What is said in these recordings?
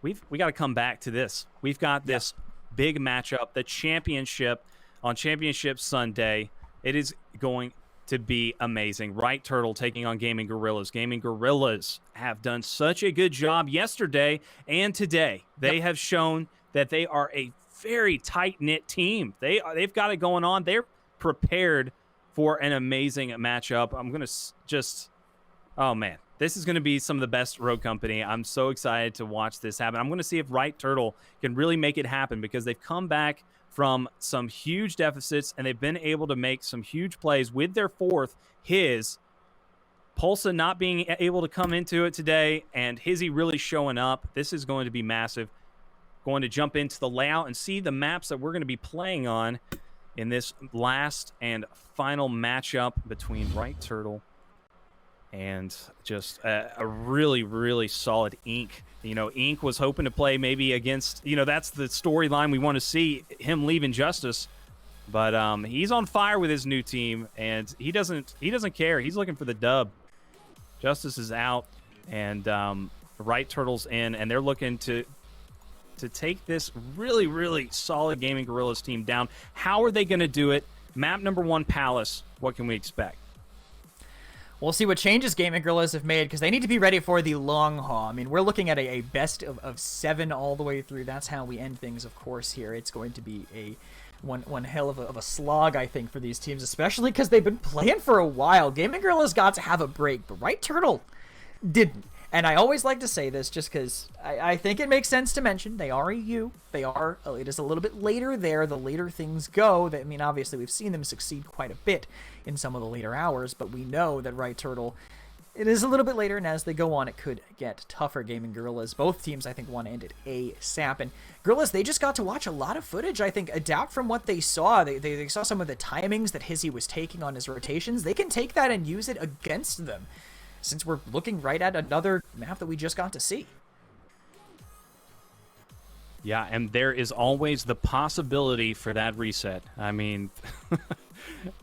we got to come back to this. We've got this big matchup, the championship on Championship Sunday. It is going to be amazing. Right Turtle taking on Gaming Gorillas. Gaming Gorillas have done such a good job yesterday and today. They have shown that they are a very tight-knit team. They've got it going on. They're prepared for an amazing matchup. I'm going to just... Oh, man. This is going to be some of the best Rogue Company. I'm so excited to watch this happen. I'm going to see if Right Turtle can really make it happen because they've come back from some huge deficits and they've been able to make some huge plays with their fourth, his. Pulsa not being able to come into it today and Hizzy really showing up. This is going to be massive. Going to jump into the layout and see the maps that we're going to be playing on in this last and final matchup between Right Turtle and just a really, really solid Ink. You know, Ink was hoping to play maybe against, you know, that's the storyline we want to see, him leave Injustice. But he's on fire with his new team, and he doesn't care. He's looking for the dub. Justice is out, and Right Turtle's in, and they're looking to take this really, really solid Gaming Gorillas team down. How are they going to do it? Map number 1, Palace. What can we expect? We'll see what changes Gaming Gorillas have made because they need to be ready for the long haul. I mean, we're looking at a best of 7 all the way through. That's how we end things, of course, here. It's going to be one hell of a slog, I think, for these teams, especially because they've been playing for a while. Gaming Gorillas got to have a break, but Right Turtle didn't. And I always like to say this just because I think it makes sense to mention they are EU. It is a little bit later there. The later things go. I mean, obviously, we've seen them succeed quite a bit in some of the later hours, but we know that Right Turtle, it is a little bit later, and as they go on, it could get tougher. Gaming Gorillas, both teams, I think, want to end it ASAP. And Gorillas, they just got to watch a lot of footage, I think, adapt from what they saw. They saw some of the timings that Hizzy was taking on his rotations. They can take that and use it against them, since we're looking right at another map that we just got to see. Yeah, and there is always the possibility for that reset. I mean,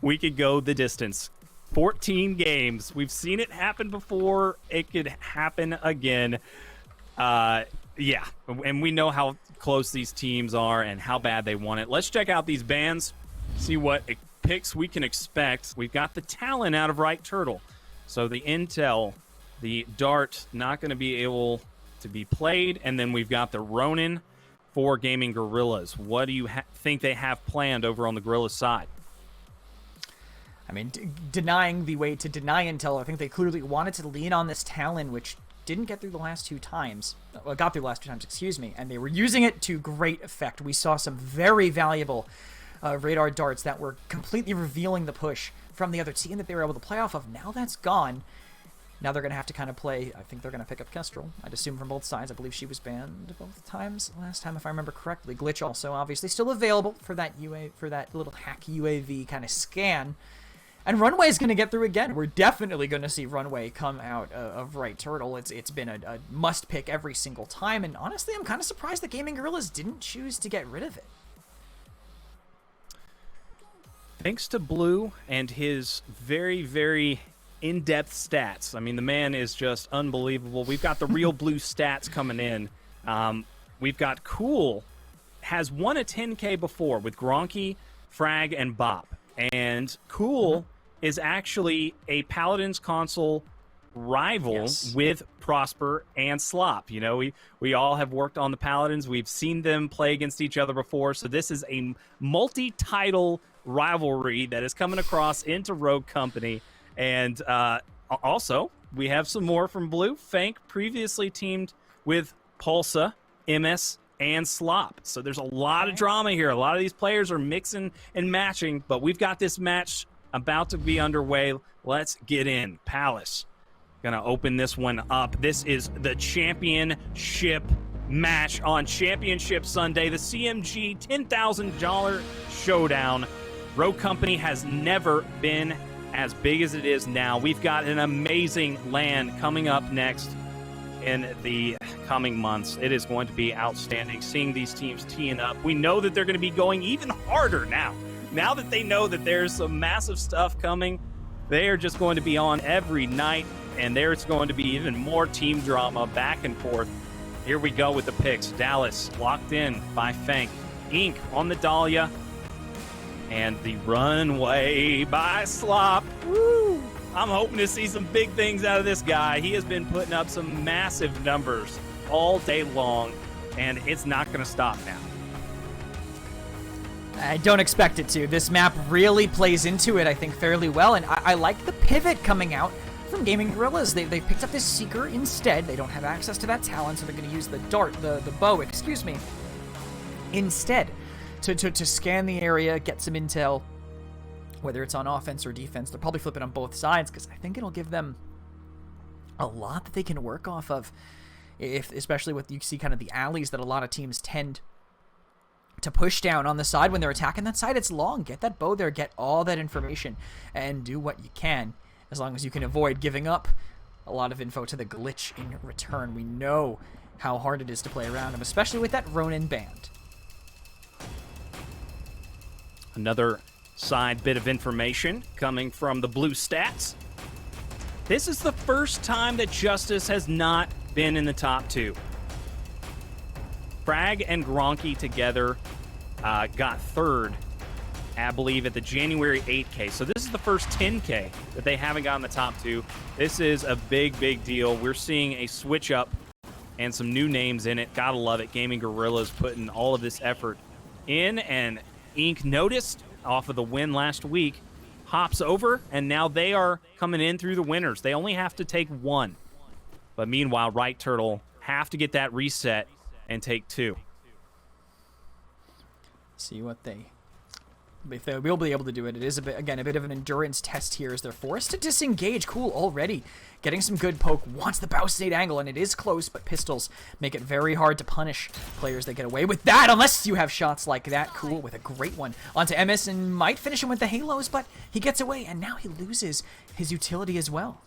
we could go the distance. 14 games. We've seen it happen before. It could happen again. Yeah, and we know how close these teams are and how bad they want it. Let's check out these bans, see what picks we can expect. We've got the Talon out of Right Turtle. So the Intel, the Dart, not going to be able to be played. And then we've got the Ronin for Gaming Gorillas. What do you think they have planned over on the Gorillas side? I mean, denying the way to deny Intel, I think they clearly wanted to lean on this Talon, which didn't get through the last 2 times. Well, got through the last 2 times, excuse me. And they were using it to great effect. We saw some very valuable radar darts that were completely revealing the push from the other team that they were able to play off of. Now that's gone. Now they're going to have to kind of play, I think they're going to pick up Kestrel, I'd assume, from both sides. I believe she was banned both times last time, if I remember correctly. Glitch also obviously still available for that for that little hack UAV kind of scan. And Runway is going to get through again. We're definitely going to see Runway come out of Right Turtle. It's been a must pick every single time, and honestly, I'm kind of surprised that Gaming Gorillas didn't choose to get rid of it. Thanks to Blue and his very, very in-depth stats. I mean, the man is just unbelievable. We've got the real Blue stats coming in. We've got Cool has won a 10K before with Gronky, Frag, and Bop. And Cool is actually a Paladins console rival with Prosper and Slop. You know, we all have worked on the Paladins. We've seen them play against each other before. So this is a multi-title rivalry that is coming across into Rogue Company. And also, we have some more from Blue. Fank previously teamed with Pulsa, MS, and Slop. So there's a lot of drama here. A lot of these players are mixing and matching, but we've got this match about to be underway. Let's get in. Palace gonna open this one up. This is the championship match on Championship Sunday, the CMG $10,000 showdown. Rogue Company has never been as big as it is now. We've got an amazing LAN coming up next in the coming months. It is going to be outstanding seeing these teams teeing up. We know that they're going to be going even harder now. Now that they know that there's some massive stuff coming, they are just going to be on every night, and there's going to be even more team drama back and forth. Here we go with the picks. Dallas locked in by Fank. Ink on the Dahlia. And the runway by Slop. Woo! I'm hoping to see some big things out of this guy. He has been putting up some massive numbers all day long, and it's not going to stop now. I don't expect it to. This map really plays into it, I think, fairly well, and I like the pivot coming out from Gaming Gorillas. They picked up this Seeker instead. They don't have access to that talent, so they're going to use the dart, the bow, excuse me, instead to scan the area, get some intel, whether it's on offense or defense. They're probably flipping on both sides because I think it'll give them a lot that they can work off of, especially with, you see kind of the alleys that a lot of teams tend to push down on the side when they're attacking that side. It's long. Get that bow there, get all that information, and do what you can, as long as you can avoid giving up a lot of info to the glitch in return. We know how hard it is to play around him, especially with that Ronin band. Another side bit of information coming from the blue stats. This is the first time that Justice has not been in the top 2. Frag and Gronky together got 3rd, I believe, at the January 8K. So this is the first 10K that they haven't gotten the top 2. This is a big, big deal. We're seeing a switch up and some new names in it. Gotta love it. Gaming Gorillas putting all of this effort in, and Ink noticed off of the win last week, hops over, and now they are coming in through the winners. They only have to take 1. But meanwhile, Right Turtle have to get that reset and take 2. See what if they will be able to do it. It is a bit of an endurance test here as they're forced to disengage. Cool already. Getting some good poke, wants the bow state angle, and it is close, but pistols make it very hard to punish players that get away with that, unless you have shots like that. Cool with a great one onto MS, and might finish him with the halos, but he gets away, and now he loses his utility as well.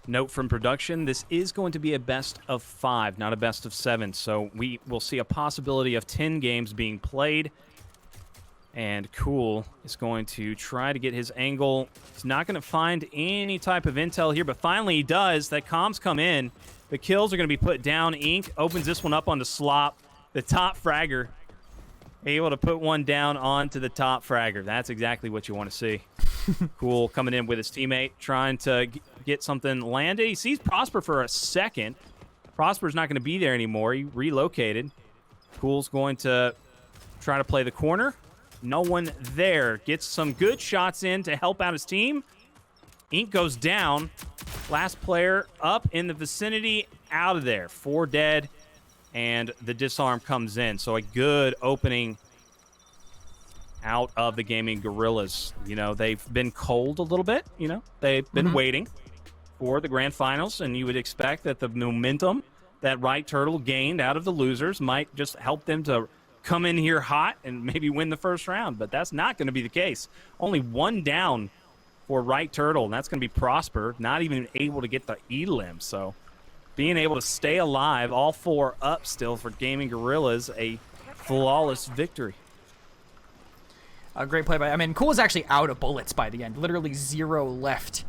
Note from production, this is going to be a best of 5, not a best of 7. So we will see a possibility of 10 games being played. And Cool is going to try to get his angle. He's not going to find any type of intel here, but finally he does. That comms come in. The kills are going to be put down. Ink opens this one up onto Slop. The top fragger able to put one down onto the top fragger. That's exactly what you want to see. Cool coming in with his teammate, trying to get something landed. He sees Prosper for a second. Prosper's not going to be there anymore. He relocated. Cool's going to try to play the corner. No one there. Gets some good shots in to help out his team. Ink goes down. Last player up in the vicinity, out of there. 4 dead, and the disarm comes in. So a good opening out of the Gaming Gorillas. You know, they've been cold a little bit. You know, they've been waiting for the grand finals, and you would expect that the momentum that Right Turtle gained out of the losers might just help them to come in here hot and maybe win the first round, but that's not going to be the case. Only 1 down for Right Turtle, and that's going to be Prosper, not even able to get the elim. So being able to stay alive, all 4 up still for Gaming Gorillas, a flawless victory. A great play by, I mean, Cool is actually out of bullets by the end. Literally 0 left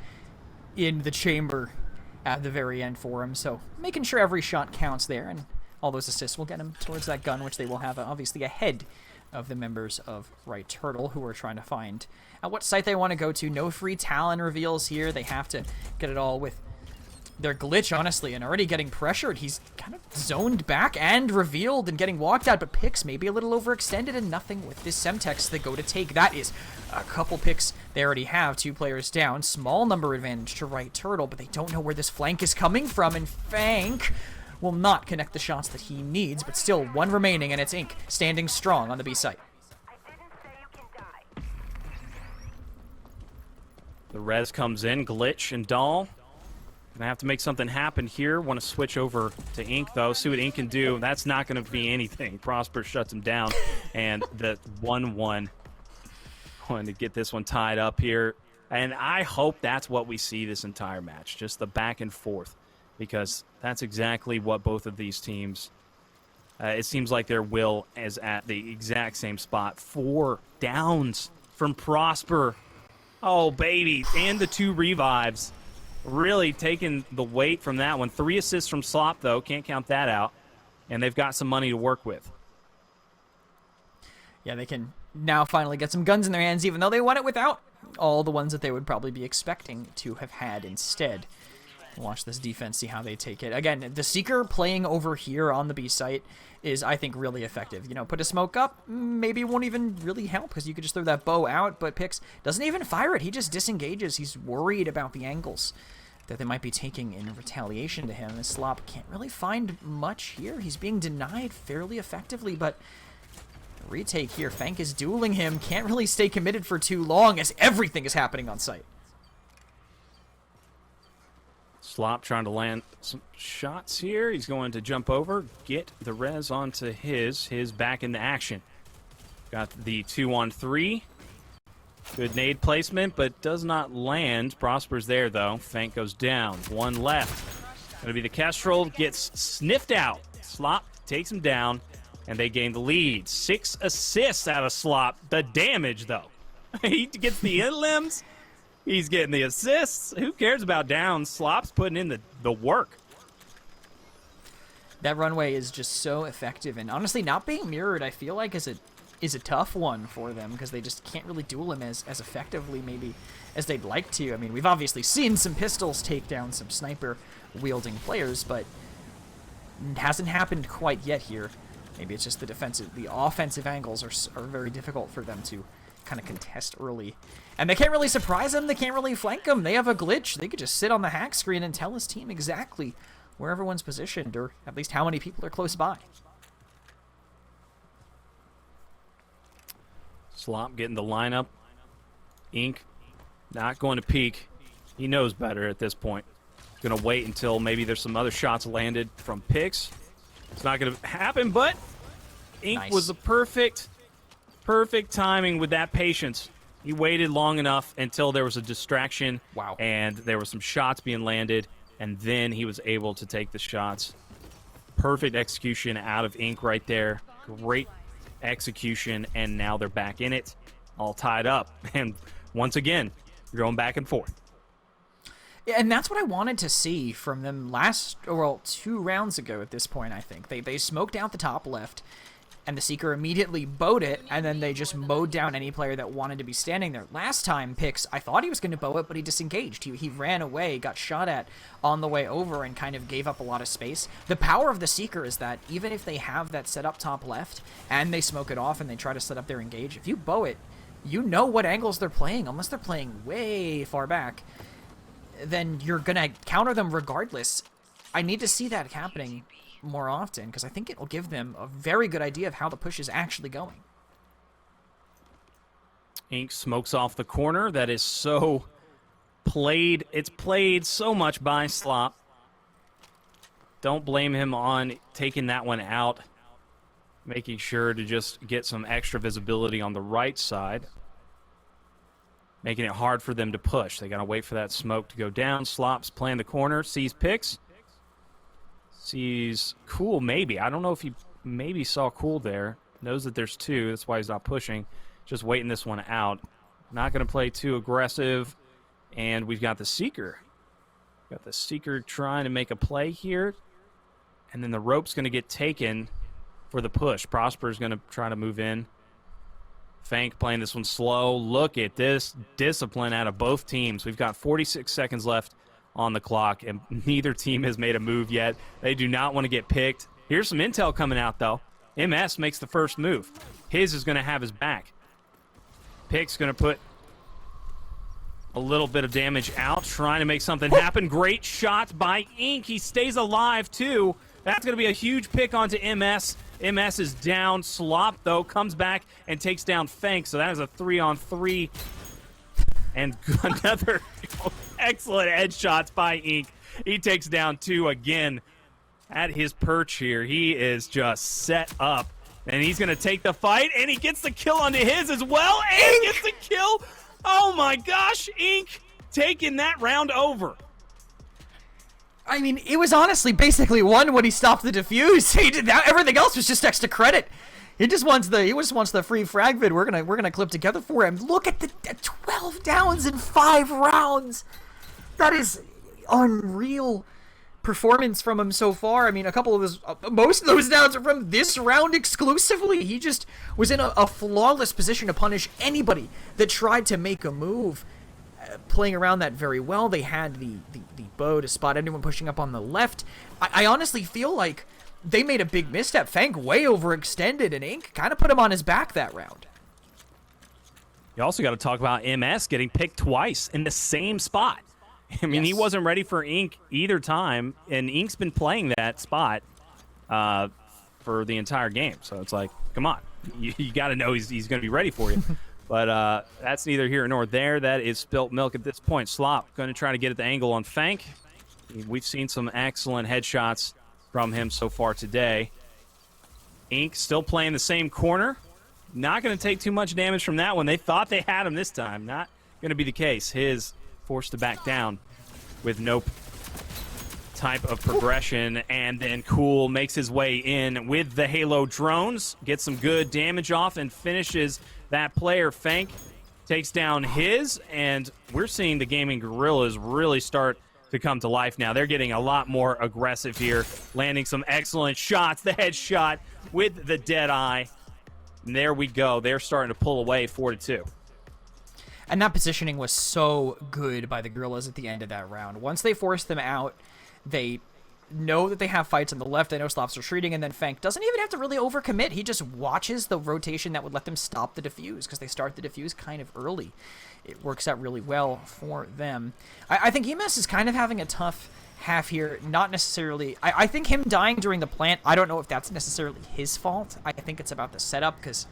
in the chamber at the very end for him. So making sure every shot counts there, and all those assists will get him towards that gun, which they will have obviously ahead of the members of Right Turtle, who are trying to find at what site they want to go to. No free talent reveals here. They have to get it all with their glitch, honestly, and already getting pressured. He's kind of zoned back and revealed and getting walked out, but picks maybe a little overextended, and nothing with this Semtex they go to take. That is a couple picks they already have. 2 players down. Small number advantage to Right Turtle, but they don't know where this flank is coming from, and Fank will not connect the shots that he needs, but still 1 remaining, and it's Ink standing strong on the B site. The res comes in, Glitch and Doll. Gonna have to make something happen here. Want to switch over to Ink, though. See what Ink can do. That's not going to be anything. Prosper shuts him down, and the 1-1. Going to get this one tied up here. And I hope that's what we see this entire match, just the back and forth, because that's exactly what both of these teams, it seems like their will is at the exact same spot. 4 downs from Prosper. Oh, baby. And the 2 revives. Really taking the weight from that one. 3 assists from Slop, though. Can't count that out. And they've got some money to work with. Yeah, they can now finally get some guns in their hands, even though they won it without all the ones that they would probably be expecting to have had instead. Watch this defense, see how they take it. Again, the Seeker playing over here on the B site is, I think, really effective. You know, put a smoke up, maybe it won't even really help because you could just throw that bow out, but Pix doesn't even fire it. He just disengages. He's worried about the angles that they might be taking in retaliation to him. And Slop can't really find much here. He's being denied fairly effectively, but retake here. Fank is dueling him. Can't really stay committed for too long as everything is happening on site. Slop trying to land some shots here. He's going to jump over, get the res onto his back into action. Got the 2-on-3. Good nade placement, but does not land. Prosper's there, though. Fank goes down. 1 left. Going to be the Kestrel. Gets sniffed out. Slop takes him down, and they gain the lead. 6 assists out of Slop. The damage, though. He gets the in limbs. He's getting the assists. Who cares about downs? Slop's putting in the work. That runway is just so effective, and honestly, not being mirrored, I feel like, is a tough one for them because they just can't really duel him as effectively maybe as they'd like to. I mean, we've obviously seen some pistols take down some sniper-wielding players, but it hasn't happened quite yet here. Maybe it's just the offensive angles are very difficult for them to kind of contest early. And they can't really surprise him. They can't really flank him. They have a glitch. They could just sit on the hack screen and tell his team exactly where everyone's positioned, or at least how many people are close by. Slop getting the lineup. Ink not going to peek. He knows better at this point. Going to wait until maybe there's some other shots landed from Pix. It's not going to happen, but Ink was the perfect timing with that patience. He waited long enough until there was a distraction. Wow. And there were some shots being landed, and then he was able to take the shots. Perfect execution out of Ink right there. Great execution, and now they're back in it, all tied up. And once again, you're going back and forth. Yeah, and that's what I wanted to see from them 2 rounds ago at this point, I think. They smoked out the top left, and the Seeker immediately bowed it, and then they just mowed down any player that wanted to be standing there. Last time, Pix, I thought he was going to bow it, but he disengaged. He ran away, got shot at on the way over, and kind of gave up a lot of space. The power of the Seeker is that even if they have that set up top left, and they smoke it off and they try to set up their engage, if you bow it, you know what angles they're playing, unless they're playing way far back. Then you're going to counter them regardless. I need to see that happening more often, because I think it will give them a very good idea of how the push is actually going. Ink smokes off the corner. That is so played. It's played so much by Slop. Don't blame him on taking that one out. Making sure to just get some extra visibility on the right side. Making it hard for them to push. They got to wait for that smoke to go down. Slop's playing the corner. Sees Pix. Sees Cool, maybe. I don't know if he maybe saw Cool there. Knows that there's 2. That's why he's not pushing. Just waiting this one out. Not going to play too aggressive. And we've got the Seeker. Got the Seeker trying to make a play here. And then the rope's going to get taken for the push. Prosper's going to try to move in. Fank playing this one slow. Look at this discipline out of both teams. We've got 46 seconds left on the clock, and neither team has made a move yet. They do not want to get picked. Here's some intel coming out, though. MS makes the first move. His is going to have his back. Pick's going to put a little bit of damage out, trying to make something happen. Great shot by Ink. He stays alive, too. That's going to be a huge pick onto MS. MS is down. Slop, though, comes back and takes down Fank, so that is a 3-on-3. And another excellent headshots by Ink. He takes down 2 again at his perch here. He is just set up. And he's going to take the fight, and he gets the kill onto his as well. And gets the kill. Oh, my gosh. Ink taking that round over. I mean, it was honestly basically won when he stopped the defuse. He did that. Everything else was just extra credit. He just wants the free frag vid. We're gonna clip together for him. Look at the 12 downs in 5 rounds. That is unreal performance from him so far. I mean, most of those downs are from this round exclusively. He just was in a flawless position to punish anybody that tried to make a move. Playing around that very well. They had the bow to spot anyone pushing up on the left. I honestly feel like they made a big misstep. Fank way overextended, and Ink kind of put him on his back that round. You also got to talk about MS getting picked twice in the same spot. I mean, He wasn't ready for Ink either time, and Ink's been playing that spot for the entire game. So it's like, come on. You got to know he's going to be ready for you. But that's neither here nor there. That is spilt milk at this point. Slop going to try to get at the angle on Fank. We've seen some excellent headshots from him so far today. Ink still playing the same corner. Not going to take too much damage from that one. They thought they had him this time. Not going to be the case. His forced to back down with no type of progression. And then Cool makes his way in with the Halo drones. Gets some good damage off and finishes that player. Fank takes down his. And we're seeing the Gaming Gorillas really start to come to life now. They're getting a lot more aggressive here, landing some excellent shots. The headshot with the dead eye. And there we go. They're starting to pull away 4-2. And that positioning was so good by the Gorillas at the end of that round. Once they forced them out, they know that they have fights on the left. They know Slop's retreating, and then Fank doesn't even have to really overcommit. He just watches the rotation that would let them stop the defuse, because they start the defuse kind of early. It works out really well for them. I think EMS is kind of having a tough half here. Not necessarily... I think him dying during the plant, I don't know if that's necessarily his fault. I think it's about the setup, because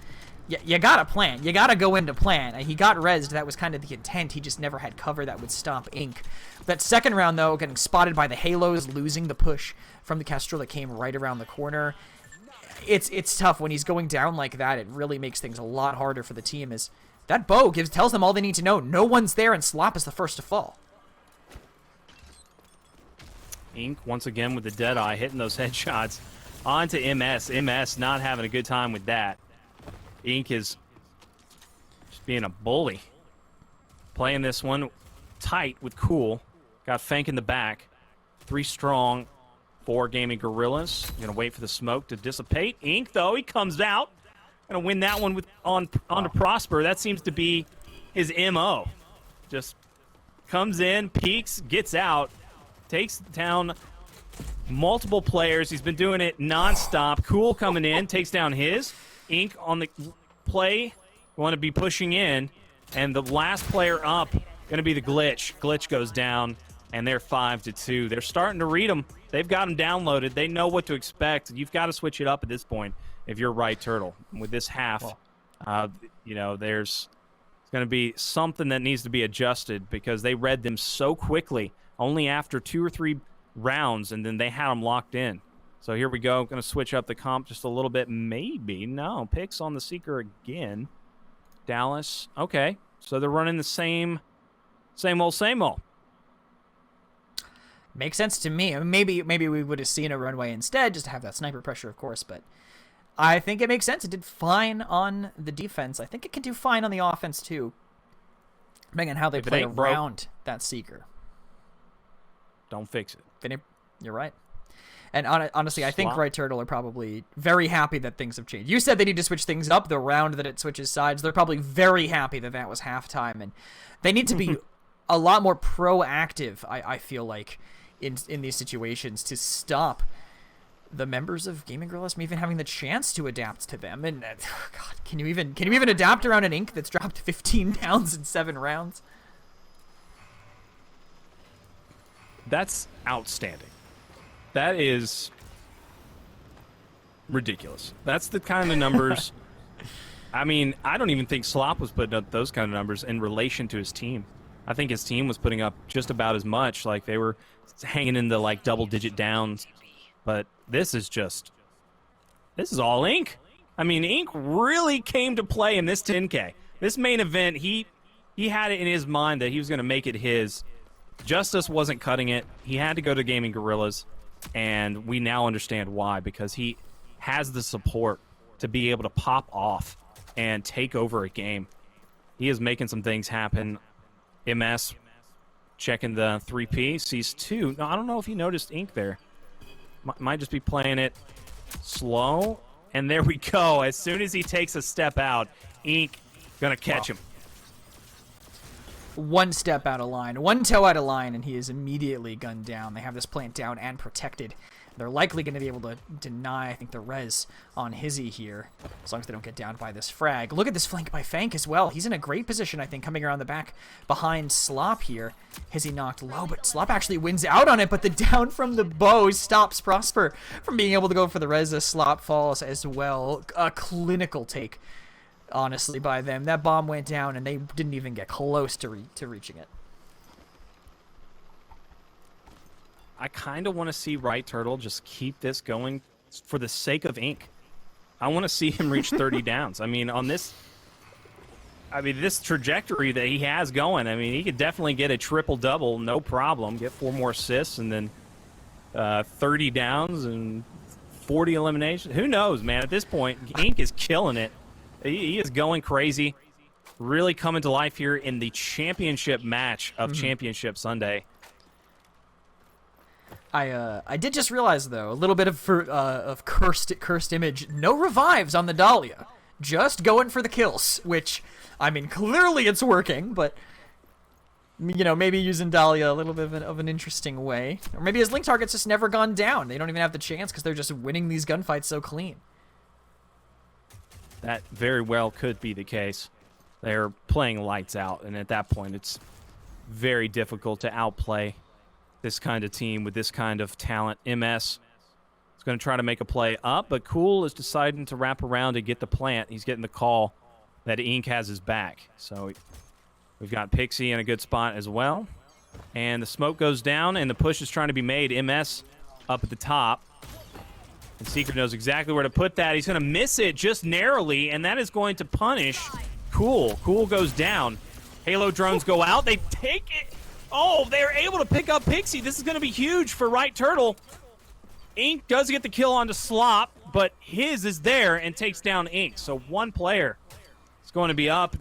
you gotta plant. You gotta go into plant. He got rezzed. That was kind of the intent. He just never had cover that would stop Ink. That second round, though, getting spotted by the Halos, losing the push from the Kestrel that came right around the corner. It's tough. When he's going down like that, it really makes things a lot harder for the team, as that bow tells them all they need to know. No one's there, and Slop is the first to fall. Ink, once again, with the Deadeye, hitting those headshots onto MS. MS not having a good time with that. Ink is just being a bully. Playing this one tight with Cool. Got Fank in the back. 3 strong, 4 Gaming Gorillas. Gonna wait for the smoke to dissipate. Ink, though, he comes out. Gonna win that one with onto Prosper. That seems to be his MO. Just comes in, peeks, gets out, takes down multiple players. He's been doing it nonstop. Cool coming in, takes down his. Ink on the play, want to be pushing in, and the last player up going to be the Glitch. Glitch goes down, and they're 5-2. They're starting to read them. They've got them downloaded. They know what to expect. You've got to switch it up at this point if you're right Turtle. With this half, there's going to be something that needs to be adjusted, because they read them so quickly, only after 2 or 3 rounds, and then they had them locked in. So here we go. Going to switch up the comp just a little bit. Maybe. No. Picks on the Seeker again. Dallas. Okay. So they're running the same old. Makes sense to me. I mean, maybe we would have seen a runway instead, just to have that sniper pressure, of course. But I think it makes sense. It did fine on the defense. I think it can do fine on the offense, too. Depending on how they play around that Seeker. Don't fix it. You're right. And honestly, I think Right Turtle are probably very happy that things have changed. You said they need to switch things up the round that it switches sides. They're probably very happy that was halftime. And they need to be a lot more proactive, I feel like, in these situations, to stop the members of Gaming Gorillas from even having the chance to adapt to them. And, God, can you even adapt around an Ink that's dropped 15 downs in 7 rounds? That's outstanding. That is ridiculous. That's the kind of numbers. I mean, I don't even think Slop was putting up those kind of numbers in relation to his team. I think his team was putting up just about as much. Like, they were hanging in the double-digit downs. But this is all Ink. I mean, Ink really came to play in this 10K. This main event, he had it in his mind that he was going to make it his. Justice wasn't cutting it. He had to go to Gaming Gorillas. And we now understand why, because he has the support to be able to pop off and take over a game. He is making some things happen. MS checking the 3P, sees 2. No, I don't know if you noticed Ink there. Might just be playing it slow. And there we go. As soon as he takes a step out, Ink gonna catch him. One step out of line, one toe out of line, and he is immediately gunned down. They have this plant down and protected. They're likely going to be able to deny, I think, the res on Hizzy here, as long as they don't get down by this frag. Look at this flank by Fank as well. He's in a great position, I think, coming around the back behind Slop here. Hizzy knocked low, but Slop actually wins out on it, but the down from the bow stops Prosper from being able to go for the res as Slop falls as well. A clinical take, honestly, by them. That bomb went down, and they didn't even get close to reaching it. I kind of want to see Right Turtle just keep this going for the sake of Ink. I want to see him reach 30 downs. I mean, this trajectory that he has going, I mean, he could definitely get a triple-double, no problem, get 4 more assists, and then 30 downs and 40 eliminations. Who knows, man? At this point, Ink is killing it. He is going crazy, really coming to life here in the championship match of Championship Sunday. I did just realize, though, a little bit of cursed image. No revives on the Dahlia. Just going for the kills, which, I mean, clearly it's working, but, you know, maybe using Dahlia a little bit of an interesting way. Or maybe his link target's just never gone down. They don't even have the chance because they're just winning these gunfights so clean. That very well could be the case. They're playing lights out, and at that point, it's very difficult to outplay this kind of team with this kind of talent. MS is going to try to make a play up, but Cool is deciding to wrap around and get the plant. He's getting the call that Ink has his back. So we've got Pixie in a good spot as well. And the smoke goes down, and the push is trying to be made. MS up at the top. And Secret knows exactly where to put that. He's going to miss it just narrowly, and that is going to punish Cool. Cool goes down. Halo drones go out. They take it. Oh, they're able to pick up Pixie. This is going to be huge for Right Turtle. Ink does get the kill onto Slop, but his is there and takes down Ink. So one player is going to be up.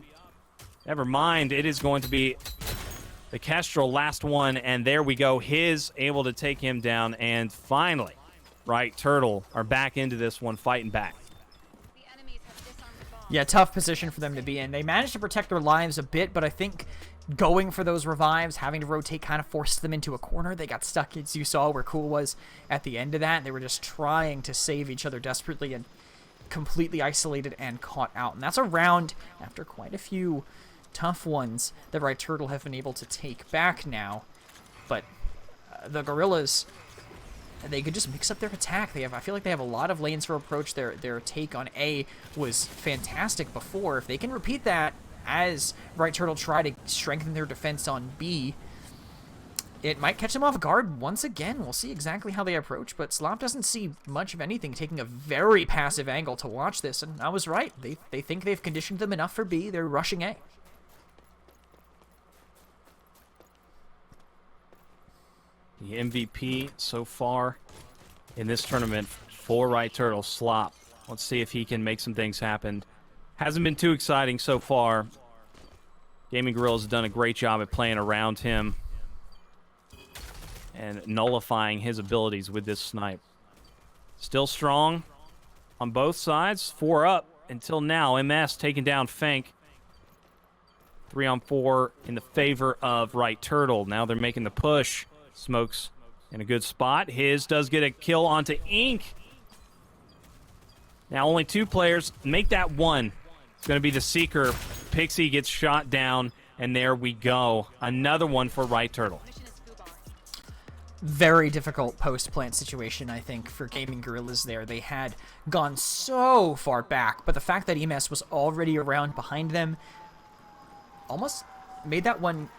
Never mind. It is going to be the Kestrel last one, and there we go. His able to take him down, and finally, Right Turtle are back into this one, fighting back. Yeah, tough position for them to be in. They managed to protect their lives a bit, but I think going for those revives, having to rotate, kind of forced them into a corner. They got stuck, as you saw, where Cool was at the end of that. They were just trying to save each other desperately and completely isolated and caught out. And that's a round, after quite a few tough ones, that Right Turtle have been able to take back now. But the Gorillas, they could just mix up their attack. I feel like they have a lot of lanes for approach. Their take on A was fantastic before. If they can repeat that, as Right Turtle try to strengthen their defense on B, it might catch them off guard once again. We'll see exactly how they approach, but Slop doesn't see much of anything, taking a very passive angle to watch this, and I was right. They think they've conditioned them enough for B. They're rushing A. The MVP so far in this tournament for Right Turtle, Slop. Let's see if he can make some things happen. Hasn't been too exciting so far. Gaming Gorillas have done a great job at playing around him and nullifying his abilities with this snipe. Still strong on both sides. 4 up until now. MS taking down Fank. 3-on-4 in the favor of Right Turtle. Now they're making the push. Smokes in a good spot. His does get a kill onto Ink. Now only 2 players. Make that 1. It's going to be the Seeker. Pixie gets shot down, and there we go. Another one for Right Turtle. Very difficult post-plant situation, I think, for Gaming Gorillas there. They had gone so far back, but the fact that EMS was already around behind them almost made that one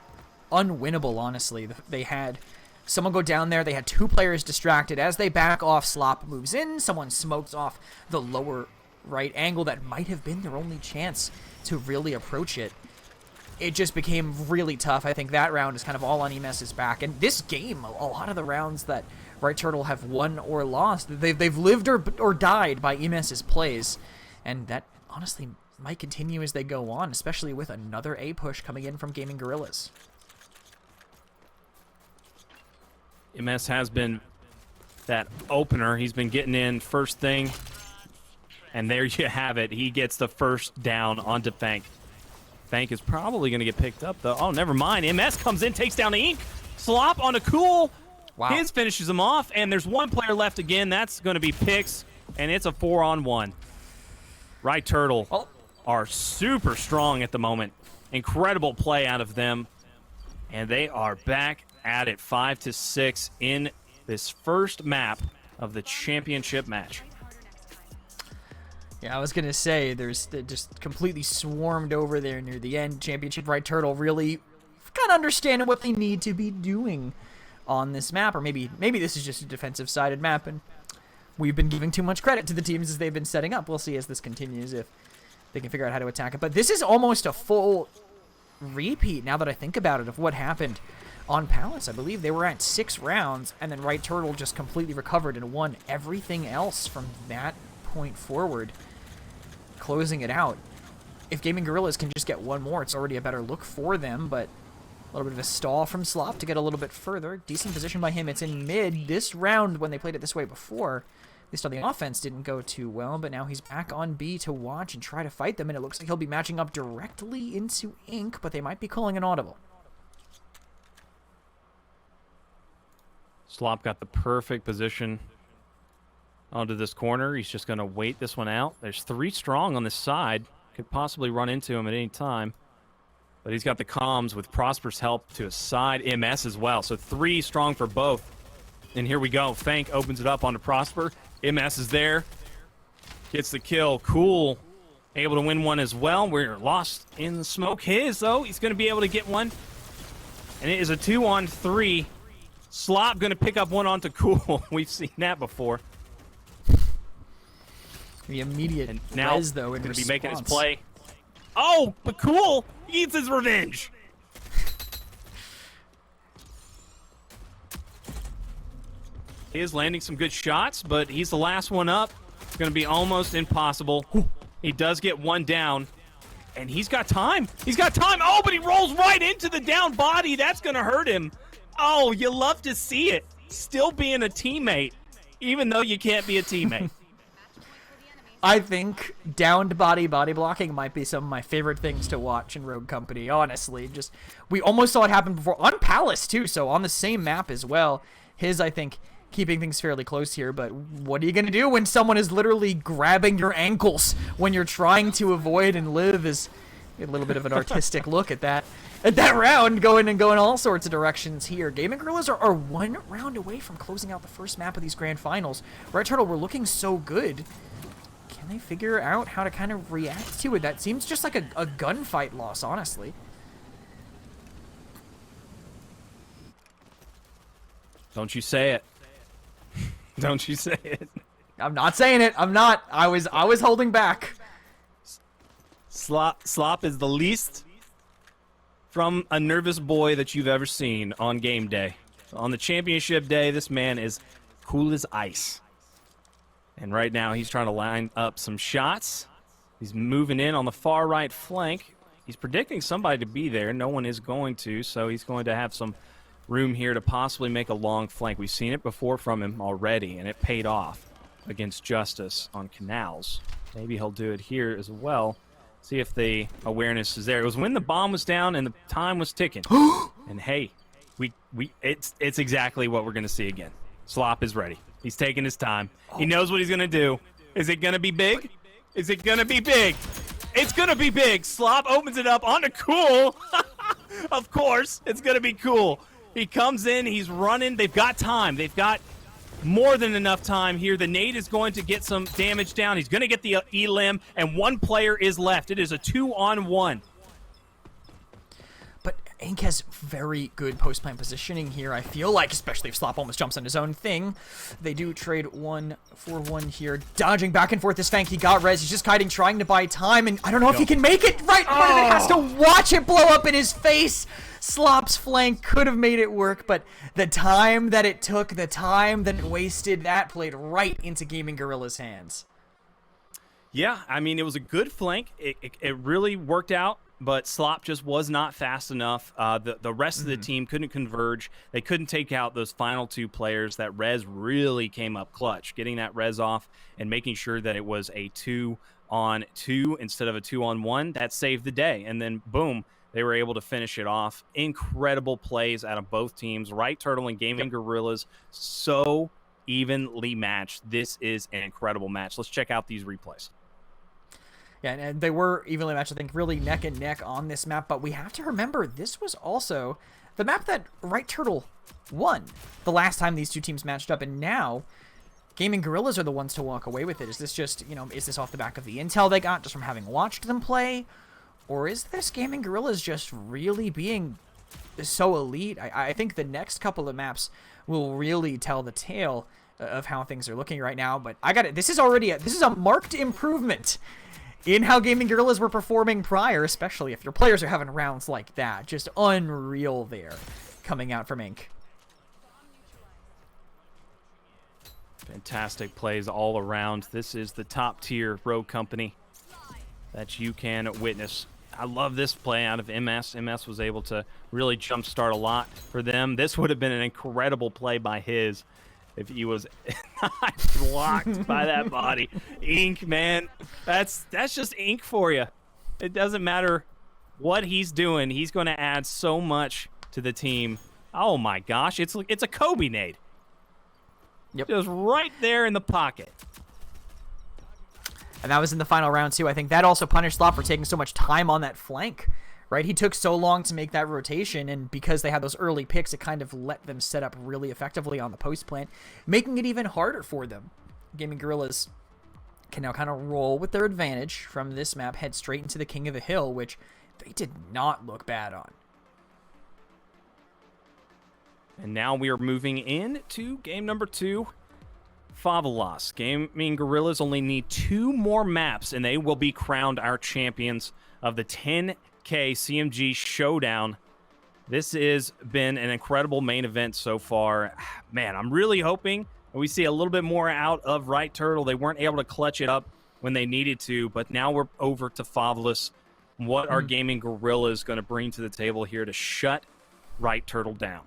unwinnable, honestly. They had someone go down there. They had 2 players distracted. As they back off, Slop moves in. Someone smokes off the lower right angle that might have been their only chance to really approach it. It just became really tough. I think that round is kind of all on EMS's back. And this game, a lot of the rounds that Right Turtle have won or lost, they've lived or died by EMS's plays. And that honestly might continue as they go on, especially with another A push coming in from Gaming Gorillas. MS has been that opener. He's been getting in first thing. And there you have it. He gets the first down onto Fank. Fank is probably going to get picked up, though. Oh, never mind. MS comes in, takes down the Ink. Slop on a Cool. Wow. His finishes him off, and there's one player left again. That's going to be Pix, and it's a 4-on-1. Right Turtle are super strong at the moment. Incredible play out of them. And they are back at it 5-6 in this first map of the championship match. Yeah, I was going to say, they just completely swarmed over there near the end. Championship Right Turtle really kind of understanding what they need to be doing on this map. Or maybe this is just a defensive-sided map, and we've been giving too much credit to the teams as they've been setting up. We'll see as this continues if they can figure out how to attack it. But this is almost a full repeat, now that I think about it, of what happened on Palace. I believe they were at 6 rounds, and then Right Turtle just completely recovered and won everything else from that point forward, closing it out. If Gaming Gorillas can just get one more, it's already a better look for them, but a little bit of a stall from Slop to get a little bit further. Decent position by him. It's in mid. This round, when they played it this way before, at least on the offense, didn't go too well, but now he's back on B to watch and try to fight them, and it looks like he'll be matching up directly into Ink, but they might be calling an audible. Slop got the perfect position onto this corner. He's just going to wait this one out. There's 3 strong on this side. Could possibly run into him at any time. But he's got the comms with Prosper's help to his side. MS as well. So 3 strong for both. And here we go. Fank opens it up onto Prosper. MS is there. Gets the kill. Cool. Able to win one as well. We're lost in the smoke. His, though, he's going to be able to get one. And it is a 2-on-3. Slop going to pick up one onto Cool. We've seen that before. The immediate and now res, though, in going to response. be making his play. Oh, but Cool eats his revenge. He is landing some good shots, but he's the last one up. It's going to be almost impossible. He does get one down, and he's got time. He's got time. Oh, but he rolls right into the down body. That's going to hurt him. Oh, you love to see it. Still being a teammate, even though you can't be a teammate. I think downed body blocking might be some of my favorite things to watch in Rogue Company, honestly. Just, we almost saw it happen before on Palace, too, so on the same map as well. His, I think, keeping things fairly close here, but what are you going to do when someone is literally grabbing your ankles when you're trying to avoid and live? Is a little bit of an artistic look at that round, going all sorts of directions here. Gaming Gorillas are 1 round away from closing out the first map of these grand finals. Red Turtle were looking so good. Can they figure out how to kind of react to it? That seems just like a gunfight loss, honestly. Don't you say it. Don't you say it. I'm not saying it. I'm not. I was holding back. Slop is the least from a nervous boy that you've ever seen on game day. On the championship day, this man is cool as ice. And right now, he's trying to line up some shots. He's moving in on the far right flank. He's predicting somebody to be there. No one is going to, so he's going to have some room here to possibly make a long flank. We've seen it before from him already, and it paid off against Justice on Canals. Maybe he'll do it here as well. See if the awareness is there. It was when the bomb was down and the time was ticking. And hey, it's exactly what we're going to see again. Slop is ready. He's taking his time. He knows what he's going to do. Is it going to be big? Is it going to be big? It's going to be big. Slop opens it up onto Cool. Of course, it's going to be Cool. He comes in. He's running. They've got time. They've got more than enough time here. The nade is going to get some damage down. He's going to get the elim, and 1 player is left. It is a 2-on-1. But Ink has very good post-plant positioning here, I feel like, especially if Slop almost jumps on his own thing. They do trade 1 for 1 here. Dodging back and forth this Fank. He got res. He's just kiting, trying to buy time, and I don't know if he can make it right. Oh. Has to watch it blow up in his face. Slop's flank could have made it work, but the time that it took, the time that it wasted, that played right into Gaming Gorillas' hands. Yeah, I mean, it was a good flank. It really worked out, but Slop just was not fast enough. The rest of the team couldn't converge. They couldn't take out those final two players. That res really came up clutch, getting that res off and making sure that it was a 2-on-2 instead of a 2-on-1. That saved the day. And then, boom, they were able to finish it off. Incredible plays out of both teams. Right Turtle and Gaming Gorillas, so evenly matched. This is an incredible match. Let's check out these replays. Yeah, and they were evenly matched, I think, really neck and neck on this map. But we have to remember, this was also the map that Right Turtle won the last time these two teams matched up. And now, Gaming Gorillas are the ones to walk away with it. Is this just, is this off the back of the intel they got just from having watched them play? Or is this Gaming Gorillas just really being so elite? I think the next couple of maps will really tell the tale of how things are looking right now. But I got it. This is a marked improvement in how Gaming Gorillas were performing prior, especially if your players are having rounds like that. Just unreal there coming out from Inc. Fantastic plays all around. This is the top tier rogue company that you can witness. I love this play out of MS. MS was able to really jumpstart a lot for them. This would have been an incredible play by his if he was not blocked by that body. Ink, man. That's just Ink for you. It doesn't matter what he's doing. He's going to add so much to the team. Oh, my gosh. It's a Kobe nade. Yep. Just right there in the pocket. And that was in the final round, too. I think that also punished Slop for taking so much time on that flank, right? He took so long to make that rotation, and because they had those early picks, it kind of let them set up really effectively on the post plant, making it even harder for them. Gaming Gorillas can now kind of roll with their advantage from this map, head straight into the King of the Hill, which they did not look bad on. And now we are moving into game number 2. Favelas. Gaming Gorillas only need 2 more maps, and they will be crowned our champions of the 10K CMG Showdown. This has been an incredible main event so far. Man, I'm really hoping we see a little bit more out of Right Turtle. They weren't able to clutch it up when they needed to, but now we're over to Favelas. What are Gaming Gorillas going to bring to the table here to shut Right Turtle down?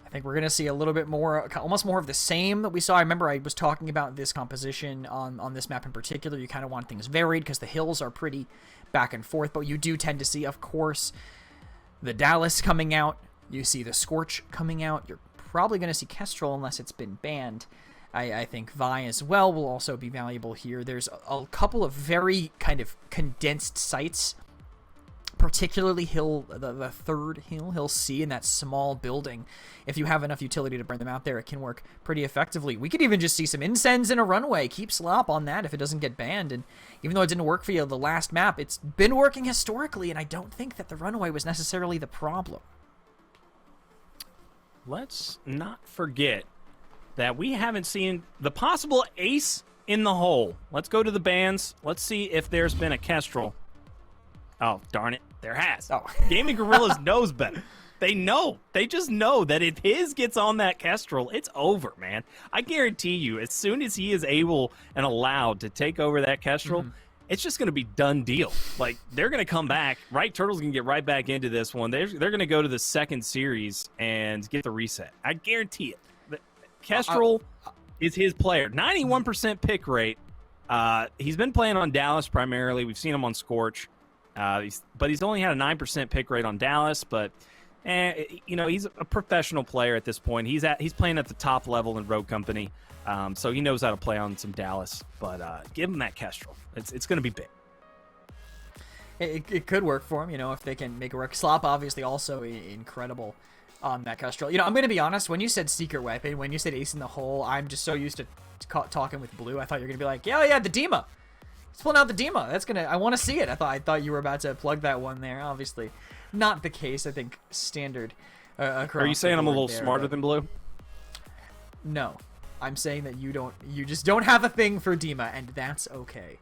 I think we're going to see a little bit more, almost more of the same that we saw. I remember I was talking about this composition on this map in particular. You kind of want things varied because the hills are pretty back and forth, but you do tend to see, of course, the Dallas coming out. You see the Scorch coming out. You're probably going to see Kestrel unless it's been banned. I think Vi as well will also be valuable here. There's a couple of very kind of condensed sites, particularly the third Hill C in that small building. If you have enough utility to bring them out there, it can work pretty effectively. We could even just see some incens in a runway. Keep Slop on that if it doesn't get banned. And even though it didn't work for you the last map, it's been working historically, and I don't think that the runway was necessarily the problem. Let's not forget that we haven't seen the possible ace in the hole. Let's go to the bans. Let's see if there's been a Kestrel. Oh, darn it. There has. Oh. Gaming Gorillas knows better. They know. They just know that if his gets on that Kestrel, it's over, man. I guarantee you, as soon as he is able and allowed to take over that Kestrel, it's just going to be done deal. Like, they're going to come back. Right Turtle's going to get right back into this one. They're going to go to the second series and get the reset. I guarantee it. Kestrel is his player. 91% pick rate. He's been playing on Dallas primarily. We've seen him on Scorch. But he's only had a 9% pick rate on Dallas. But, he's a professional player at this point. He's playing at the top level in Rogue Company. So he knows how to play on some Dallas. But give him that Kestrel. It's going to be big. It could work for him, if they can make it work. Slop, obviously, also incredible on that Kestrel. I'm going to be honest. When you said secret weapon, when you said ace in the hole, I'm just so used to talking with Blue. I thought you were going to be like, yeah, the Dima. He's pulling out the Dima. That's gonna. I want to see it. I thought you were about to plug that one there. Obviously, not the case. I think standard. Are you saying I'm a little smarter than Blue? No, I'm saying that you just don't have a thing for Dima, and that's okay.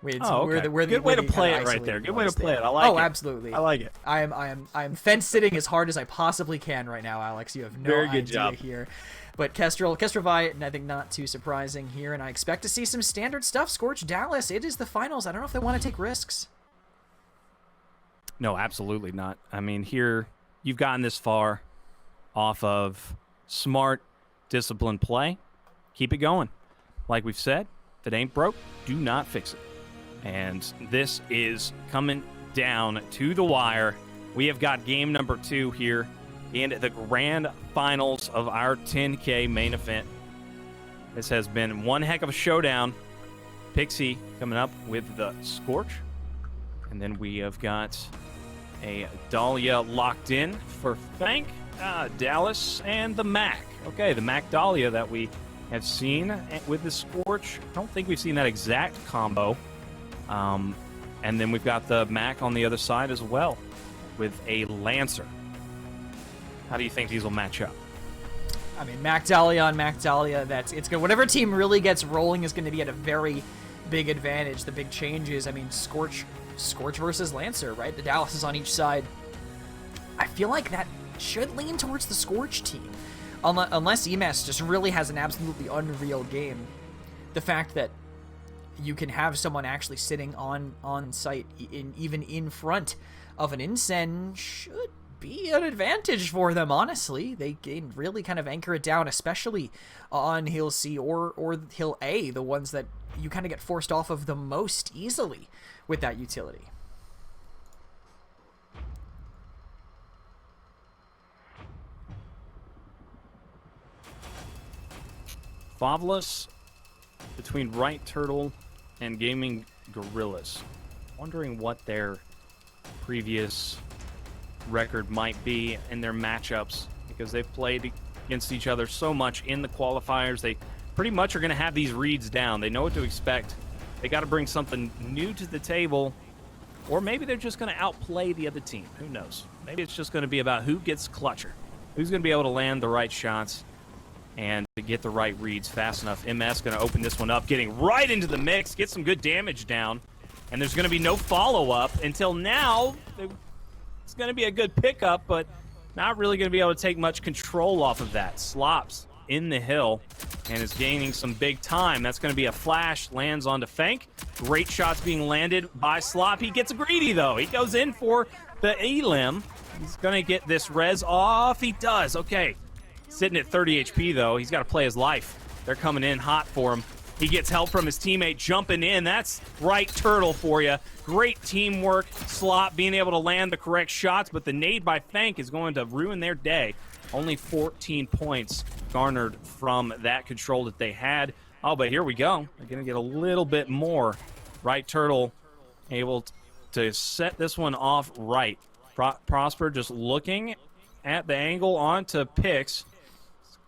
Oh, okay. Good way to play it right there. Good way to play it. I like it. Oh, absolutely. I like it. I am fence sitting as hard as I possibly can right now, Alex. You have no Very good idea job. here. But Kestrel Vi, I think not too surprising here, and I expect to see some standard stuff. Scorch Dallas, it is the finals. I don't know if they want to take risks. No, absolutely not. I mean, here you've gotten this far off of smart, disciplined play. Keep it going. Like we've said, if it ain't broke, do not fix it. And this is coming down to the wire. We have got game number 2 here in the grand finals of our 10K main event. This has been one heck of a showdown. Pixie coming up with the Scorch. And then we have got a Dahlia locked in for Fank, Dallas, and the Mac. Okay, the Mac Dahlia that we have seen with the Scorch. I don't think we've seen that exact combo. And then we've got the Mac on the other side as well with a Lancer. How do you think these will match up? I mean, Mac Dahlia on Mac Dahlia, it's good. Whatever team really gets rolling is going to be at a very big advantage. The big changes, I mean, Scorch versus Lancer, right? The Dallas is on each side. I feel like that should lean towards the Scorch team. Unless EMS just really has an absolutely unreal game. The fact that you can have someone actually sitting on site even in front of an Insen should be an advantage for them, honestly. They can really kind of anchor it down, especially on Hill C or Hill A, the ones that you kind of get forced off of the most easily with that utility. Favelas between Right Turtle and Gaming Gorillas. Wondering what their previous record might be in their matchups, because they've played against each other so much in the qualifiers. They pretty much are going to have these reads down. They know what to expect. They got to bring something new to the table, or maybe they're just going to outplay the other team. Who knows? Maybe it's just going to be about who gets clutcher, who's going to be able to land the right shots and to get the right reads fast enough. MS going to open this one up, getting right into the mix, get some good damage down, and there's going to be no follow-up until now. It's going to be a good pickup, but not really going to be able to take much control off of that. Slops in the hill and is gaining some big time. That's going to be a flash, lands onto Fank. Great shots being landed by Slop. He gets greedy, though. He goes in for the Elim. He's going to get this res off. He does. Okay. Sitting at 30 HP, though. He's got to play his life. They're coming in hot for him. He gets help from his teammate jumping in. That's Right Turtle for you. Great teamwork. Slop being able to land the correct shots, but the nade by Fank is going to ruin their day. Only 14 points garnered from that control that they had. Oh, but here we go. They're going to get a little bit more. Right Turtle able to set this one off right. Prosper just looking at the angle onto Pix.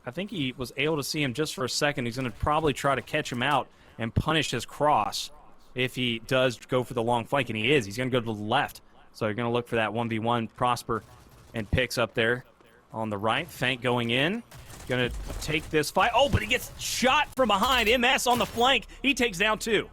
I think he was able to see him just for a second. He's going to probably try to catch him out and punish his cross if he does go for the long flank, and he is. He's going to go to the left. So you're going to look for that 1v1 Prosper and Pix up there on the right. Fank going in. Going to take this fight. Oh, but he gets shot from behind. MS on the flank. He takes down 2.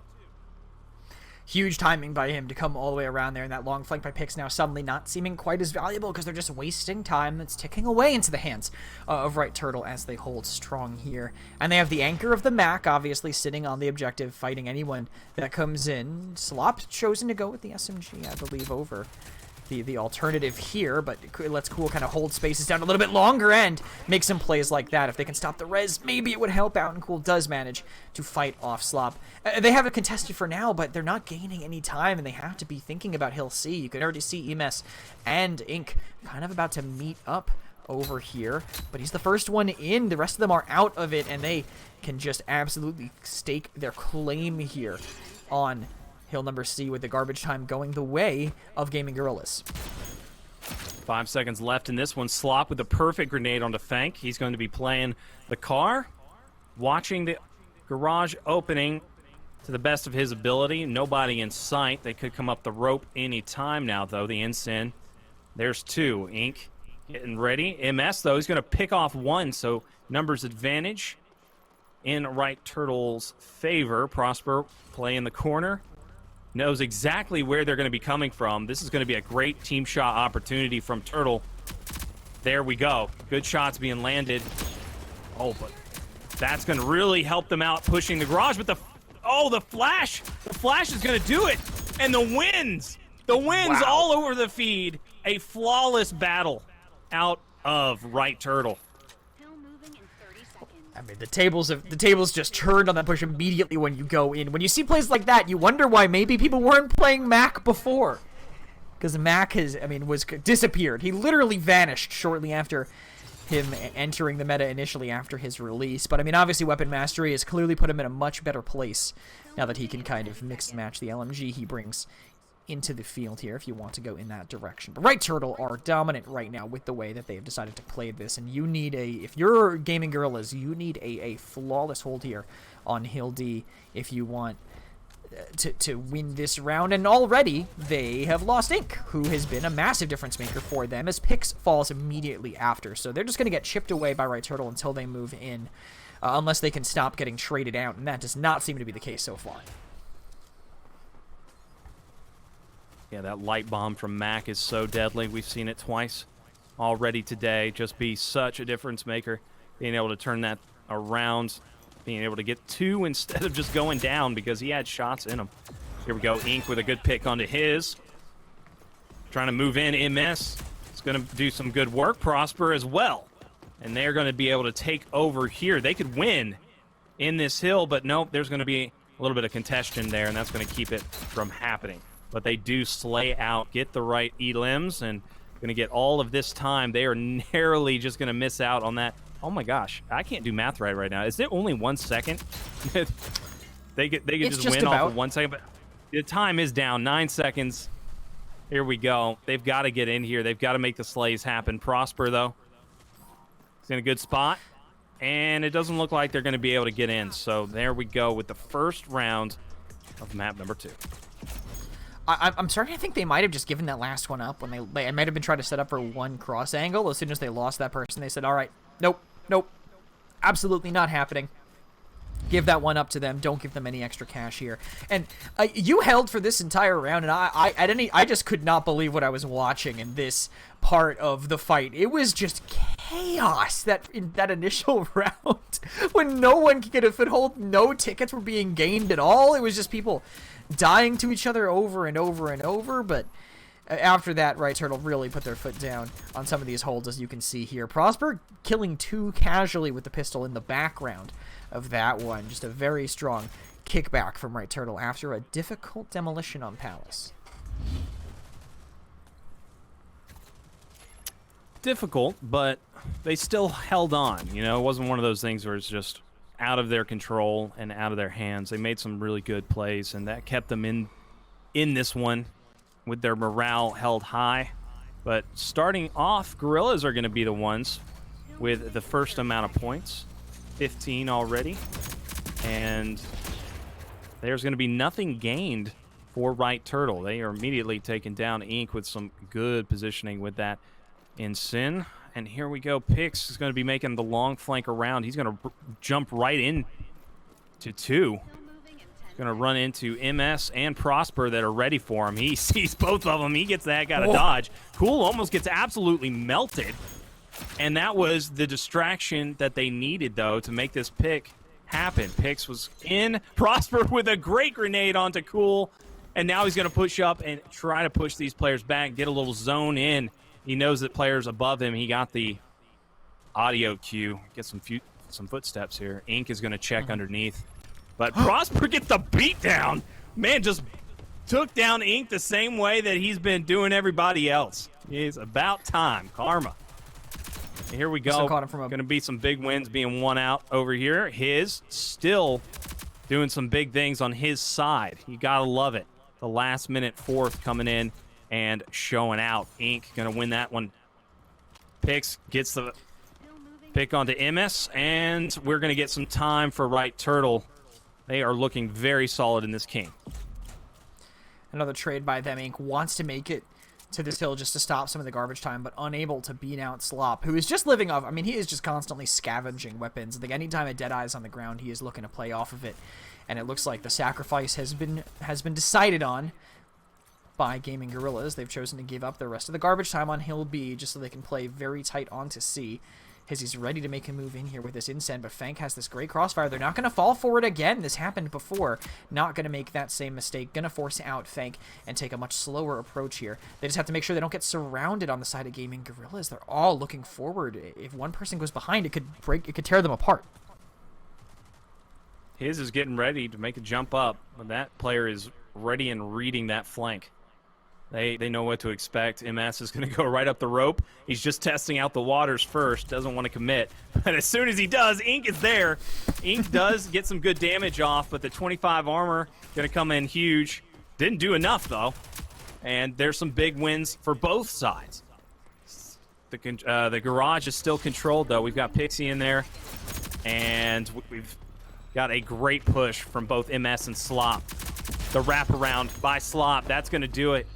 Huge timing by him to come all the way around there, and that long flank by Pix now suddenly not seeming quite as valuable because they're just wasting time that's ticking away into the hands of Right Turtle as they hold strong here. And they have the anchor of the Mac, obviously sitting on the objective, fighting anyone that comes in. Slop chosen to go with the SMG, I believe, over the alternative here, but let's Cool kind of hold spaces down a little bit longer and make some plays like that. If they can stop the res, maybe it would help out, and Cool does manage to fight off Slop. They have it contested for now, but they're not gaining any time, and they have to be thinking about Hill C. You can already see EMS and Ink kind of about to meet up over here, but he's the first one in. The rest of them are out of it, and they can just absolutely stake their claim here on Hill number C, with the garbage time going the way of Gaming Gorillas. 5 seconds left in this one. Slop with the perfect grenade onto Fank. He's going to be playing the car, watching the garage opening to the best of his ability. Nobody in sight. They could come up the rope any time now, though. The Ensign. There's 2. Ink getting ready. MS, though, he's going to pick off 1, so numbers advantage in Right Turtle's favor. Prosper play in the corner. knows exactly where they're going to be coming from. This is going to be a great team shot opportunity from Turtle. There we go. Good shots being landed. Oh, but that's going to really help them out pushing the garage. But the flash. The flash is going to do it. And the wins. The wins all over the feed. A flawless battle out of Right Turtle. I mean, the tables just turned on that push immediately when you go in. When you see plays like that, you wonder why maybe people weren't playing Mac before. Because Mac was disappeared. He literally vanished shortly after him entering the meta initially after his release. But I mean, obviously Weapon Mastery has clearly put him in a much better place now that he can kind of mix and match the LMG he brings into the field here if you want to go in that direction. But Right Turtle are dominant right now with the way that they've decided to play this, and you need if you're Gaming Gorillas, you need a flawless hold here on Hill D if you want to win this round. And already they have lost Ink, who has been a massive difference maker for them, as Pix falls immediately after. So they're just going to get chipped away by Right Turtle until they move in, unless they can stop getting traded out, and that does not seem to be the case so far. Yeah, that light bomb from Mac is so deadly. We've seen it twice already today. Just be such a difference maker. Being able to turn that around, being able to get 2 instead of just going down because he had shots in him. Here we go, Ink with a good pick onto his. Trying to move in, MS. It's going to do some good work. Prosper as well. And they're going to be able to take over here. They could win in this hill, but nope, there's going to be a little bit of contention there, and that's going to keep it from happening. But they do slay out, get the right elims, and going to get all of this time. They are narrowly just going to miss out on that. Oh my gosh, I can't do math right now. Is there only 1 second? they could just win off of 1 second, but the time is down. 9 seconds. Here we go. They've got to get in here. They've got to make the slays happen. Prosper, though, he's in a good spot, and it doesn't look like they're going to be able to get in. So there we go with the first round of map number 2. I'm starting to think they might have just given that last one up when they might have been trying to set up for 1 cross angle. As soon as they lost that person, they said, all right, nope, absolutely not happening. Give that one up to them. Don't give them any extra cash here. And you held for this entire round, and I just could not believe what I was watching in this part of the fight. It was just chaos in that initial round when no one could get a foothold. No tickets were being gained at all. It was just people dying to each other over and over and over. But after that, Right Turtle really put their foot down on some of these holds, as you can see here. Prosper killing 2 casually with the pistol in the background of that one. Just a very strong kickback from Right Turtle after a difficult demolition on Palace. Difficult, but they still held on. You know, it wasn't one of those things where it's just out of their control and out of their hands. They made some really good plays, and that kept them in this one with their morale held high. But starting off, Gorillas are going to be the ones with the first amount of points, 15 already. And there's going to be nothing gained for Right Turtle. They are immediately taking down Ink with some good positioning with that in Sin. And here we go. Pix is going to be making the long flank around. He's going to jump right in to 2. Going to run into MS and Prosper that are ready for him. He sees both of them. He gets that guy to dodge. Cool almost gets absolutely melted. And that was the distraction that they needed, though, to make this pick happen. Pix was in. Prosper with a great grenade onto Cool. And now he's going to push up and try to push these players back, get a little zone in. He knows that players above him. He got the audio cue. Get some footsteps here. Ink is going to check underneath. But Prosper gets the beat down. Man, just took down Ink the same way that he's been doing everybody else. It's about time. Karma. And here we go. Going to be some big wins being won out over here. His still doing some big things on his side. You got to love it. The last minute 4th coming in and showing out. Ink going to win that one. Pix gets the pick onto MS, and we're going to get some time for Right Turtle. They are looking very solid in this game. Another trade by them. Ink wants to make it to this hill just to stop some of the garbage time, but unable to beat out Slop, who is just living off. I mean, he is just constantly scavenging weapons. I think anytime a Deadeye is on the ground, he is looking to play off of it. And it looks like the sacrifice has been decided on by Gaming Gorillas. They've chosen to give up the rest of the garbage time on Hill B just so they can play very tight onto C. Hizzy's ready to make a move in here with this Incend, but Fank has this great crossfire. They're not going to fall for it again. This happened before. Not going to make that same mistake. Going to force out Fank and take a much slower approach here. They just have to make sure they don't get surrounded on the side of Gaming Gorillas. They're all looking forward. If one person goes behind, it could tear them apart. His is getting ready to make a jump up, but that player is ready and reading that flank. They know what to expect. MS is going to go right up the rope. He's just testing out the waters first. Doesn't want to commit. But as soon as he does, Ink is there. Ink does get some good damage off, but the 25 armor going to come in huge. Didn't do enough, though. And there's some big wins for both sides. The garage is still controlled, though. We've got Pixie in there. And we've got a great push from both MS and Slop. The wraparound by Slop, that's going to do it.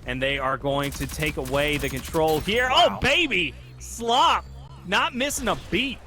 And they are going to take away the control here. Wow. Oh, baby! Slop! Not missing a beat.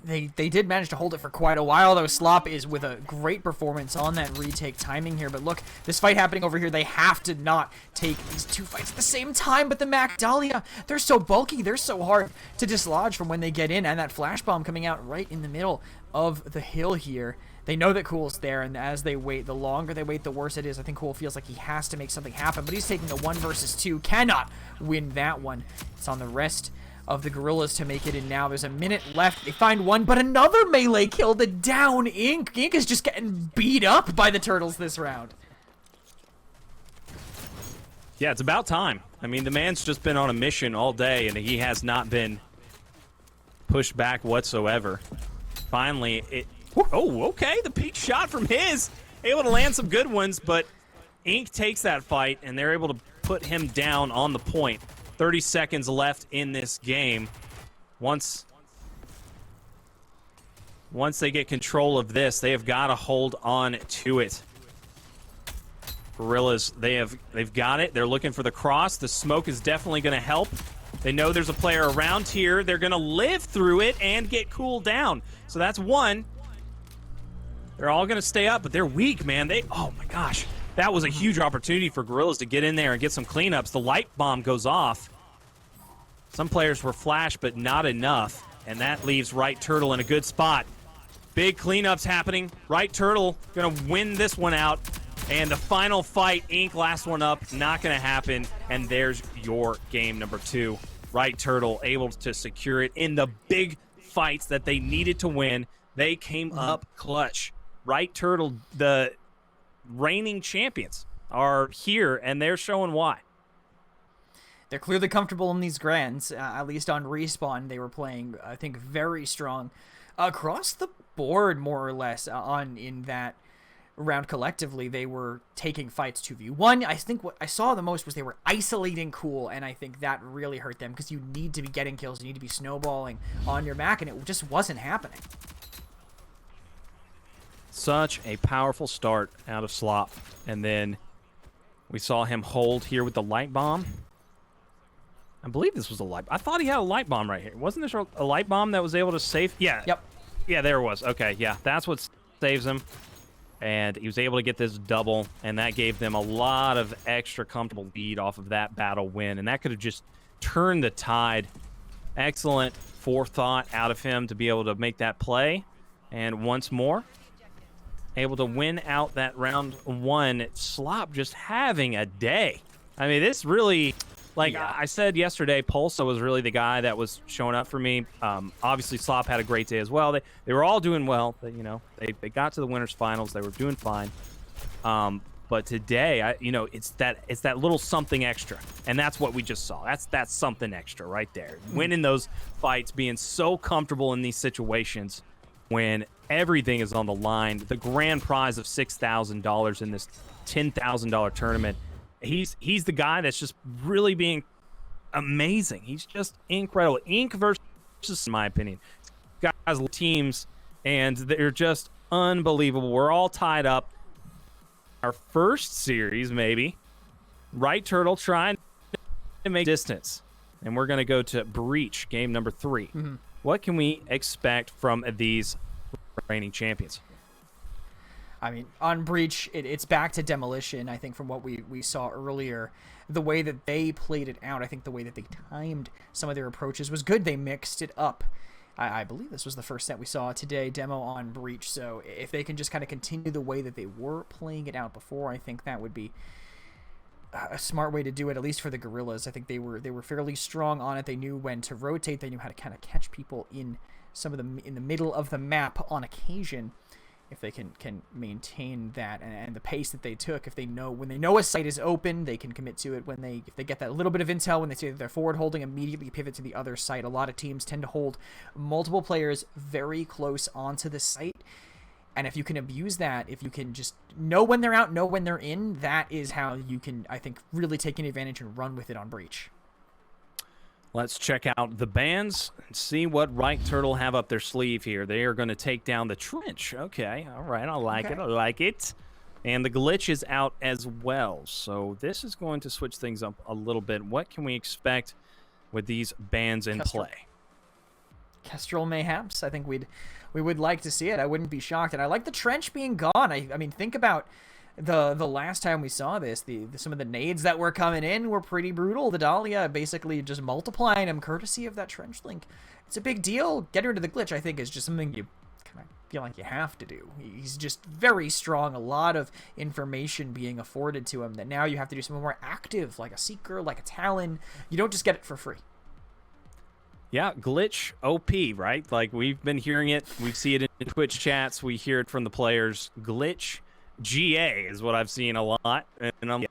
They did manage to hold it for quite a while, though. Slop is with a great performance on that retake timing here. But look, this fight happening over here, they have to not take these two fights at the same time. But the Mac Dahlia, they're so bulky. They're so hard to dislodge from when they get in. And that flash bomb coming out right in the middle of the hill here. They know that Cool's there, and as they wait, the longer they wait, the worse it is. I think Cool feels like he has to make something happen, but he's taking the 1 versus 2. Cannot win that one. It's on the rest of the Gorillas to make it in now. There's a minute left. They find one, but another melee kill to down Ink. Ink is just getting beat up by the Turtles this round. Yeah, it's about time. I mean, the man's just been on a mission all day, and he has not been pushed back whatsoever. Finally, it... Oh, okay, the peak shot from his. Able to land some good ones, but Ink takes that fight, and they're able to put him down on the point. 30 seconds left in this game. Once they get control of this, they have got to hold on to it. Gorillas, they've got it. They're looking for the cross. The smoke is definitely going to help. They know there's a player around here. They're going to live through it and get cooled down. So that's one. They're all going to stay up, but they're weak, man. Oh, my gosh. That was a huge opportunity for Gorillas to get in there and get some cleanups. The light bomb goes off. Some players were flashed, but not enough. And that leaves Right Turtle in a good spot. Big cleanups happening. Right Turtle going to win this one out. And the final fight, Ink, last one up, not going to happen. And there's your game number 2. Right Turtle able to secure it in the big fights that they needed to win. They came up clutch. Right Turtle, the reigning champions, are here, and they're showing why. They're clearly comfortable in these grands. At least on Respawn, they were playing, I think, very strong across the board, more or less, in that round collectively. They were taking fights 2v1. I think what I saw the most was they were isolating Cool, and I think that really hurt them because you need to be getting kills. You need to be snowballing on your Mac, and it just wasn't happening. Such a powerful start out of Slop. And then we saw him hold here with the light bomb. I believe this was a light. I thought he had a light bomb right here. Wasn't there a light bomb that was able to save? Yeah. Yep. Yeah, there it was. Okay, yeah. That's what saves him. And he was able to get this double, and that gave them a lot of extra comfortable lead off of that battle win. And that could have just turned the tide. Excellent forethought out of him to be able to make that play. And once more, able to win out that round 1. Slop just having a day. I mean, this really, like I said yesterday, Pulsa was really the guy that was showing up for me. Obviously, Slop had a great day as well. They were all doing well. They got to the winners finals. They were doing fine. But today, it's that little something extra, and that's what we just saw. That's something extra right there. Winning those fights, being so comfortable in these situations when everything is on the line. The grand prize of $6,000 in this $10,000 tournament. He's the guy that's just really being amazing. He's just incredible. Ink versus, in my opinion, guys, teams, and they're just unbelievable. We're all tied up. Our first series, maybe, Right Turtle trying to make distance. And we're going to go to Breach, game number 3. What can we expect from these reigning champions? I mean, on Breach, it's back to demolition, I think, from what we saw earlier. The way that they played it out, I think the way that they timed some of their approaches was good. They mixed it up. I believe this was the first set we saw today, demo on Breach. So if they can just kind of continue the way that they were playing it out before, I think that would be a smart way to do it, at least for the Gorillas. I think they were fairly strong on it. They knew when to rotate. They knew how to kind of catch people in some of the middle of the map on occasion. If they can maintain that and the pace that they took, when they know a site is open, they can commit to it. If they get that little bit of intel, when they see that they're forward holding, immediately pivot to the other site. A lot of teams tend to hold multiple players very close onto the site. And if you can abuse that, if you can just know when they're out, know when they're in, that is how you can, I think, really take an advantage and run with it on Breach. Let's check out the bands and see what Right Turtle have up their sleeve here. They are going to take down the Trench. Okay, all right, I like it. And the Glitch is out as well. So this is going to switch things up a little bit. What can we expect with these bands in play? Kestrel mayhaps. I think we would like to see it. I wouldn't be shocked. And I like the Trench being gone. I mean, think about the last time we saw this. Some of the nades that were coming in were pretty brutal. The Dahlia basically just multiplying them courtesy of that Trench link. It's a big deal. Getting rid of the Glitch, I think, is just something you kind of feel like you have to do. He's just very strong. A lot of information being afforded to him that now you have to do something more active, like a Seeker, like a Talon. You don't just get it for free. Yeah, Glitch OP, right? Like, we've been hearing it. We see it in Twitch chats. We hear it from the players. Glitch GA is what I've seen a lot. And I'm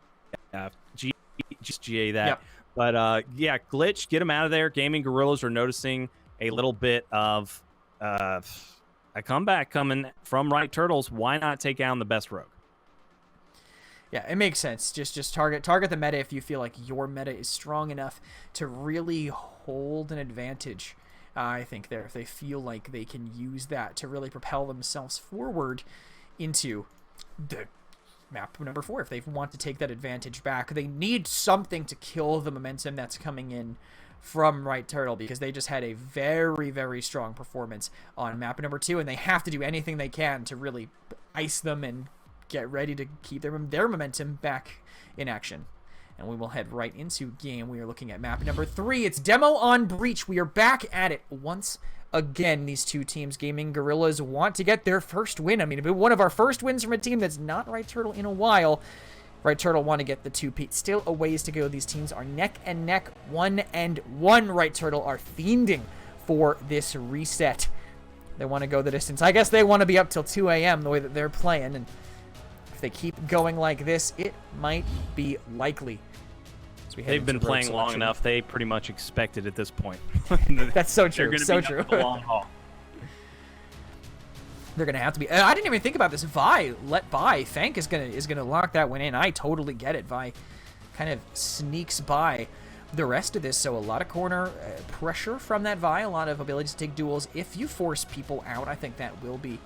just GA that. Yep. But, yeah, Glitch, get him out of there. Gaming Gorillas are noticing a little bit of a comeback coming from Right Turtles. Why not take down the best rogue? Yeah, it makes sense. Just target the meta if you feel like your meta is strong enough to really hold an advantage. I think if they feel like they can use that to really propel themselves forward into the map number 4. If they want to take that advantage back, they need something to kill the momentum that's coming in from Right Turtle, because they just had a very, very strong performance on map number 2, and they have to do anything they can to really ice them and get ready to keep their momentum back in action. And we will head right into game. We are looking at map number 3. It's demo on Breach. We are back at it once again. These two teams, Gaming Gorillas, want to get their first win. I mean, it'll be one of our first wins from a team that's not Right Turtle in a while. Right Turtle want to get the 2-peat. Still a ways to go. These teams are neck and neck, 1-1. Right Turtle are fiending for this reset. They want to go the distance. I guess they want to be up till 2 a.m. the way that they're playing, and if they keep going like this, it might be likely. They've been playing long enough. They pretty much expect it at this point. That's so true. They're So be true. The long haul. They're gonna have to be. I didn't even think about this. Vi let by. Fank is gonna lock that one in. I totally get it. Vi kind of sneaks by the rest of this. So a lot of corner pressure from that Vi. A lot of ability to take duels. If you force people out, I think that will be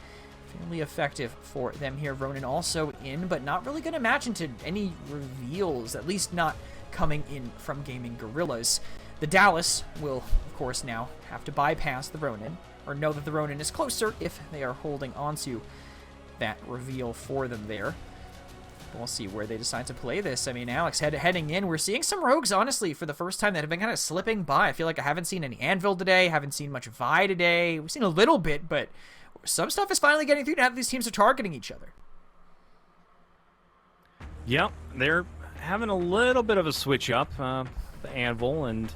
fairly effective for them here. Ronin also in, but not really going to match into any reveals, at least not coming in from Gaming Gorillas. The Dallas will, of course, now have to bypass the Ronin, or know that the Ronin is closer if they are holding onto that reveal for them there. We'll see where they decide to play this. I mean, Alex, heading in, we're seeing some rogues, honestly, for the first time that have been kind of slipping by. I feel like I haven't seen any Anvil today, haven't seen much Vi today. We've seen a little bit, but some stuff is finally getting through now that these teams are targeting each other. Yep, they're having a little bit of a switch up, the Anvil, and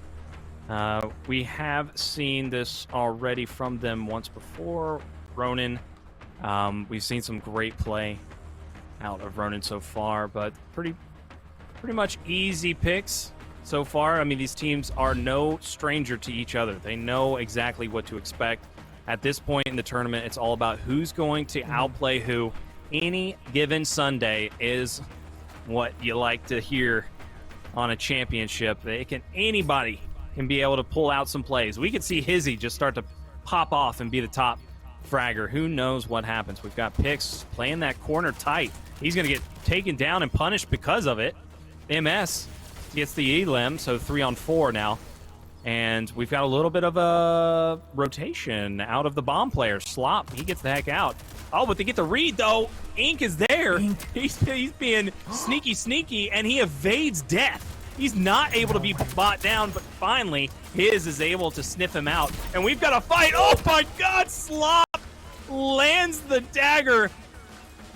we have seen this already from them once before. Ronin, we've seen some great play out of Ronin so far, but pretty much easy picks so far. I mean, these teams are no stranger to each other. They know exactly what to expect. At this point in the tournament, it's all about who's going to outplay who. Any given Sunday is what you like to hear on a championship. Anybody can be able to pull out some plays. We could see Hizzy just start to pop off and be the top fragger. Who knows what happens? We've got Pix playing that corner tight. He's going to get taken down and punished because of it. MS gets the elim, so 3-on-4 now. And we've got a little bit of a rotation out of the bomb player. Slop, he gets the heck out. Oh, but they get the read, though. Ink is there. He's being sneaky, and he evades death. He's not able to be bought down, but finally, his is able to sniff him out. And we've got a fight. Oh, my God. Slop lands the dagger.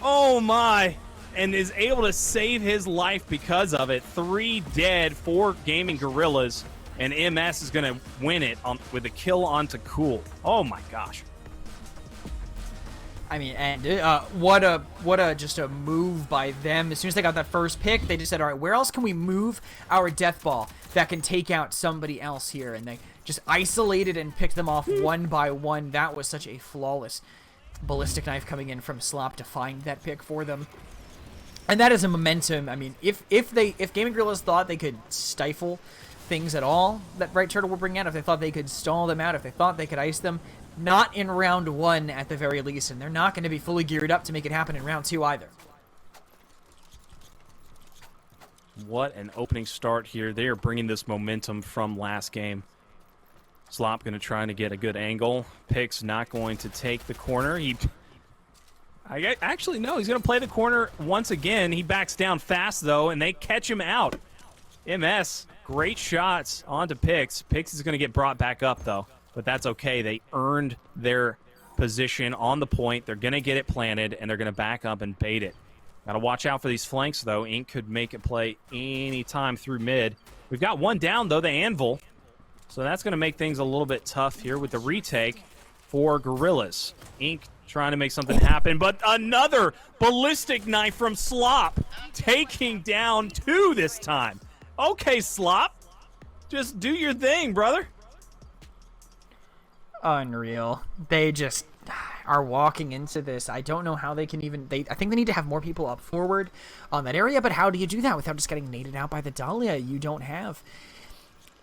Oh, my. And is able to save his life because of it. 3 dead, 4 Gaming Gorillas. And MS is going to win it with a kill onto Cool. Oh, my gosh. I mean, and what a just a move by them. As soon as they got that first pick, they just said, all right, where else can we move our death ball that can take out somebody else here? And they just isolated and picked them off one by one. That was such a flawless ballistic knife coming in from Slop to find that pick for them. And that is a momentum. I mean, if Gaming Gorillas thought they could stifle things at all that Bright Turtle will bring out, if they thought they could stall them out, if they thought they could ice them, not in round 1 at the very least, and they're not going to be fully geared up to make it happen in round 2 either. What an opening start here. They are bringing this momentum from last game. Slop going to try to get a good angle. Pick's not going to take the corner. Actually, no, he's going to play the corner once again. He backs down fast, though, and they catch him out. MS, great shots onto Pix. Pix is going to get brought back up, though, but that's okay. They earned their position on the point. They're going to get it planted, and they're going to back up and bait it. Got to watch out for these flanks, though. Ink could make a play anytime through mid. We've got one down, though, the Anvil. So that's going to make things a little bit tough here with the retake for Gorillas. Ink trying to make something happen, but another ballistic knife from Slop, taking down 2 this time. Okay, Slop, just do your thing, brother. Unreal. They just are walking into this. I don't know how they can even... I think they need to have more people up forward on that area, but how do you do that without just getting naded out by the Dahlia? You don't have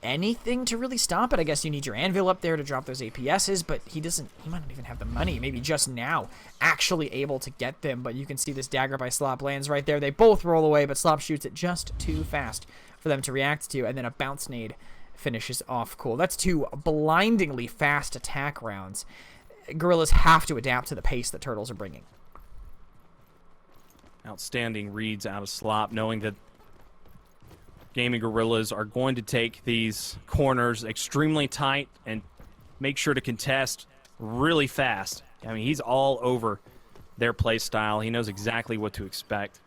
anything to really stop it. I guess you need your Anvil up there to drop those APSs, but he might not even have the money, maybe just now, actually able to get them. But you can see this dagger by Slop lands right there. They both roll away, but Slop shoots it just too fast for them to react to, and then a bounce nade finishes off Cool. That's 2 blindingly fast attack rounds. Gorillas have to adapt to the pace that Turtles are bringing. Outstanding reads out of Slop, knowing that Gaming Gorillas are going to take these corners extremely tight and make sure to contest really fast. I mean, he's all over their play style. He knows exactly what to expect,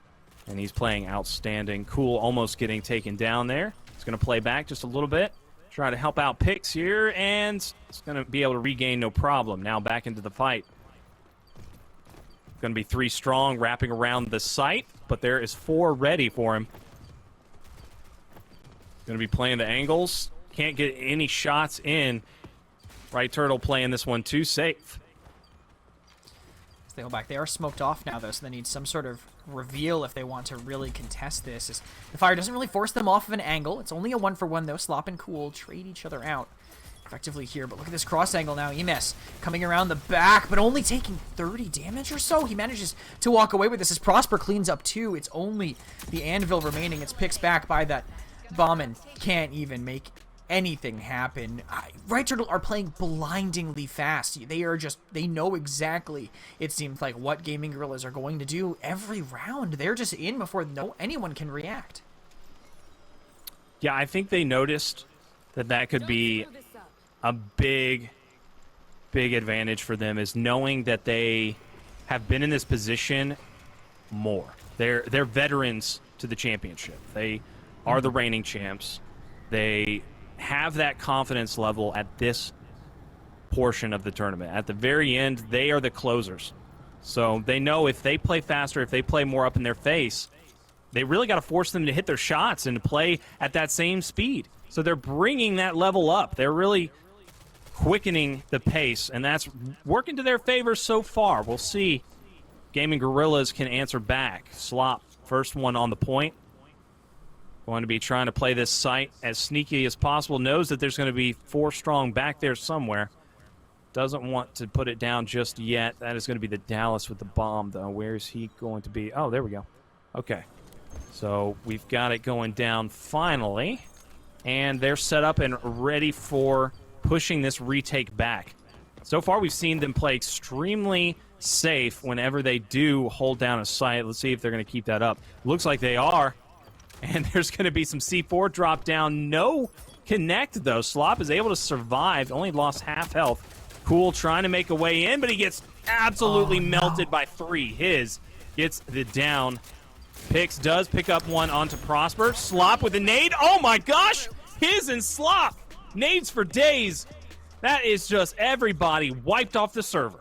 and he's playing outstanding. Cool almost getting taken down there. He's going to play back just a little bit, try to help out Pix here, and it's going to be able to regain no problem. Now back into the fight. Going to be 3 strong wrapping around the site, but there is 4 ready for him. Going to be playing the angles. Can't get any shots in. Right Turtle playing this one too safe. As they go back, they are smoked off now, though, so they need some sort of reveal if they want to really contest this. As the fire doesn't really force them off of an angle. It's only a 1-for-1, though. Slop and Cool trade each other out effectively here. But look at this cross angle now. Emes coming around the back, but only taking 30 damage or so. He manages to walk away with this as Prosper cleans up 2. It's only the Anvil remaining. It's Picks back by that bomb and can't even make anything happen. Right Turtle are playing blindingly fast. They know exactly, it seems like, what Gaming Gorillas are going to do every round. They're just in before anyone can react. Yeah, I think they noticed that could be a big advantage for them, is knowing that they have been in this position more. They're veterans to the championship. They are the reigning champs. They have that confidence level at this portion of the tournament. At the very end, they are the closers. So they know if they play faster, if they play more up in their face, they really got to force them to hit their shots and to play at that same speed. So they're bringing that level up. They're really quickening the pace, and that's working to their favor so far. We'll see. Gaming Gorillas can answer back. Slop, first one on the point. Going to be trying to play this site as sneaky as possible. Knows that there's going to be 4 strong back there somewhere. Doesn't want to put it down just yet. That is going to be the Dallas with the bomb, though. Where is he going to be? Oh, there we go. Okay. So we've got it going down finally. And they're set up and ready for pushing this retake back. So far, we've seen them play extremely safe whenever they do hold down a site. Let's see if they're going to keep that up. Looks like they are. And there's going to be some C4 drop down. No connect, though. Slop is able to survive. Only lost half health. Cool trying to make a way in, but he gets absolutely melted by 3. His gets the down. Pix does pick up one onto Prosper. Slop with a nade. Oh, my gosh. His and Slop. Nades for days. That is just everybody wiped off the server.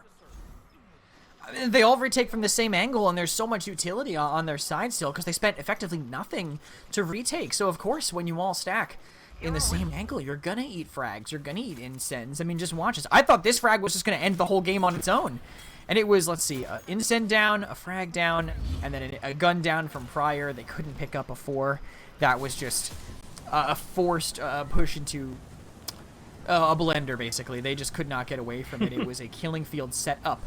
I mean, they all retake from the same angle, and there's so much utility on their side still because they spent effectively nothing to retake. So, of course, when you all stack in the same angle, you're going to eat frags. You're going to eat incens. I mean, just watch this. I thought this frag was just going to end the whole game on its own. And it was, let's see, an incen down, a frag down, and then a gun down from Pryor. They couldn't pick up a 4. That was just a forced push into a blender, basically. They just could not get away from it. It was a killing field set up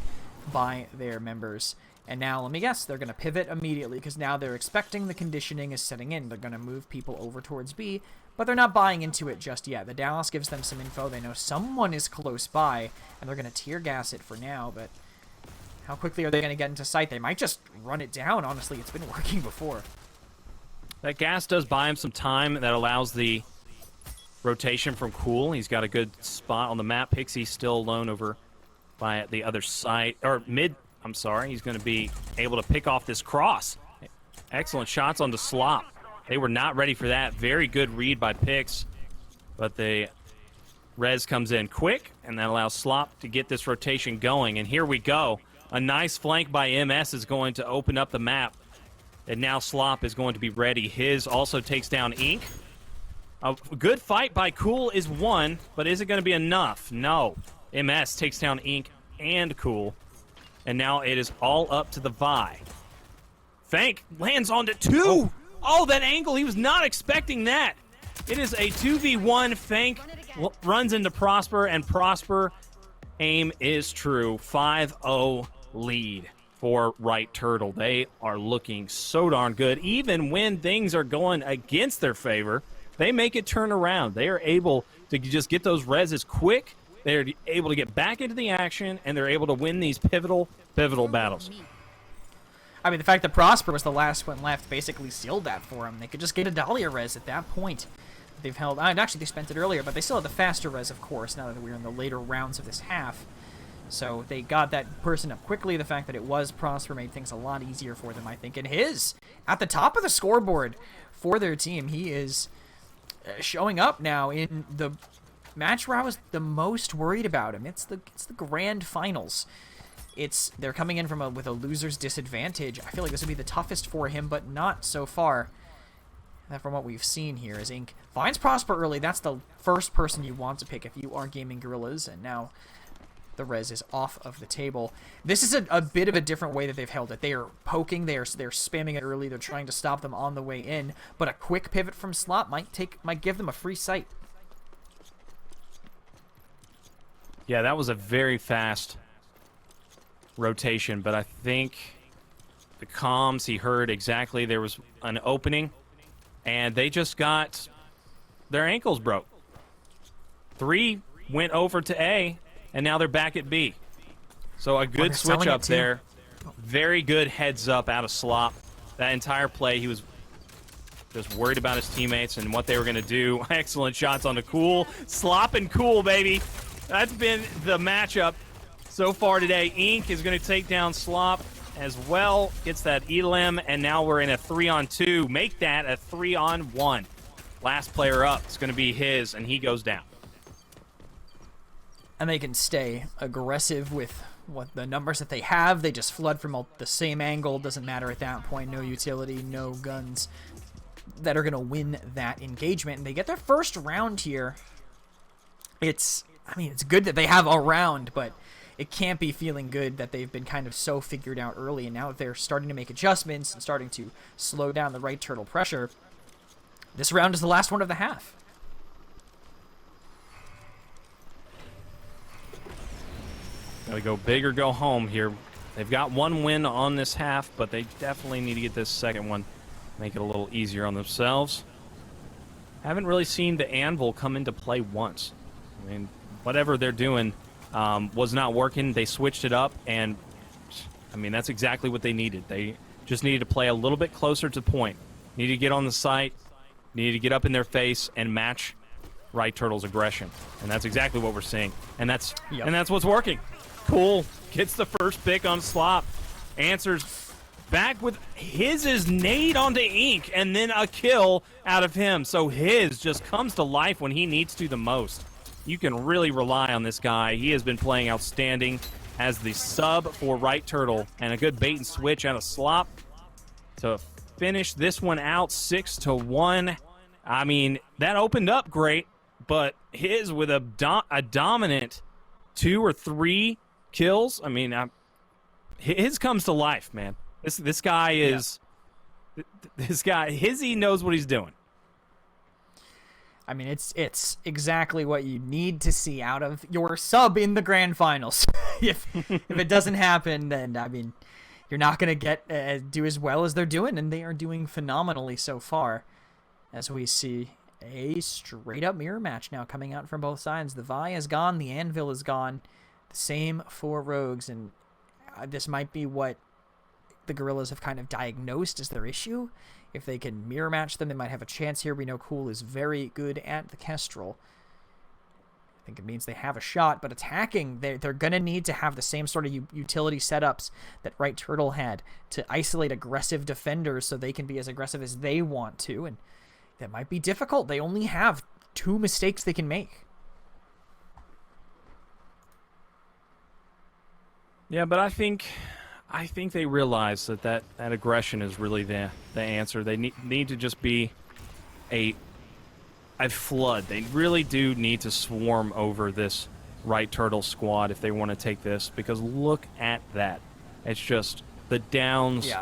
by their members. And now, let me guess, they're going to pivot immediately because now they're expecting the conditioning is setting in. They're going to move people over towards B, but they're not buying into it just yet. The Dallas gives them some info. They know someone is close by, and they're going to tear gas it for now, but how quickly are they going to get into sight? They might just run it down, honestly. It's been working before. That gas does buy him some time. That allows the rotation from Cool. He's got a good spot on the map. Pixie's still alone over by the other side, or mid. I'm sorry. He's going to be able to pick off this cross. Excellent shots on the Slop. They were not ready for that. Very good read by Pix, but the res comes in quick, and that allows Slop to get this rotation going. And here we go. A nice flank by MS is going to open up the map. And now Slop is going to be ready. His also takes down Ink. A good fight by Cool is won, but is it going to be enough? No. MS takes down Ink and Cool. And now it is all up to the Vi. Fank lands onto 2. Oh, that angle. He was not expecting that. It is a 2v1. Fank runs into Prosper, and Prosper aim is true. 5-0 lead for Right Turtle. They are looking so darn good. Even when things are going against their favor, they make it turn around. They are able to just get those reses quick. They're able to get back into the action, and they're able to win these pivotal battles. I mean, the fact that Prosper was the last one left basically sealed that for them. They could just get a Dahlia res at that point. They've held, and actually they spent it earlier, but they still have the faster res, of course, now that we're in the later rounds of this half. So they got that person up quickly. The fact that it was Prosper made things a lot easier for them, I think. And his, at the top of the scoreboard for their team, he is showing up now in the match where I was the most worried about him. It's the grand finals. They're coming in with a loser's disadvantage. I feel like this would be the toughest for him, but not so far. From what we've seen here, as Ink finds Prosper early. That's the first person you want to pick if you are gaming Gorillas, and now the res is off of the table. This is a bit of a different way that they've held it. They are poking, they're spamming it early, they're trying to stop them on the way in, but a quick pivot from Slop might give them a free sight. Yeah, that was a very fast rotation, but I think the comms, he heard exactly there was an opening, and they just got their ankles broke. 3 went over to A, and now they're back at B. So a good switch up there. Very good heads up out of Slop. That entire play, he was just worried about his teammates and what they were going to do. Excellent shots on the Cool. Slop and Cool, baby. That's been the matchup so far today. Ink is going to take down Slop as well. Gets that Elam, and now we're in a 3-on-2. Make that a 3-on-1. Last player up is going to be his, and he goes down. And they can stay aggressive with what the numbers that they have. They just flood from the same angle. Doesn't matter at that point. No utility, no guns that are going to win that engagement. And they get their first round here. It's good that they have a round, but it can't be feeling good that they've been kind of so figured out early, and now they're starting to make adjustments and starting to slow down the Right Turtle pressure. This round is the last one of the half. Gotta go big or go home here. They've got one win on this half, but they definitely need to get this second one make it a little easier on themselves. Haven't really seen the anvil come into play once. I mean, whatever they're doing was not working. They switched it up, and I mean, that's exactly what they needed. They just needed to play a little bit closer to point. Needed to get on the site, needed to get up in their face and match Right Turtle's aggression. And that's exactly what we're seeing. And that's what's working. Cool. Gets the first pick on Slop. Answers back with his nade onto Ink, and then a kill out of him. So his just comes to life when he needs to the most. You can really rely on this guy. He has been playing outstanding as the sub for Right Turtle, and a good bait and switch out of Slop to finish this one out 6-1. I mean, that opened up great, but his with a dominant 2 or 3 kills. I mean, his comes to life, man. This guy is this guy. Hizzy knows what he's doing. I mean, it's exactly what you need to see out of your sub in the grand finals. if it doesn't happen, then I mean, you're not gonna get do as well as they're doing, and they are doing phenomenally so far. As we see a straight up mirror match now coming out from both sides. The Vi is gone, the Anvil is gone. The same for Rogues, and this might be what the Gorillas have kind of diagnosed as their issue. If they can mirror match them, they might have a chance here. We know Cool is very good at the Kestrel. I think it means they have a shot, but attacking, they're going to need to have the same sort of utility setups that Right Turtle had to isolate aggressive defenders so they can be as aggressive as they want to, and that might be difficult. They only have 2 mistakes they can make. Yeah, but I think they realize that aggression is really the answer. They need to just be a flood. They really do need to swarm over this Right Turtle squad if they want to take this, because look at that. It's just the downs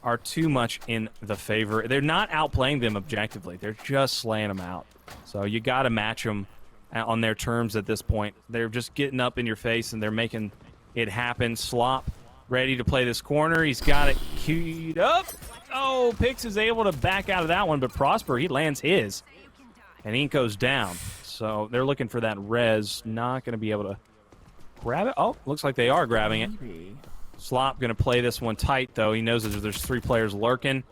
are too much in the favor. They're not outplaying them objectively. They're just slaying them out. So you got to match them on their terms at this point. They're just getting up in your face, and they're making it happen. Slop ready to play this corner. He's got it queued up. Oh, Pix is able to back out of that one, but Prosper, he lands his. And Ink goes down. So they're looking for that res. Not going to be able to grab it. Oh, looks like they are grabbing it. Slop going to play this one tight, though. He knows that there's 3 players lurking.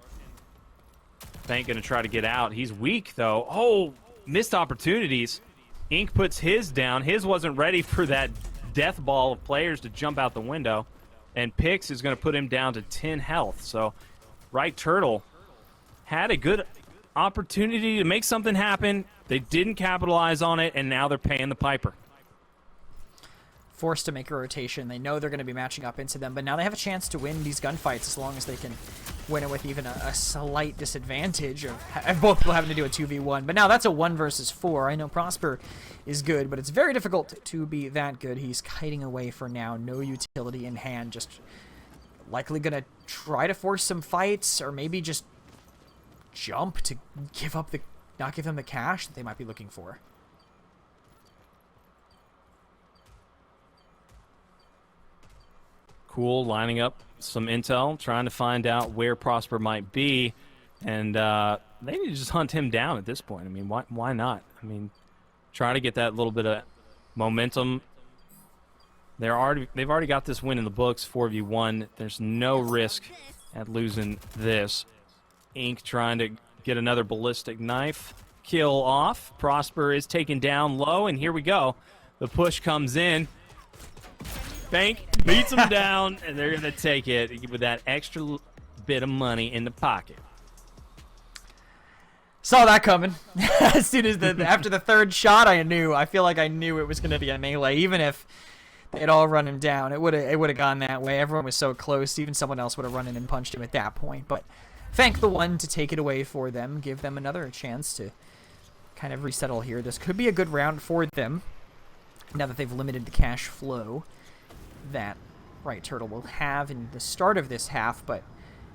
Thank going to try to get out. He's weak, though. Oh, missed opportunities. Ink puts his down. His wasn't ready for that death ball of players to jump out the window. And Pix is going to put him down to 10 health. So Right Turtle had a good opportunity to make something happen. They didn't capitalize on it, and now they're paying the piper. Forced to make a rotation. They know they're going to be matching up into them, but now they have a chance to win these gunfights as long as they can win it with even a slight disadvantage of both people having to do a 2v1. But now that's a 1 versus 4. I know Prosper is good, but it's very difficult to be that good. He's kiting away for now. No utility in hand. Just likely going to try to force some fights, or maybe just jump to not give them the cash that they might be looking for. Cool, lining up some intel, trying to find out where Prosper might be, and they need to just hunt him down at this point. I mean, why not? I mean, try to get that little bit of momentum. They've already got this win in the books, 4v1. There's no risk at losing this. Ink trying to get another ballistic knife kill off. Prosper is taken down low, and here we go. The push comes in. Bank beats them down, and they're going to take it with that extra bit of money in the pocket. Saw that coming. As soon as after the 3rd shot, I feel like I knew it was going to be a melee. Even if they'd all run him down, it would have gone that way. Everyone was so close. Even someone else would have run in and punched him at that point. But thank the one to take it away for them, give them another chance to kind of resettle here. This could be a good round for them now that they've limited the cash flow that Right Turtle will have in the start of this half, but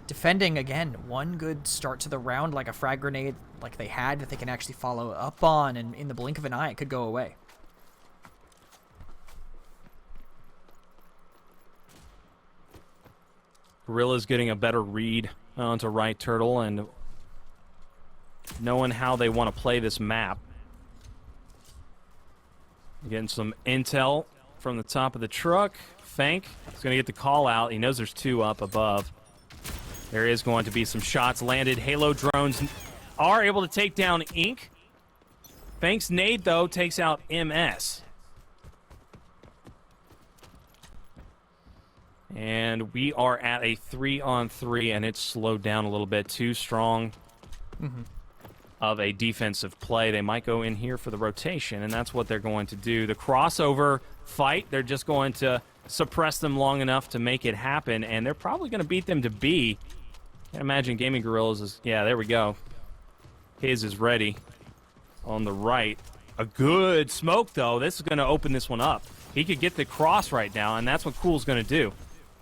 defending, again, one good start to the round, like a frag grenade like they had that they can actually follow up on, and in the blink of an eye, it could go away. Gorilla's getting a better read onto Right Turtle, and knowing how they want to play this map. Getting some intel from the top of the truck. Fank is going to get the call out. He knows there's 2 up above. There is going to be some shots landed. Halo drones are able to take down Ink. Fank's nade, though, takes out MS. And we are at a 3-on-3, and it's slowed down a little bit. Too strong of a defensive play. They might go in here for the rotation, and that's what they're going to do. The crossover fight, they're just going to suppress them long enough to make it happen, and they're probably going to beat them to B. Can't imagine Gaming Gorillas is... Yeah, there we go. His is ready on the right. A good smoke, though. This is going to open this one up. He could get the cross right now, and that's what Cool's going to do.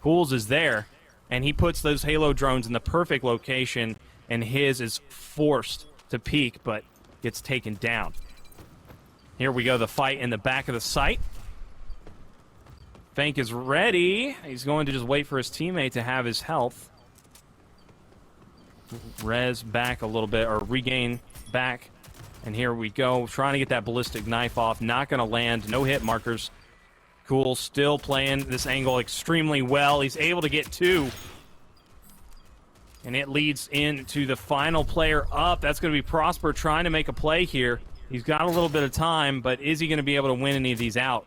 Cool's is there, and he puts those Halo drones in the perfect location, and his is forced to peek, but gets taken down. Here we go, the fight in the back of the site. Fank is ready. He's going to just wait for his teammate to have his health. Res back a little bit, or regain back. And here we go, trying to get that ballistic knife off. Not going to land, no hit markers. Cool, still playing this angle extremely well. He's able to get 2. And it leads into the final player up. That's going to be Prosper trying to make a play here. He's got a little bit of time, but is he going to be able to win any of these out?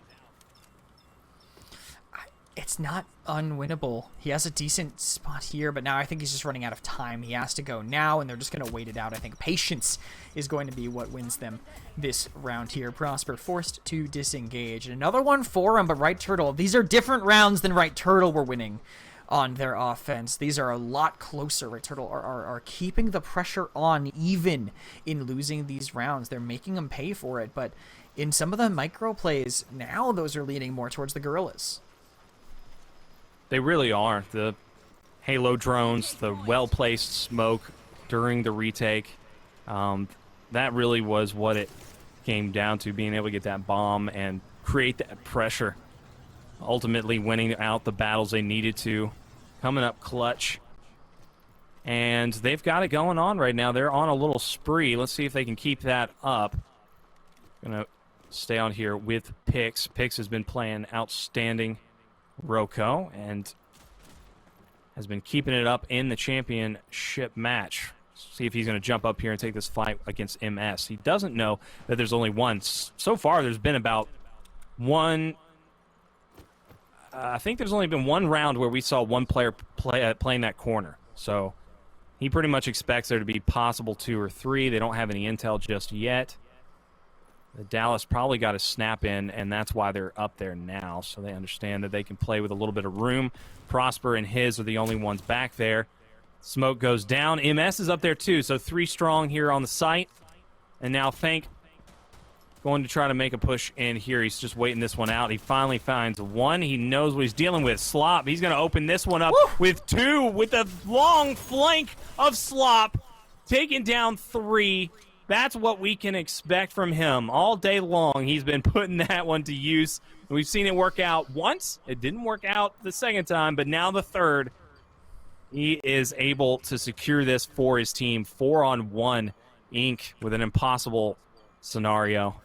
It's not unwinnable. He has a decent spot here, but now I think he's just running out of time. He has to go now, and they're just going to wait it out. I think patience is going to be what wins them this round here. Prosper forced to disengage. Another one for him, but Right Turtle. These are different rounds than Right Turtle were winning on their offense. These are a lot closer. Right Turtle are keeping the pressure on even in losing these rounds. They're making them pay for it, but in some of the micro plays, now those are leaning more towards the Gorillas. They really are. The Halo drones, the well-placed smoke during the retake, that really was what it came down to, being able to get that bomb and create that pressure. Ultimately winning out the battles they needed to. Coming up clutch. And they've got it going on right now. They're on a little spree. Let's see if they can keep that up. Gonna stay on here with Pix. Pix has been playing outstanding Roco and has been keeping it up in the championship match. See if he's going to jump up here and take this fight against MS. He doesn't know that there's only one. So far, there's been about one... I think there's only been one round where we saw one player playing that corner. So he pretty much expects there to be possible 2 or 3. They don't have any intel just yet. The Dallas probably got a snap in, and that's why they're up there now, so they understand that they can play with a little bit of room. Prosper and his are the only ones back there. Smoke goes down. MS is up there too, so 3 strong here on the site. And now Fank going to try to make a push in here. He's just waiting this one out. He finally finds one. He knows what he's dealing with. Slop, he's going to open this one up with 2, with a long flank of Slop, taking down 3. That's what we can expect from him all day long. He's been putting that one to use. We've seen it work out once. It didn't work out the second time, but now the third. He is able to secure this for his team. 4-on-1 Ink with an impossible scenario.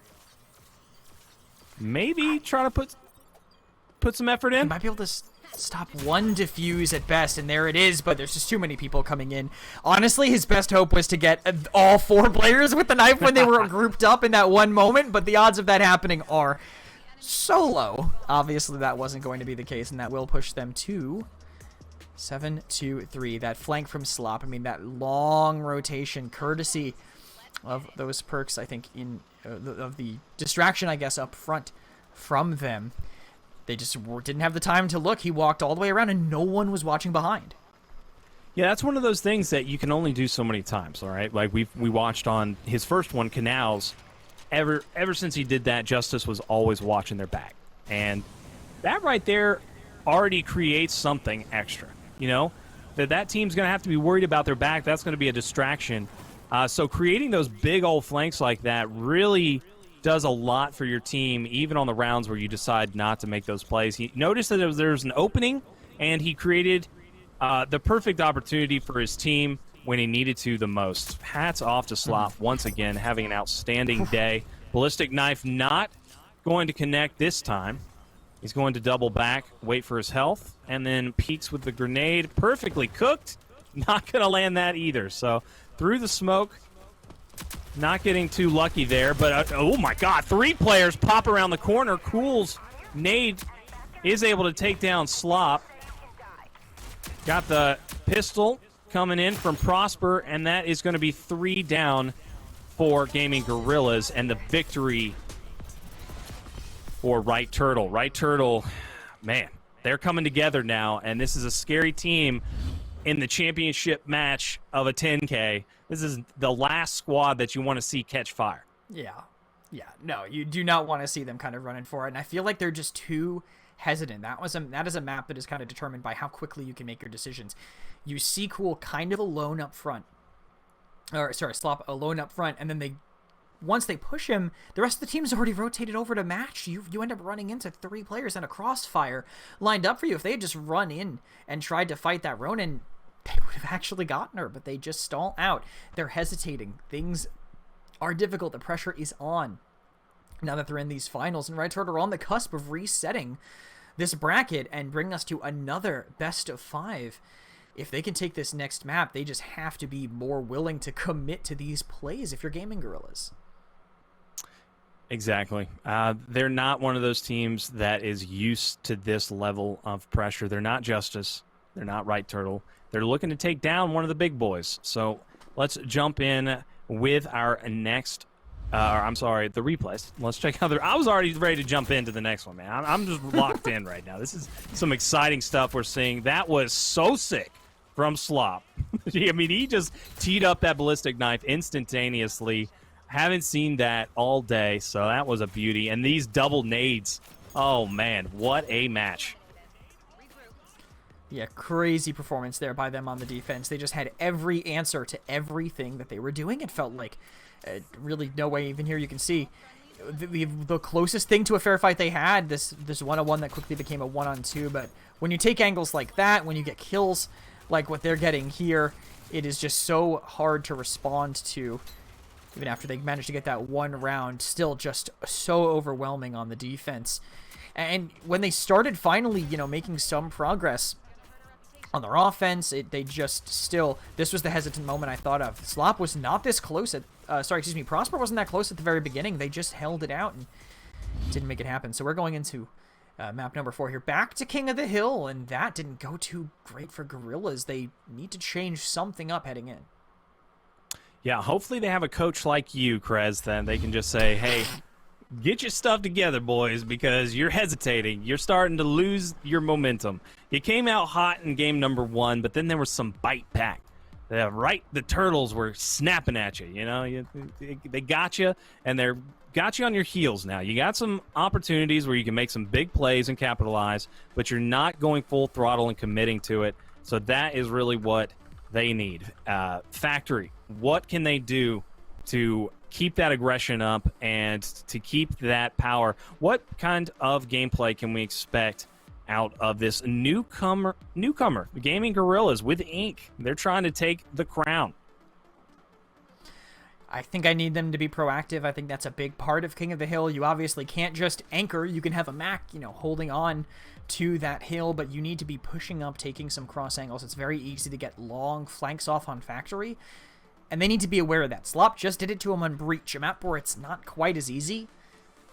Maybe try to put some effort in. He might be able to stop one defuse at best, and there it is, but there's just too many people coming in. Honestly, his best hope was to get all 4 players with the knife when they were grouped up in that one moment, but the odds of that happening are so low. Obviously, that wasn't going to be the case, and that will push them to 7-2-3. That flank from Slop, I mean, that long rotation, courtesy of those perks, I think, of the distraction, I guess, up front from them. They just didn't have the time to look. He walked all the way around, and no one was watching behind. Yeah, that's one of those things that you can only do so many times, all right? Like, we watched on his first one, Canals. Ever since he did that, Justice was always watching their back. And that right there already creates something extra, you know? That team's going to have to be worried about their back. That's going to be a distraction. So creating those big old flanks like that really does a lot for your team, even on the rounds where you decide not to make those plays. He noticed that there was an opening, and he created the perfect opportunity for his team. when he needed to the most. Hats off to Slop once again, having an outstanding day. Ballistic Knife not going to connect this time. He's going to double back, wait for his health, and then peeks with the grenade. Perfectly cooked. Not going to land that either. So through the smoke, not getting too lucky there. But, oh my God, 3 players pop around the corner. Cool's nade is able to take down Slop. Got the pistol coming in from Prosper, and that is going to be 3 down for Gaming Gorillas, and the victory for Right Turtle. Right Turtle, man, they're coming together now, and this is a scary team in the championship match of a 10K. This is the last squad that you want to see catch fire. Yeah. No, you do not want to see them kind of running for it, and I feel like they're just too hesitant. That is a map that is kind of determined by how quickly you can make your decisions. You see Cool kind of alone up front. Slop alone up front, and then once they push him, the rest of the team's already rotated over to match. You end up running into 3 players and a crossfire lined up for you. If they had just run in and tried to fight that Ronin, they would have actually gotten her, but they just stall out. They're hesitating. Things are difficult. The pressure is on now that they're in these finals, and Right Turtle are on the cusp of resetting this bracket and bring us to another best of 5. If they can take this next map, they just have to be more willing to commit to these plays if you're Gaming Gorillas. Exactly. They're not one of those teams that is used to this level of pressure. They're not Justice. They're not Right Turtle. They're looking to take down one of the big boys. So let's jump in with our next, the replays. Let's check out I was already ready to jump into the next one, man. I'm just locked in right now. This is some exciting stuff we're seeing. That was so sick from Slop. I mean, he just teed up that ballistic knife instantaneously. Haven't seen that all day, so that was a beauty. And these double nades, oh man, what a match. Yeah, crazy performance there by them on the defense. They just had every answer to everything that they were doing, it felt like. Really, no way, even here you can see. The closest thing to a fair fight they had, this one-on-one that quickly became a one-on-two, but when you take angles like that, when you get kills like what they're getting here, it is just so hard to respond to. Even after they managed to get that one round, still just so overwhelming on the defense. And when they started finally, making some progress on their offense, this was the hesitant moment I thought of. Slop was not this close Prosper wasn't that close at the very beginning. They just held it out and didn't make it happen. So we're going into map number 4 here. Back to King of the Hill, and that didn't go too great for Gorillas. They need to change something up heading in. Yeah, hopefully they have a coach like you, Krez, then they can just say, hey, get your stuff together, boys, because you're hesitating. You're starting to lose your momentum. You came out hot in game number 1, but then there was some bite back. The Turtles were snapping at you, They got you, and they're got you on your heels now. You got some opportunities where you can make some big plays and capitalize, but you're not going full throttle and committing to it. So that is really what they need. Factory, what can they do to keep that aggression up and to keep that power? What kind of gameplay can we expect out of this newcomer, Gaming Gorillas with Ink? They're trying to take the crown. I think I need them to be proactive. I think that's a big part of King of the Hill. You obviously can't just anchor. You can have a Mac, holding on to that hill, but you need to be pushing up, taking some cross angles. It's very easy to get long flanks off on Factory, and they need to be aware of that. Slop just did it to him on Breach, a map where it's not quite as easy.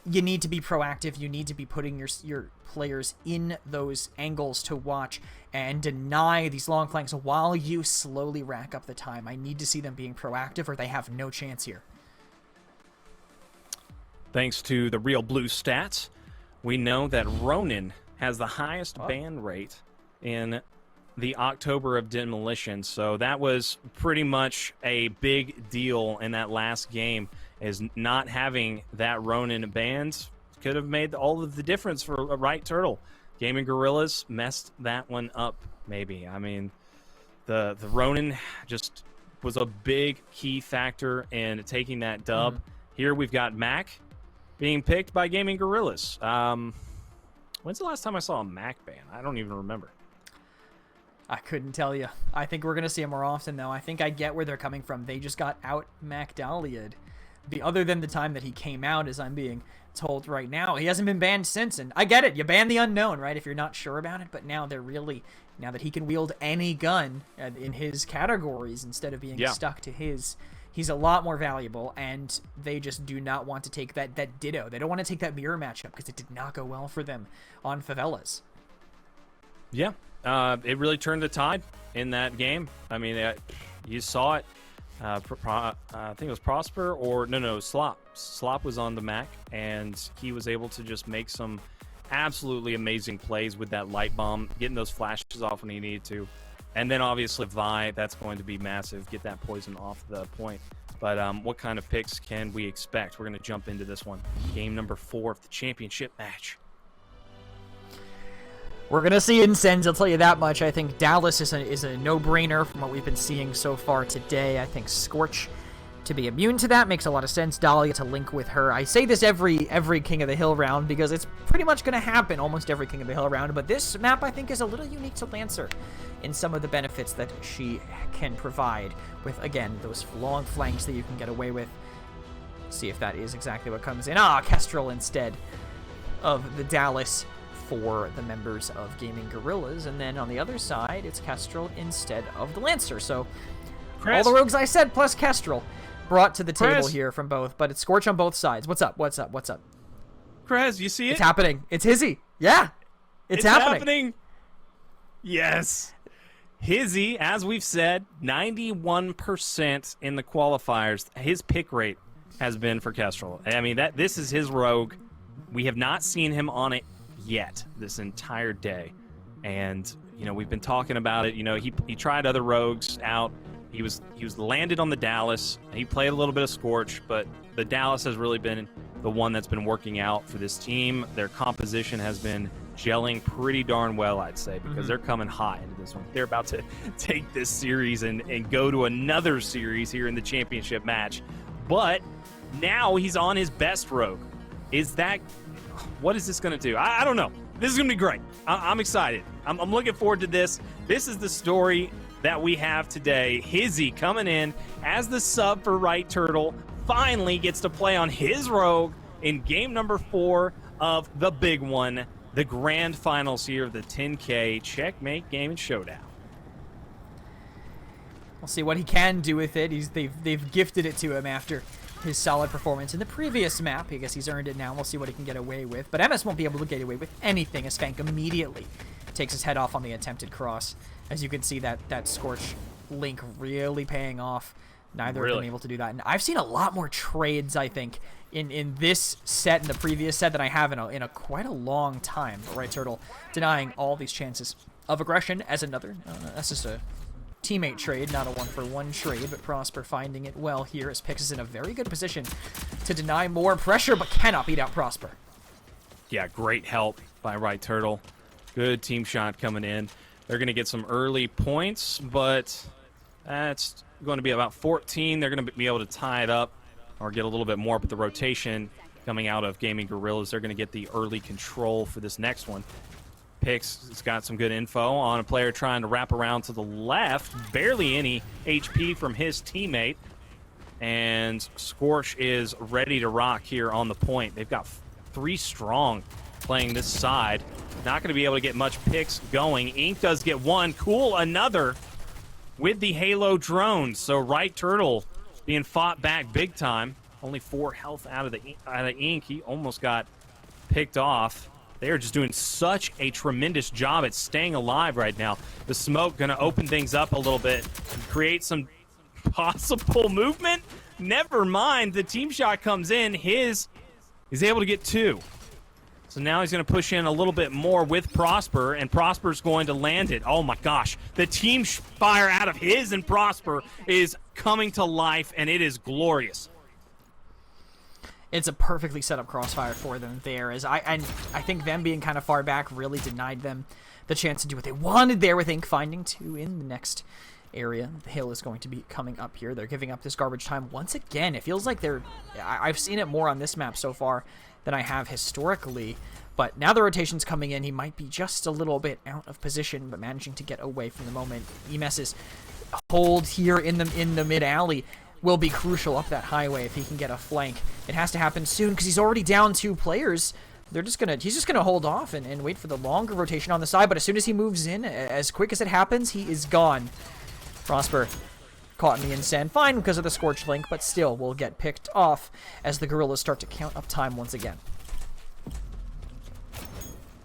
You need to be proactive. You need to be putting your players in those angles to watch and deny these long flanks while you slowly rack up the time. I need to see them being proactive or they have no chance here. Thanks to the Real Blue stats, we know that Ronin has the highest ban rate in the October of Demolition. So that was pretty much a big deal in that last game, is not having that Ronin banned could have made all of the difference for a Right Turtle. Gaming Gorillas messed that one up, maybe. I mean, the Ronin just was a big key factor in taking that dub. Here we've got Mac being picked by Gaming Gorillas. When's the last time I saw a Mac ban? I don't even remember. I couldn't tell you. I think we're going to see him more often, though. I think I get where they're coming from. They just got out MacDalia'd. Other than the time that he came out, as I'm being told right now, he hasn't been banned since. And I get it. You ban the unknown, right, if you're not sure about it. But now now that he can wield any gun in his categories instead of being stuck to his, he's a lot more valuable. And they just do not want to take that ditto. They don't want to take that mirror matchup because it did not go well for them on Favelas. Yeah. It really turned the tide in that game. I mean, you saw it. I think it was Prosper Slop. Slop was on the Mac, and he was able to just make some absolutely amazing plays with that light bomb, getting those flashes off when he needed to. And then obviously Vi, that's going to be massive, get that poison off the point. But what kind of picks can we expect? We're going to jump into this one. Game number 4 of the championship match. We're going to see Incens, I'll tell you that much. I think Dallas is a no-brainer from what we've been seeing so far today. I think Scorch to be immune to that makes a lot of sense. Dahlia to link with her. I say this every King of the Hill round because it's pretty much going to happen almost every King of the Hill round. But this map, I think, is a little unique to Lancer in some of the benefits that she can provide with, again, those long flanks that you can get away with. See if that is exactly what comes in. Kestrel instead of the Dallas for the members of Gaming Gorillas, and then on the other side, it's Kestrel instead of the Lancer. So Chris, all the rogues I said plus Kestrel brought to the table here from both, but it's Scorch on both sides. What's up? Chris, you see it? It's happening. It's Hizzy. Yeah, it's happening. Yes. Hizzy, as we've said, 91% in the qualifiers. His pick rate has been for Kestrel. I mean, this is his rogue. We have not seen him on it yet this entire day, and we've been talking about it. He tried other rogues out. He was landed on the Dallas. He played a little bit of Scorch, but the Dallas has really been the one that's been working out for this team. Their composition has been gelling pretty darn well, I'd say, because they're coming hot into this one. They're about to take this series and go to another series here in the championship match. But now he's on his best rogue. What is this going to do? I don't know. This is going to be great. I'm excited. I'm looking forward to this. This is the story that we have today. Hizzy coming in as the sub for Right Turtle finally gets to play on his rogue in game number 4 of the big one, the grand finals here of the 10K Checkmate Gaming Showdown. We'll see what he can do with it. They've gifted it to him after his solid performance in the previous map. I guess he's earned it now. We'll see what he can get away with. But MS won't be able to get away with anything as Skank immediately takes his head off on the attempted cross. As you can see, that Scorch link really paying off. Neither of them able to do that. And I've seen a lot more trades, I think, in this set and the previous set than I have in a quite a long time. But Right Turtle denying all these chances of aggression as another. That's just a teammate trade, not a one-for-one trade, but Prosper finding it well here as Pix is in a very good position to deny more pressure, but cannot beat out Prosper. Yeah, great help by Right Turtle. Good team shot coming in. They're going to get some early points, but that's going to be about 14. They're going to be able to tie it up or get a little bit more, but the rotation coming out of Gaming Gorillas, they're going to get the early control for this next one. Pix has got some good info on a player trying to wrap around to the left. Barely any HP from his teammate. And Scorch is ready to rock here on the point. They've got 3 strong playing this side. Not going to be able to get much picks going. Ink does get one. Cool, another with the Halo drone. So Right Turtle being fought back big time. Only 4 health out of Ink. He almost got picked off. They are just doing such a tremendous job at staying alive right now. The smoke going to open things up a little bit and create some possible movement. Never mind. The team shot comes in. He's able to get 2. So now he's going to push in a little bit more with Prosper, and Prosper's going to land it. Oh my gosh. The team fire out of his and Prosper is coming to life, and it is glorious. It's a perfectly set up crossfire for them there. I think them being kind of far back really denied them the chance to do what they wanted there with Ink finding 2 in the next area. The hill is going to be coming up here. They're giving up this garbage time once again. It feels like I've seen it more on this map so far than I have historically. But now the rotation's coming in. He might be just a little bit out of position, but managing to get away from the moment. EMS's hold here in the mid-alley will be crucial up that highway if he can get a flank. It has to happen soon because he's already down 2 players. He's just gonna hold off and wait for the longer rotation on the side, but as soon as he moves in, as quick as it happens, he is gone. Prosper caught in the insane, fine because of the Scorch Link, but still will get picked off as the Gorillas start to count up time once again.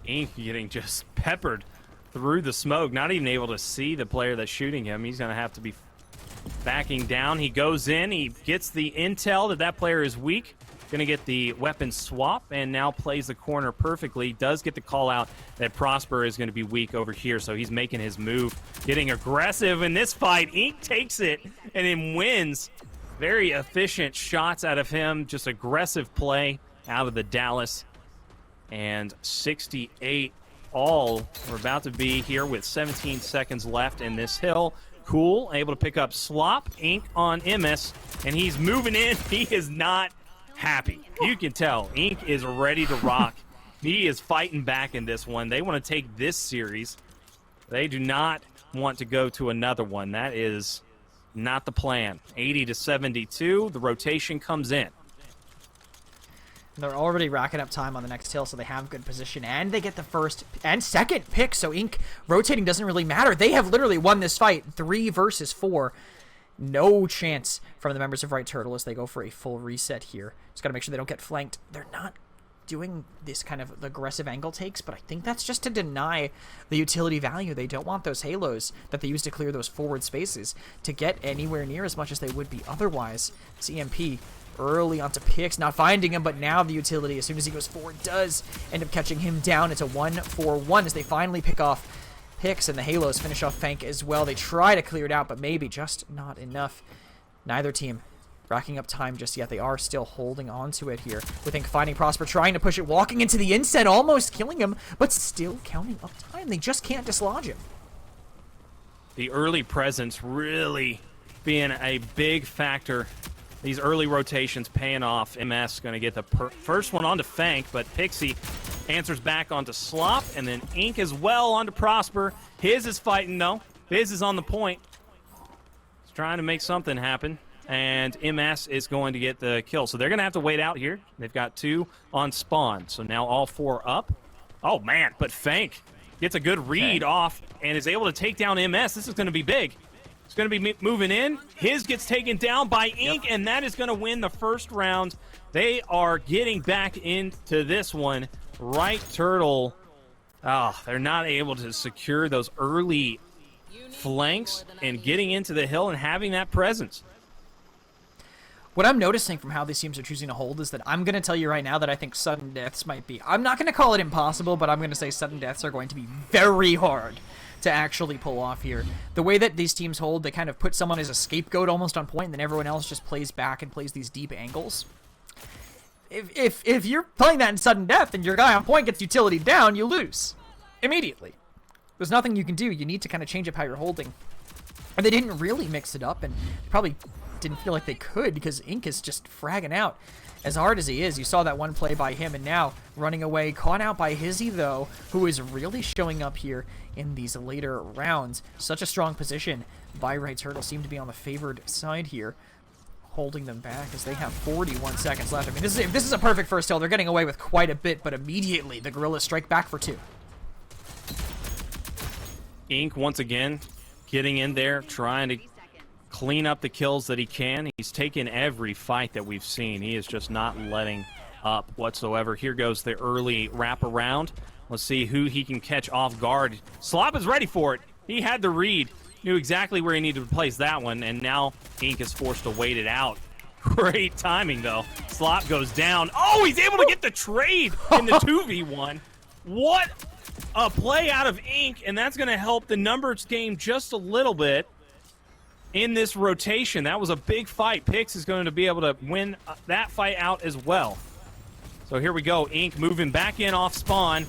Ink getting just peppered through the smoke, not even able to see the player that's shooting him. He's gonna have to be backing down. He goes in, he gets the intel that player is weak. Gonna get the weapon swap and now plays the corner perfectly. Does get the call out that Prosper is gonna be weak over here, so he's making his move, getting aggressive in this fight. Ink takes it and then wins. Very efficient shots out of him, just aggressive play out of the Dallas. And 68 all. We're about to be here with 17 seconds left in this hill. Cool, able to pick up Slop, Ink on MS, and he's moving in. He is not happy. You can tell Ink is ready to rock. He is fighting back in this one. They want to take this series. They do not want to go to another one. That is not the plan. 80-72, the rotation comes in. They're already racking up time on the next hill, so they have good position, and they get the first and second pick, so Ink rotating doesn't really matter. They have literally won this fight 3 versus 4. No chance from the members of Right Turtle as they go for a full reset here. Just got to make sure they don't get flanked. They're not doing this kind of aggressive angle takes, but I think that's just to deny the utility value. They don't want those halos that they use to clear those forward spaces to get anywhere near as much as they would be otherwise. This EMP early onto Pix, not finding him, but now the utility, as soon as he goes forward, does end up catching him down. It's a 1-4-1 as they finally pick off Pix, and the Halos finish off Fank as well. They try to clear it out, but maybe just not enough. Neither team racking up time just yet. They are still holding on to it here. We think finding Prosper, trying to push it, walking into the inset, almost killing him, but still counting up time. They just can't dislodge him. The early presence really being a big factor. These early rotations paying off. MS going to get the first one onto Fank, but Pixie answers back onto Slop, and then Ink as well onto Prosper. His is fighting, though. His is on the point. He's trying to make something happen, and MS is going to get the kill. So they're going to have to wait out here. They've got 2 on spawn, so now all 4 up. Oh, man, but Fank gets a good read off and is able to take down MS. This is going to be big. It's going to be moving in. His gets taken down by Ink, and that is going to win the first round. They are getting back into this one. Right Turtle, they're not able to secure those early flanks and getting into the hill and having that presence. What I'm noticing from how these teams are choosing to hold is that I'm going to tell you right now that I think sudden deaths might be, I'm not going to call it impossible, but I'm going to say sudden deaths are going to be very hard to actually pull off here. The way that these teams hold, they kind of put someone as a scapegoat almost on point, and then everyone else just plays back and plays these deep angles. If you're playing that in sudden death and your guy on point gets utility down, you lose immediately. There's nothing you can do. You need to kind of change up how you're holding. And they didn't really mix it up, and probably didn't feel like they could because Ink is just fragging out as hard as he is. You saw that one play by him, and now running away, caught out by Hizzy, though, who is really showing up here in these later rounds. Such a strong position by Right Turtle. Seem to be on the favored side here, holding them back as they have 41 seconds left. I mean, this is a perfect first hill. They're getting away with quite a bit, but immediately the Gorillas strike back for 2. Ink, once again, getting in there, trying to clean up the kills that he can. He's taken every fight that we've seen. He is just not letting up whatsoever. Here goes the early wraparound. Let's see who he can catch off guard. Slop is ready for it. He had the read. Knew exactly where he needed to place that one, and now Ink is forced to wait it out. Great timing, though. Slop goes down. Oh, he's able to get the trade in the 2v1. What a play out of Ink, and that's going to help the numbers game just a little bit in this rotation. That was a big fight. Pix is going to be able to win that fight out as well. So here we go. Ink moving back in off spawn.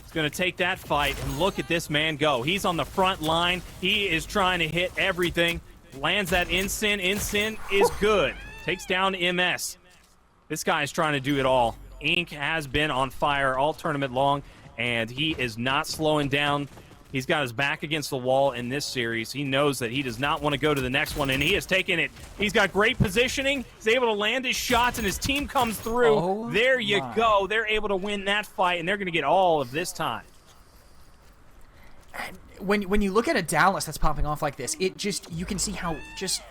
He's going to take that fight, and look at this man go. He's on the front line. He is trying to hit everything. Lands that Insyn. Insyn is good. Takes down MS. This guy is trying to do it all. Ink has been on fire all tournament long, and he is not slowing down. He's got his back against the wall in this series. He knows that he does not want to go to the next one, and he has taken it. He's got great positioning. He's able to land his shots, and his team comes through. Oh, there you my. go. They're able to win that fight, and they're going to get all of this time. When you look at a Dallas that's popping off like this, it just, you can see how just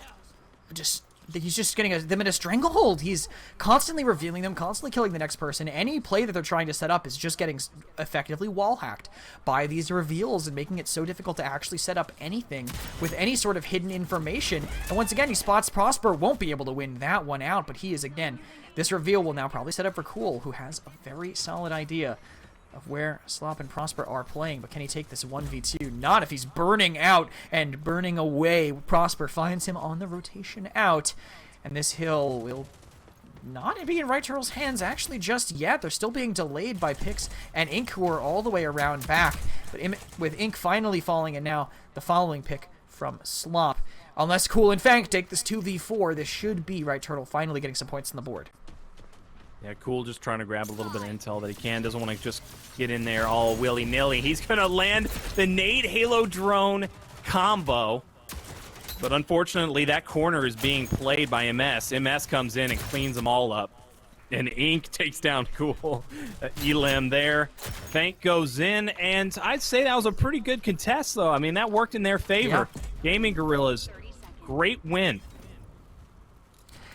he's just getting them in a stranglehold. He's constantly revealing them, constantly killing the next person. Any play that they're trying to set up is just getting effectively wall hacked by these reveals and making it so difficult to actually set up anything with any sort of hidden information. And once again, he spots Prosper, won't be able to win that one out, but he is, again, this reveal will now probably set up for Cool, who has a very solid idea of where Slop and Prosper are playing, but can he take this 1v2? Not if he's burning out and burning away. Prosper finds him on the rotation out, and this hill will not be in Right Turtle's hands actually just yet. They're still being delayed by Pix and Ink, who are all the way around back, but with Ink finally falling, and now the following pick from Slop. Unless Cool and Fank take this 2v4, this should be Right Turtle finally getting some points on the board. Yeah, Cool just trying to grab a little bit of intel that he can. Doesn't want to just get in there all willy-nilly. He's going to land the Nade Halo drone combo. But unfortunately, that corner is being played by MS. MS comes in and cleans them all up. And Ink takes down Cool. Elim there. Fank goes in, and I'd say that was a pretty good contest, though. I mean, that worked in their favor. Yeah. Gaming Gorillas, great win.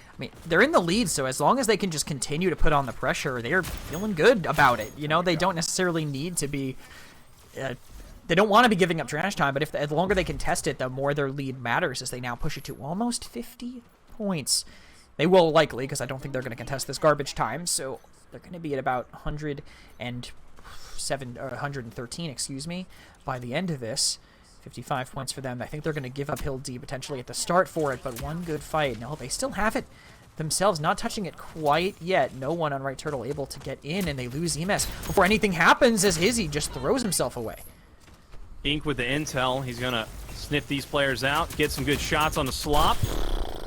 I mean, they're in the lead, so as long as they can just continue to put on the pressure, they're feeling good about it. You know, they don't necessarily need to be... they don't want to be giving up trash time, but the longer they can test it, the more their lead matters as they now push it to almost 50 points. They will likely, because I don't think they're going to contest this garbage time, so they're going to be at about 113, excuse me, by the end of this. 55 points for them. I think they're going to give up Hill D potentially at the start for it, but one good fight. No, they still have it themselves, not touching it quite yet. No one on Right Turtle able to get in, and they lose EMS before anything happens as Hizzy just throws himself away. Ink with the intel. He's going to sniff these players out, get some good shots on the Slop.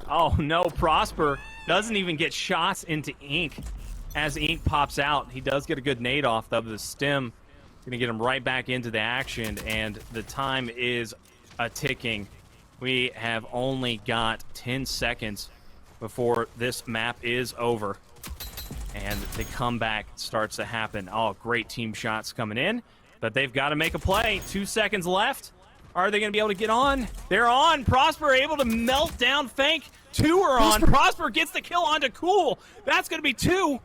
Oh, no, Prosper doesn't even get shots into Ink. As Ink pops out, he does get a good nade off of the stem. Going to get him right back into the action, and the time is a-ticking. We have only got 10 seconds before this map is over. And the comeback starts to happen. Oh, great team shots coming in, but they've got to make a play. 2 seconds left. Are they going to be able to get on? They're on. Prosper able to melt down Fank. 2 are on. Prosper gets the kill onto Cool. That's going to be 2.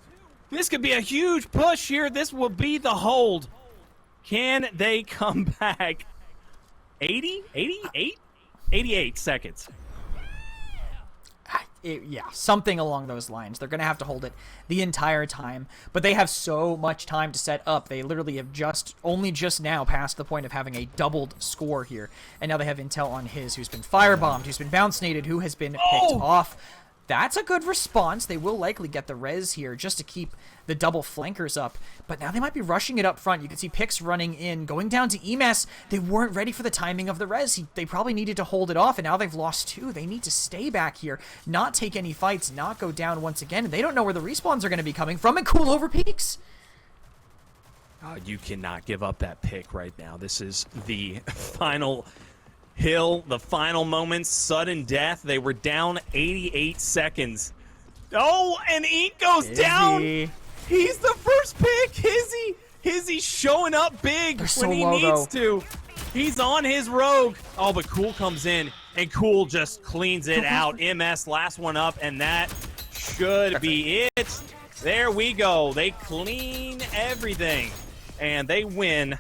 This could be a huge push here. This will be the hold. Can they come back? 80? 88? 88 seconds. Yeah, something along those lines. They're going to have to hold it the entire time, but they have so much time to set up. They literally have only just now passed the point of having a doubled score here, and now they have intel on his, who's been firebombed, who's been bounce naded, who has been picked off. That's a good response. They will likely get the res here just to keep the double flankers up. But now they might be rushing it up front. You can see Pix running in, going down to EMS. They weren't ready for the timing of the res. They probably needed to hold it off, and now they've lost 2. They need to stay back here, not take any fights, not go down once again. They don't know where the respawns are going to be coming from, and Cool over peaks. You cannot give up that pick right now. This is the final... Hill, the final moments, sudden death. They were down 88 seconds. Oh, and Ink goes down. He's the first pick. Hizzy showing up big when he needs to. He's on his rogue. Oh, but Cool comes in, and Cool just cleans it out. MS last one up, and that should be it. There we go. They clean everything, and they win.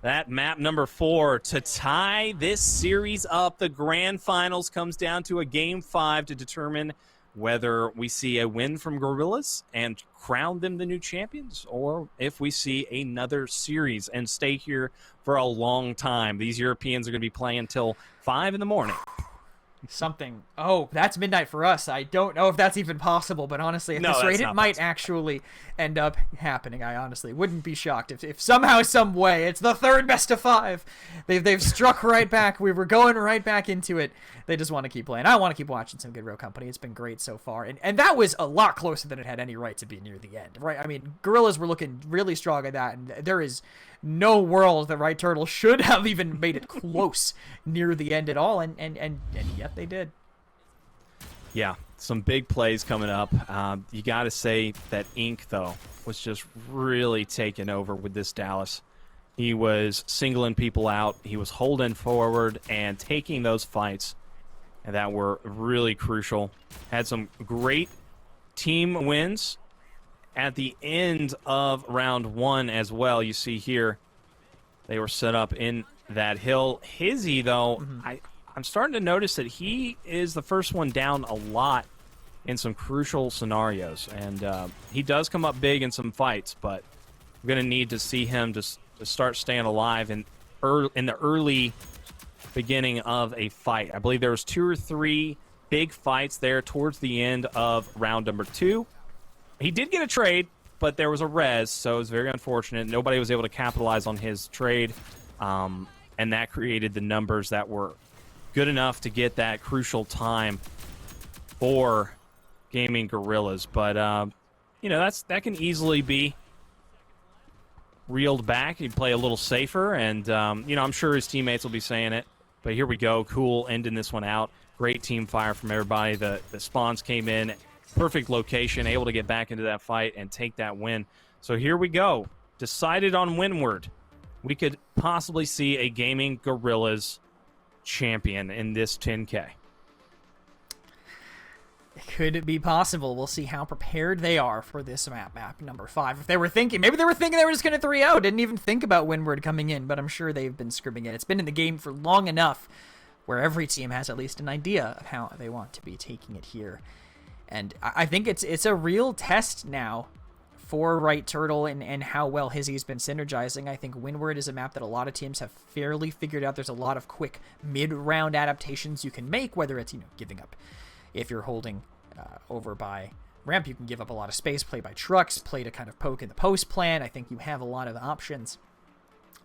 That map number 4 to tie this series up. The grand finals comes down to a game 5 to determine whether we see a win from Gorillas and crown them the new champions, or if we see another series and stay here for a long time. These Europeans are going to be playing until 5 in the morning. something. Oh, that's midnight for us. I don't know if that's even possible, but honestly, at this rate, it might actually end up happening. I honestly wouldn't be shocked if somehow, some way, it's the third best of 5. They've struck right back. We were going right back into it. They just want to keep playing. I want to keep watching some good Row Company. It's been great so far, and that was a lot closer than it had any right to be near the end, right? I mean, Gorillas were looking really strong at that, and there is no world that Right Turtle should have even made it close near the end at all, and yet they did. Yeah, some big plays coming up. You got to say that Ink, though, was just really taking over with this Dallas. He was singling people out. He was holding forward and taking those fights that were really crucial. Had some great team wins at the end of round 1 as well. You see here, they were set up in that hill. Hizzy, though, I'm starting to notice that he is the first one down a lot in some crucial scenarios. And he does come up big in some fights, but we're going to need to see him to start staying alive in the early beginning of a fight. I believe there was 2 or 3 big fights there towards the end of round number 2. He did get a trade, but there was a res, so it was very unfortunate. Nobody was able to capitalize on his trade, and that created the numbers that were good enough to get that crucial time for Gaming Gorillas. But, that can easily be reeled back. He'd play a little safer, and, I'm sure his teammates will be saying it. But here we go. Cool, ending this one out. Great team fire from everybody. The spawns came in. Perfect location, able to get back into that fight and take that win. So here we go. Decided on Windward. We could possibly see a Gaming Gorillas champion in this 10K. It could be possible. We'll see how prepared they are for this map number 5. If they were thinking, maybe they were thinking they were just going to 3-0. Didn't even think about Windward coming in, but I'm sure they've been scrimming it. It's been in the game for long enough where every team has at least an idea of how they want to be taking it here. And I think it's a real test now for Right Turtle and how well Hizzy's been synergizing. I think Windward is a map that a lot of teams have fairly figured out. There's a lot of quick mid-round adaptations you can make, whether it's giving up. If you're holding over by ramp, you can give up a lot of space, play by trucks, play to kind of poke in the post plan. I think you have a lot of options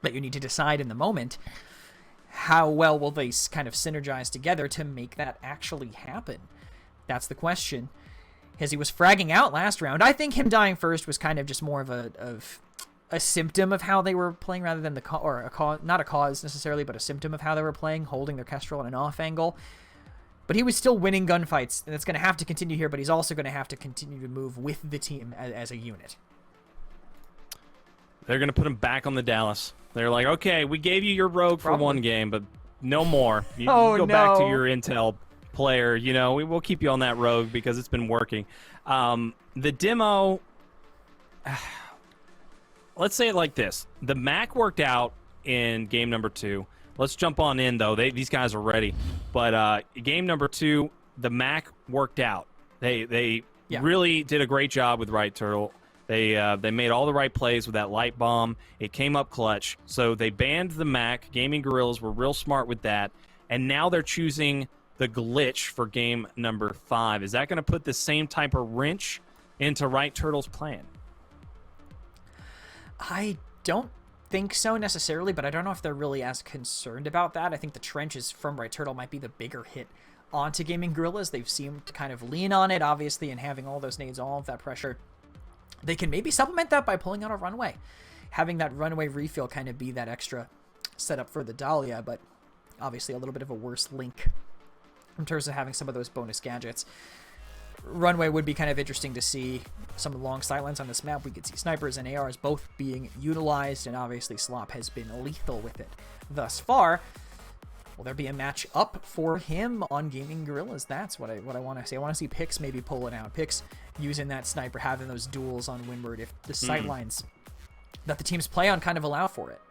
that you need to decide in the moment. How well will they kind of synergize together to make that actually happen? That's the question. Hizzy was fragging out last round. I think him dying first was kind of just more of a symptom of how they were playing rather than not a cause necessarily, but a symptom of how they were playing, holding their Kestrel at an off angle. But he was still winning gunfights, and it's going to have to continue here, but he's also going to have to continue to move with the team as a unit. They're going to put him back on the Dallas. They're like, okay, we gave you your rogue for one game, but no more. You go back to your intel player. We'll keep you on that rogue because it's been working. The demo, let's say it like this. The Mac worked out in game number 2. Let's jump on in, though. These guys are ready. But game number 2, the Mac worked out. They really did a great job with Right Turtle. They made all the right plays with that light bomb. It came up clutch. So they banned the Mac. Gaming Gorillas were real smart with that. And now they're choosing the glitch for game number 5. Is that going to put the same type of wrench into Right Turtle's plan? I don't think so necessarily, but I don't know if they're really as concerned about that. I think the trenches from Right Turtle might be the bigger hit onto Gaming Gorillas. They've seemed to kind of lean on it, obviously, and having all those nades, all of that pressure. They can maybe supplement that by pulling out a runway. Having that runway refill kind of be that extra setup for the Dahlia, but obviously a little bit of a worse link in terms of having some of those bonus gadgets. Runway would be kind of interesting to see. Some of the long sightlines on this map, we could see snipers and ARs both being utilized, and obviously Slop has been lethal with it thus far. Will there be a match up for him on Gaming Gorillas? That's what I want to see. I want to see Pix maybe pull it out. Pix using that sniper, having those duels on Windward if the sightlines that the teams play on kind of allow for it.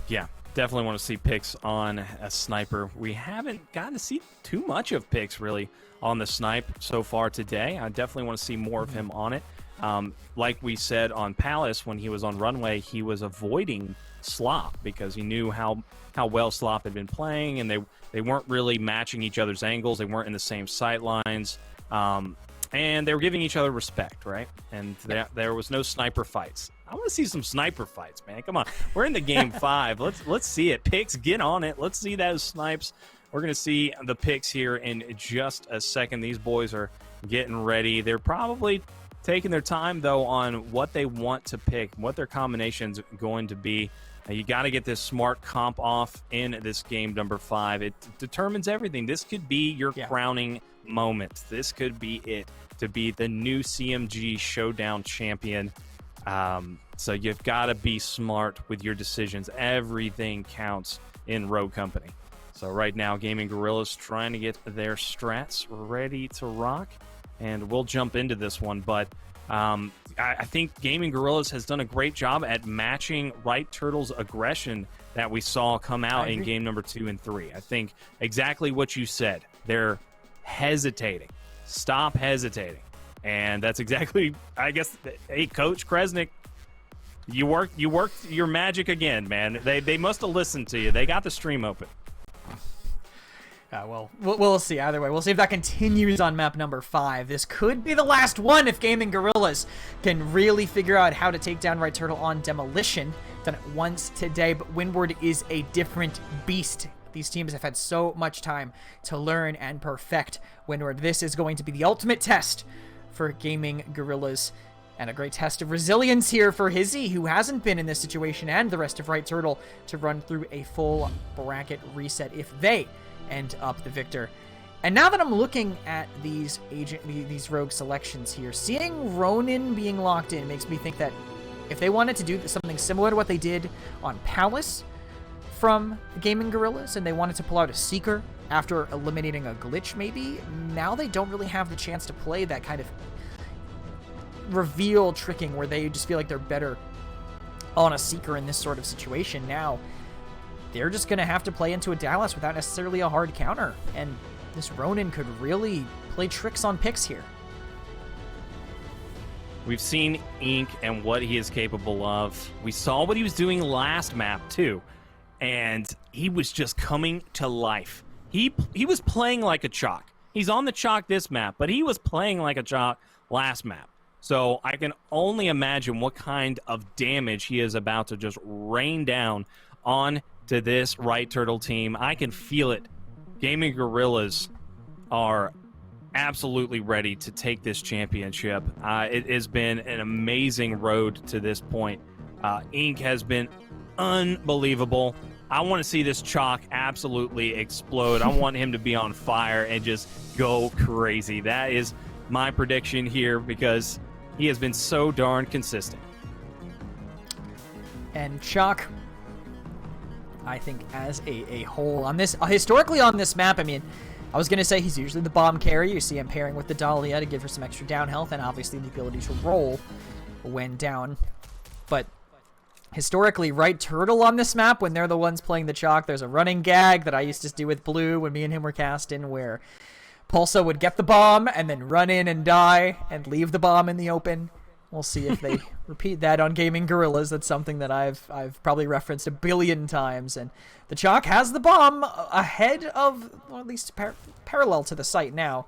Yeah, definitely want to see Pix on a sniper. We haven't gotten to see too much of Pix really on the snipe so far today. I definitely want to see more of him on it. Like we said on Palace, when he was on Runway, he was avoiding Slop because he knew how well Slop had been playing, and they weren't really matching each other's angles. They weren't in the same sight lines. And they were giving each other respect, right? And there was no sniper fights. I want to see some sniper fights, man. Come on. We're in the game 5. Let's see it. Picks, get on it. Let's see those snipes. We're going to see the picks here in just a second. These boys are getting ready. They're probably taking their time, though, on what they want to pick, what their combination's going to be. You got to get this smart comp off in this game number 5. It determines everything. This could be your crowning moment. This could be it to be the new CMG Showdown champion. So you've got to be smart with your decisions. Everything counts in Rogue Company. So right now, Gaming Gorillas trying to get their strats ready to rock, and we'll jump into this one. But I think Gaming Gorillas has done a great job at matching Right Turtle's aggression that we saw come out in game number 2 and 3. I think exactly what you said. They're hesitating. Stop hesitating. And that's exactly, I guess, hey, Coach Kresnik, you worked your magic again, man. They must have listened to you. They got the stream open. Well, we'll see. Either way, we'll see if that continues on map number 5. This could be the last one if Gaming Gorillas can really figure out how to take down Right Turtle on Demolition. Done it once today, but Windward is a different beast. These teams have had so much time to learn and perfect Windward. This is going to be the ultimate test for Gaming Gorillas, and a great test of resilience here for Hizzy, who hasn't been in this situation, and the rest of Right Turtle to run through a full bracket reset if they end up the victor. And now that I'm looking at these rogue selections here, seeing Ronin being locked in makes me think that if they wanted to do something similar to what they did on Palace from Gaming Gorillas, and they wanted to pull out a Seeker after eliminating a glitch maybe, now they don't really have the chance to play that kind of reveal tricking where they just feel like they're better on a Seeker in this sort of situation. Now they're just going to have to play into a Dallas without necessarily a hard counter, and this Ronin could really play tricks on picks here. We've seen Ink and what he is capable of. We saw what he was doing last map too, and he was just coming to life. He was playing like a Chalk. He's on the Chalk this map, but he was playing like a Chalk last map. So I can only imagine what kind of damage he is about to just rain down on to this Right Turtle team. I can feel it. Gaming Gorillas are absolutely ready to take this championship. It has been an amazing road to this point. Ink has been unbelievable. I want to see this Chalk absolutely explode. I want him to be on fire and just go crazy. That is my prediction here because he has been so darn consistent. And Chalk, I think as a whole on this, historically on this map, I mean, I was going to say he's usually the bomb carrier. You see him pairing with the Dahlia to give her some extra down health and obviously the ability to roll when down. But historically, Right Turtle on this map, when they're the ones playing the Chalk, there's a running gag that I used to do with Blue when me and him were casting where Pulsa would get the bomb and then run in and die and leave the bomb in the open. We'll see if they repeat that on Gaming Gorillas. That's something that I've probably referenced a billion times. And the Chalk has the bomb ahead of, or at least parallel to the site now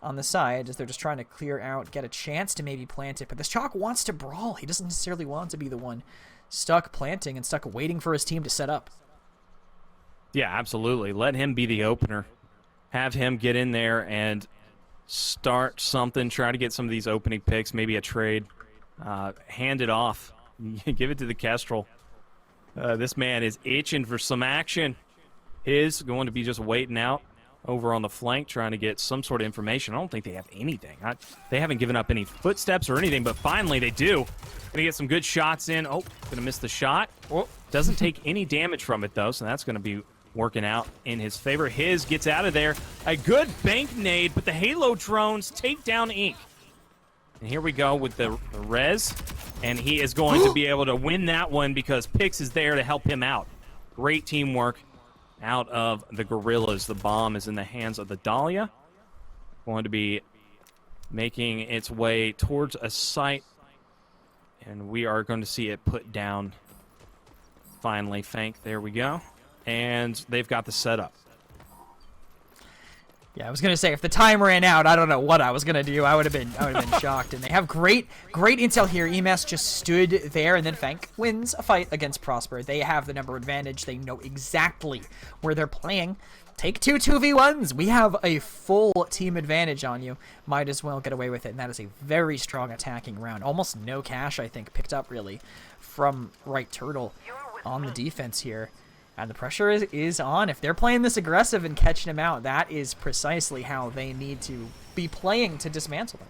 on the side, as they're just trying to clear out, get a chance to maybe plant it. But this Chalk wants to brawl. He doesn't necessarily want to be the one stuck planting and stuck waiting for his team to set up. Yeah, absolutely. Let him be the opener. Have him get in there and start something. Try to get some of these opening picks, maybe a trade. Hand it off. Give it to the Kestrel. This man is itching for some action. He's going to be just waiting out over on the flank, trying to get some sort of information. I don't think they have anything. They haven't given up any footsteps or anything, but finally they do. Gonna get some good shots in. Oh, gonna miss the shot. Oh, doesn't take any damage from it, though, so that's gonna be working out in his favor. His gets out of there. A good bank nade, but the Halo drones take down Ink. And here we go with the res, and he is going to be able to win that one because Pix is there to help him out. Great teamwork out of the Gorillas. The bomb is in the hands of the Dahlia. Going to be making its way towards a site, and we are going to see it put down. Finally, Fank, there we go. And they've got the setup. Yeah, I was gonna say if the time ran out, I don't know what I was gonna do. I would have been shocked. And they have great intel here. EMS just stood there, and then Fank wins a fight against Prosper. They have the number advantage. They know exactly where they're playing. Take 2v1s. We have a full team advantage on you. Might as well get away with it. And that is a very strong attacking round. Almost no cash, I think, picked up really from Right Turtle on the defense here. And the pressure is on. If they're playing this aggressive and catching him out, that is precisely how they need to be playing to dismantle them.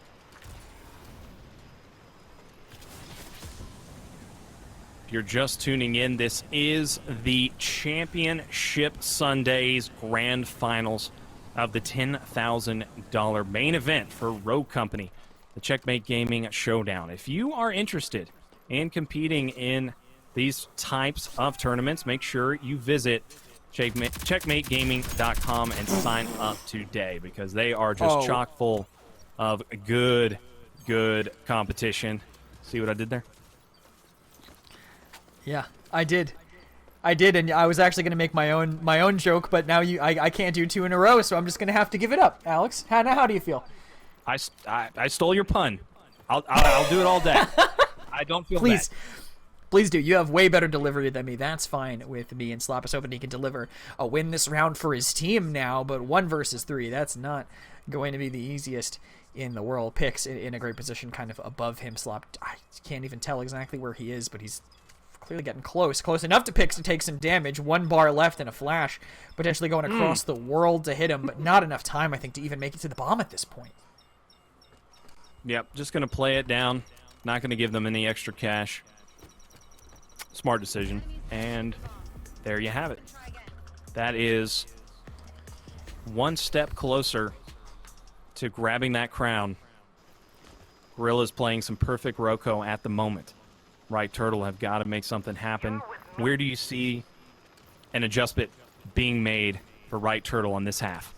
If you're just tuning in, this is the Championship Sundays Grand Finals of the $10,000 main event for Roco Company, the Checkmate Gaming Showdown. If you are interested in competing in these types of tournaments, make sure you visit checkmategaming.com and sign up today, because they are just chock full of good competition. See what I did there? Yeah, I did, and I was actually going to make my own joke, but now I can't do 2 in a row, so I'm just going to have to give it up. Alex, how do you feel? I stole your pun. I'll do it all day. I don't feel bad. Please do. You have way better delivery than me. That's fine with me. And Slap is hoping he can deliver a win this round for his team now, but 1 versus 3, that's not going to be the easiest in the world. Picks in a great position kind of above him. Slap, I can't even tell exactly where he is, but he's clearly getting close enough to Pix to take some damage. 1 bar left and a flash, potentially going across the world to hit him, but not enough time, I think, to even make it to the bomb at this point. Yep, just going to play it down. Not going to give them any extra cash. Smart decision. And there you have it. That is 1 step closer to grabbing that crown. Gorilla's playing some perfect Roco at the moment. Right Turtle have got to make something happen. Where do you see an adjustment being made for Right Turtle on this half?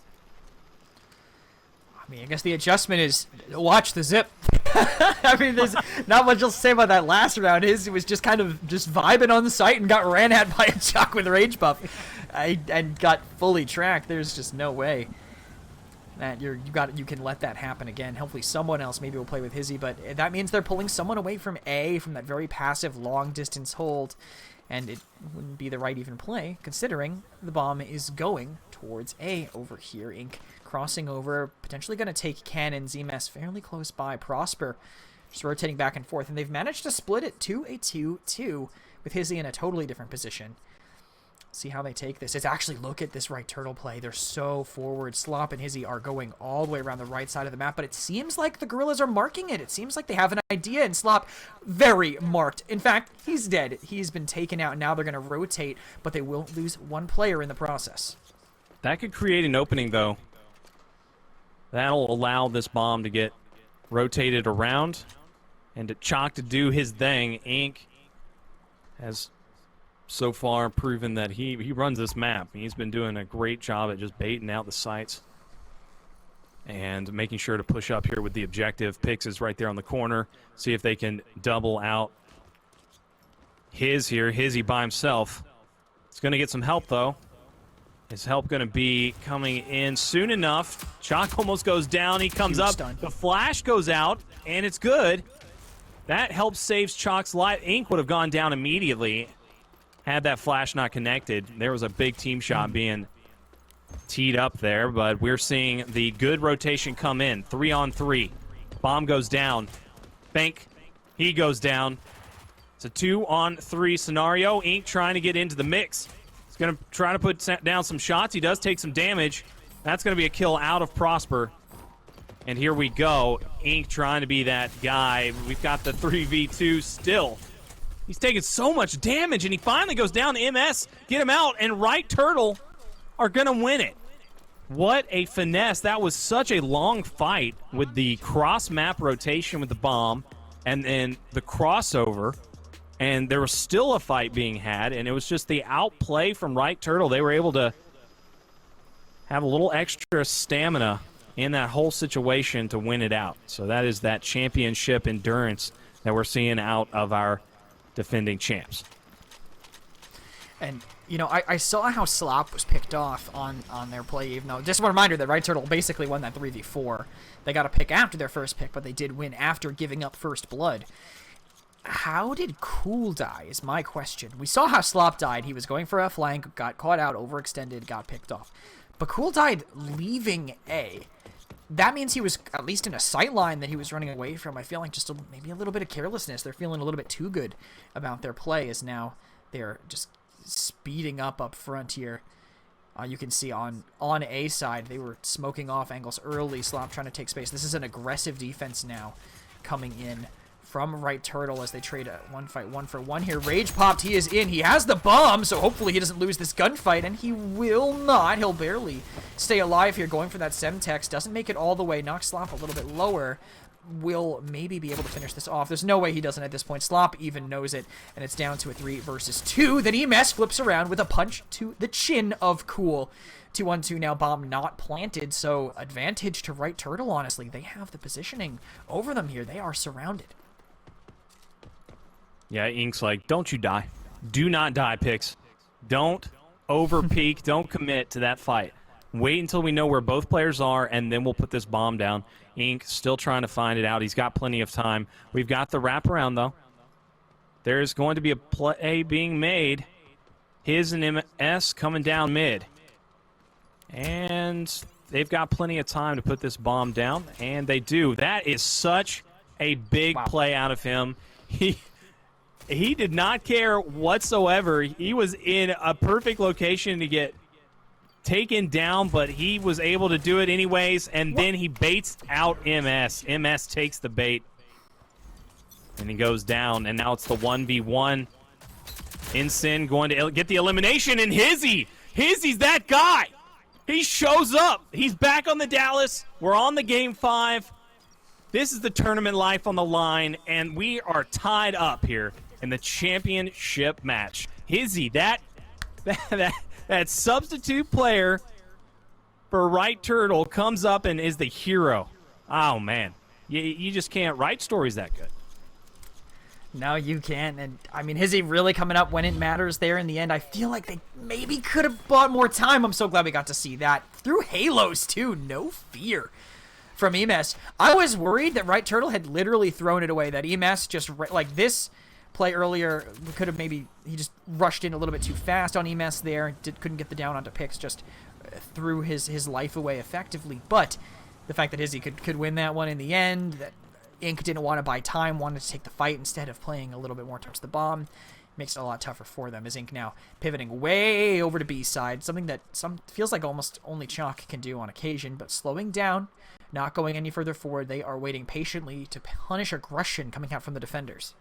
I mean, I guess the adjustment is watch the zip. I mean, there's not much else to say about that last round. It was just kind of vibing on the site and got ran at by a Chuck with rage buff, and got fully tracked. There's just no way that you can let that happen again. Hopefully someone else maybe will play with Hizzy, but that means they're pulling someone away from A, from that very passive long distance hold, and it wouldn't be the right even play considering the bomb is going towards A over here. Ink crossing over, potentially going to take Cannon's EMS fairly close by. Prosper just rotating back and forth, and they've managed to split it to a 2-2 with Hizzy in a totally different position. See how they take this. It's actually, look at this Right Turtle play. They're so forward. Slop and Hizzy are going all the way around the right side of the map, but it seems like the Gorillas are marking it. It seems like they have an idea, and Slop very marked. In fact, he's dead. He's been taken out. Now they're going to rotate, but they will lose 1 player in the process. That could create an opening, though. That'll allow this bomb to get rotated around and to Chalk to do his thing. Ink has so far proven that he runs this map. He's been doing a great job at just baiting out the sites and making sure to push up here with the objective. Pix is right there on the corner. See if they can double out Hizzy by himself. It's going to get some help, though. His help going to be coming in soon enough. Chalk almost goes down. He comes up. Stun. The flash goes out, and it's good. That helps saves Chalk's life. Ink would have gone down immediately had that flash not connected. There was a big team shot being teed up there, but we're seeing the good rotation come in. 3-on-3. Bomb goes down. Bank, he goes down. It's a 2-on-3 scenario. Ink trying to get into the mix. He's going to try to put down some shots. He does take some damage. That's going to be a kill out of Prosper. And here we go. Ink trying to be that guy. We've got the 3v2 still. He's taking so much damage, and he finally goes down to MS. Get him out, and Right Turtle are going to win it. What a finesse. That was such a long fight with the cross-map rotation with the bomb and then the crossover. And there was still a fight being had, and it was just the outplay from Right Turtle. They were able to have a little extra stamina in that whole situation to win it out. So that is that championship endurance that we're seeing out of our defending champs. And, you know, I saw how Slop was picked off on their play, even though, just a reminder that Right Turtle basically won that 3v4. They got a pick after their first pick, but they did win after giving up first blood. How did Cool die is my question. We saw how Slop died. He was going for a flank, got caught out, overextended, got picked off. But Cool died leaving A. That means he was at least in a sight line that he was running away from. I feel like just maybe a little bit of carelessness. They're feeling a little bit too good about their play as now they're just speeding up front here. You can see on A side, they were smoking off angles early. Slop trying to take space. This is an aggressive defense now coming in from Right Turtle as they trade a 1-for-1 here. Rage popped. He is in. He has the bomb, so hopefully he doesn't lose this gunfight, and he will not. He'll barely stay alive here, going for that Semtex. Doesn't make it all the way. Knocks Slop a little bit lower. Will maybe be able to finish this off. There's no way he doesn't at this point. Slop even knows it, and it's down to a 3 versus 2. Then EMS flips around with a punch to the chin of Cool. 2-on-2 now, bomb not planted, so advantage to Right Turtle, honestly. They have the positioning over them here. They are surrounded. Yeah, Ink's like, don't you die. Do not die, Pix. Don't over-peak. Don't commit to that fight. Wait until we know where both players are, and then we'll put this bomb down. Ink still trying to find it out. He's got plenty of time. We've got the wraparound, though. There's going to be a play being made. His and MS coming down mid. And they've got plenty of time to put this bomb down, and they do. That is such a big play out of him. He did not care whatsoever. He was in a perfect location to get taken down, but he was able to do it anyways, and then he baits out MS. MS takes the bait, and he goes down, and now it's the 1v1. Ensign going to get the elimination, and Hizzy's that guy. He shows up. He's back on the Dallas. We're on the game 5. This is the tournament life on the line, and we are tied up here in the championship match. Hizzy, that substitute player for Right Turtle comes up and is the hero. Oh, man. You just can't write stories that good. No, you can't. And, I mean, Hizzy really coming up when it matters there in the end. I feel like they maybe could have bought more time. I'm so glad we got to see that. Through Halos, too. No fear from EMS. I was worried that Right Turtle had literally thrown it away. That EMS just, like, this play earlier could have maybe, he just rushed in a little bit too fast on EMS there. Couldn't get the down onto Pix. Just threw his life away effectively. But the fact that Hizzy could win that one in the end, that Ink didn't want to buy time, wanted to take the fight instead of playing a little bit more towards the bomb, makes it a lot tougher for them, as Ink now pivoting way over to B side, something that feels like almost only Chalk can do on occasion, but slowing down, not going any further forward. They are waiting patiently to punish aggression coming out from the defenders.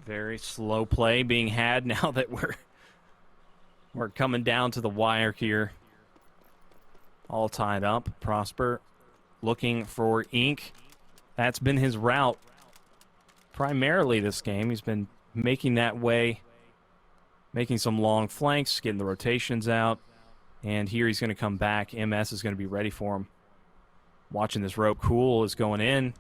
Very slow play being had now that we're coming down to the wire here. All tied up. Prosper looking for Ink. That's been his route primarily this game. He's been making that way, making some long flanks, getting the rotations out. And here he's going to come back. MS is going to be ready for him. Watching this rope. Cool is going in.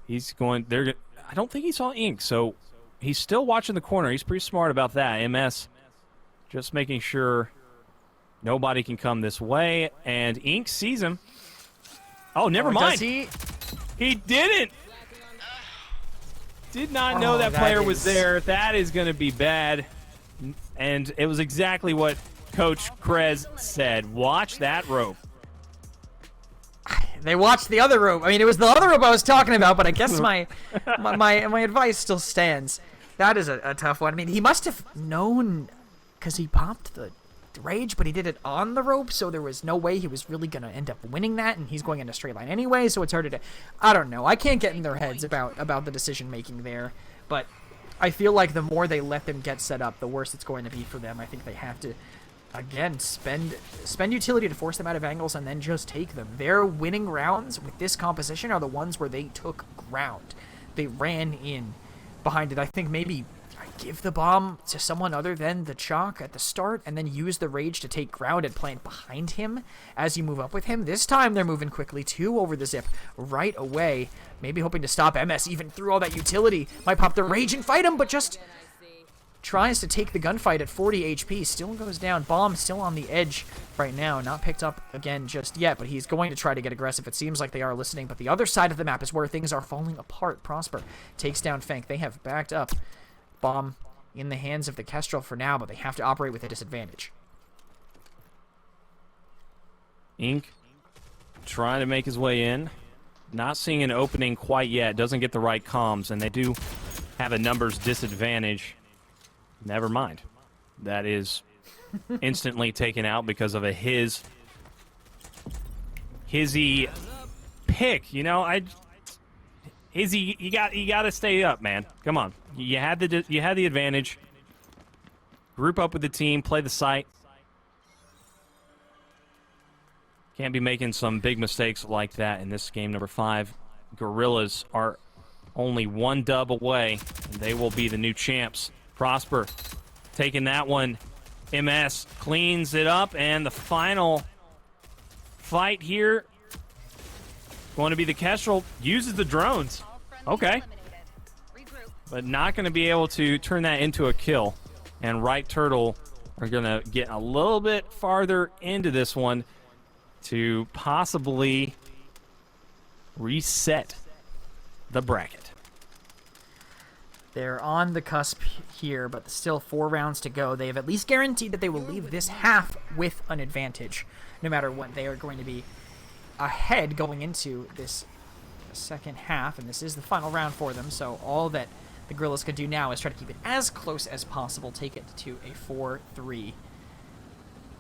He's going there. I don't think he saw Ink, so he's still watching the corner. He's pretty smart about that. MS just making sure nobody can come this way, and Ink sees him. Oh, never mind. He didn't. Did not know that player was there. That is going to be bad. And it was exactly what Coach Krez said. Watch that rope. They watched the other rope. I mean, it was the other rope I was talking about, but I guess my advice still stands. That is a tough one. I mean, he must have known because he popped the rage, but he did it on the rope, so there was no way he was really going to end up winning that, and he's going in a straight line anyway, so it's hard to... I don't know. I can't get in their heads about the decision-making there, but I feel like the more they let them get set up, the worse it's going to be for them. I think they have to, again, spend utility to force them out of angles and then just take them. Their winning rounds with this composition are the ones where they took ground. They ran in behind it. I think maybe give the bomb to someone other than the Chalk at the start and then use the Rage to take ground and plant behind him as you move up with him. This time they're moving quickly, 2 over the Zip right away. Maybe hoping to stop MS even through all that utility. Might pop the Rage and fight him, but just tries to take the gunfight at 40 HP. Still goes down. Bomb still on the edge right now. Not picked up again just yet, but he's going to try to get aggressive. It seems like they are listening, but the other side of the map is where things are falling apart. Prosper takes down Fank. They have backed up. Bomb in the hands of the Kestrel for now, but they have to operate with a disadvantage. Ink trying to make his way in. Not seeing an opening quite yet. Doesn't get the right comms, and they do have a numbers disadvantage. Never mind. That is instantly taken out because of a hizzy pick. You know, Hizzy, you got to stay up, man. Come on. You had the advantage. Group up with the team, play the site. Can't be making some big mistakes like that in this game number 5. Gorillas are only 1 dub away, and they will be the new champs. Prosper taking that one. MS cleans it up, and the final fight here going to be the Kestrel. Uses the drones. Okay. But not going to be able to turn that into a kill. And Right Turtle are going to get a little bit farther into this one to possibly reset the bracket. They're on the cusp here, but still 4 rounds to go. They have at least guaranteed that they will leave this half with an advantage. No matter what, they are going to be ahead going into this second half, and this is the final round for them, so all that the Gorillas could do now is try to keep it as close as possible, take it to a 4-3.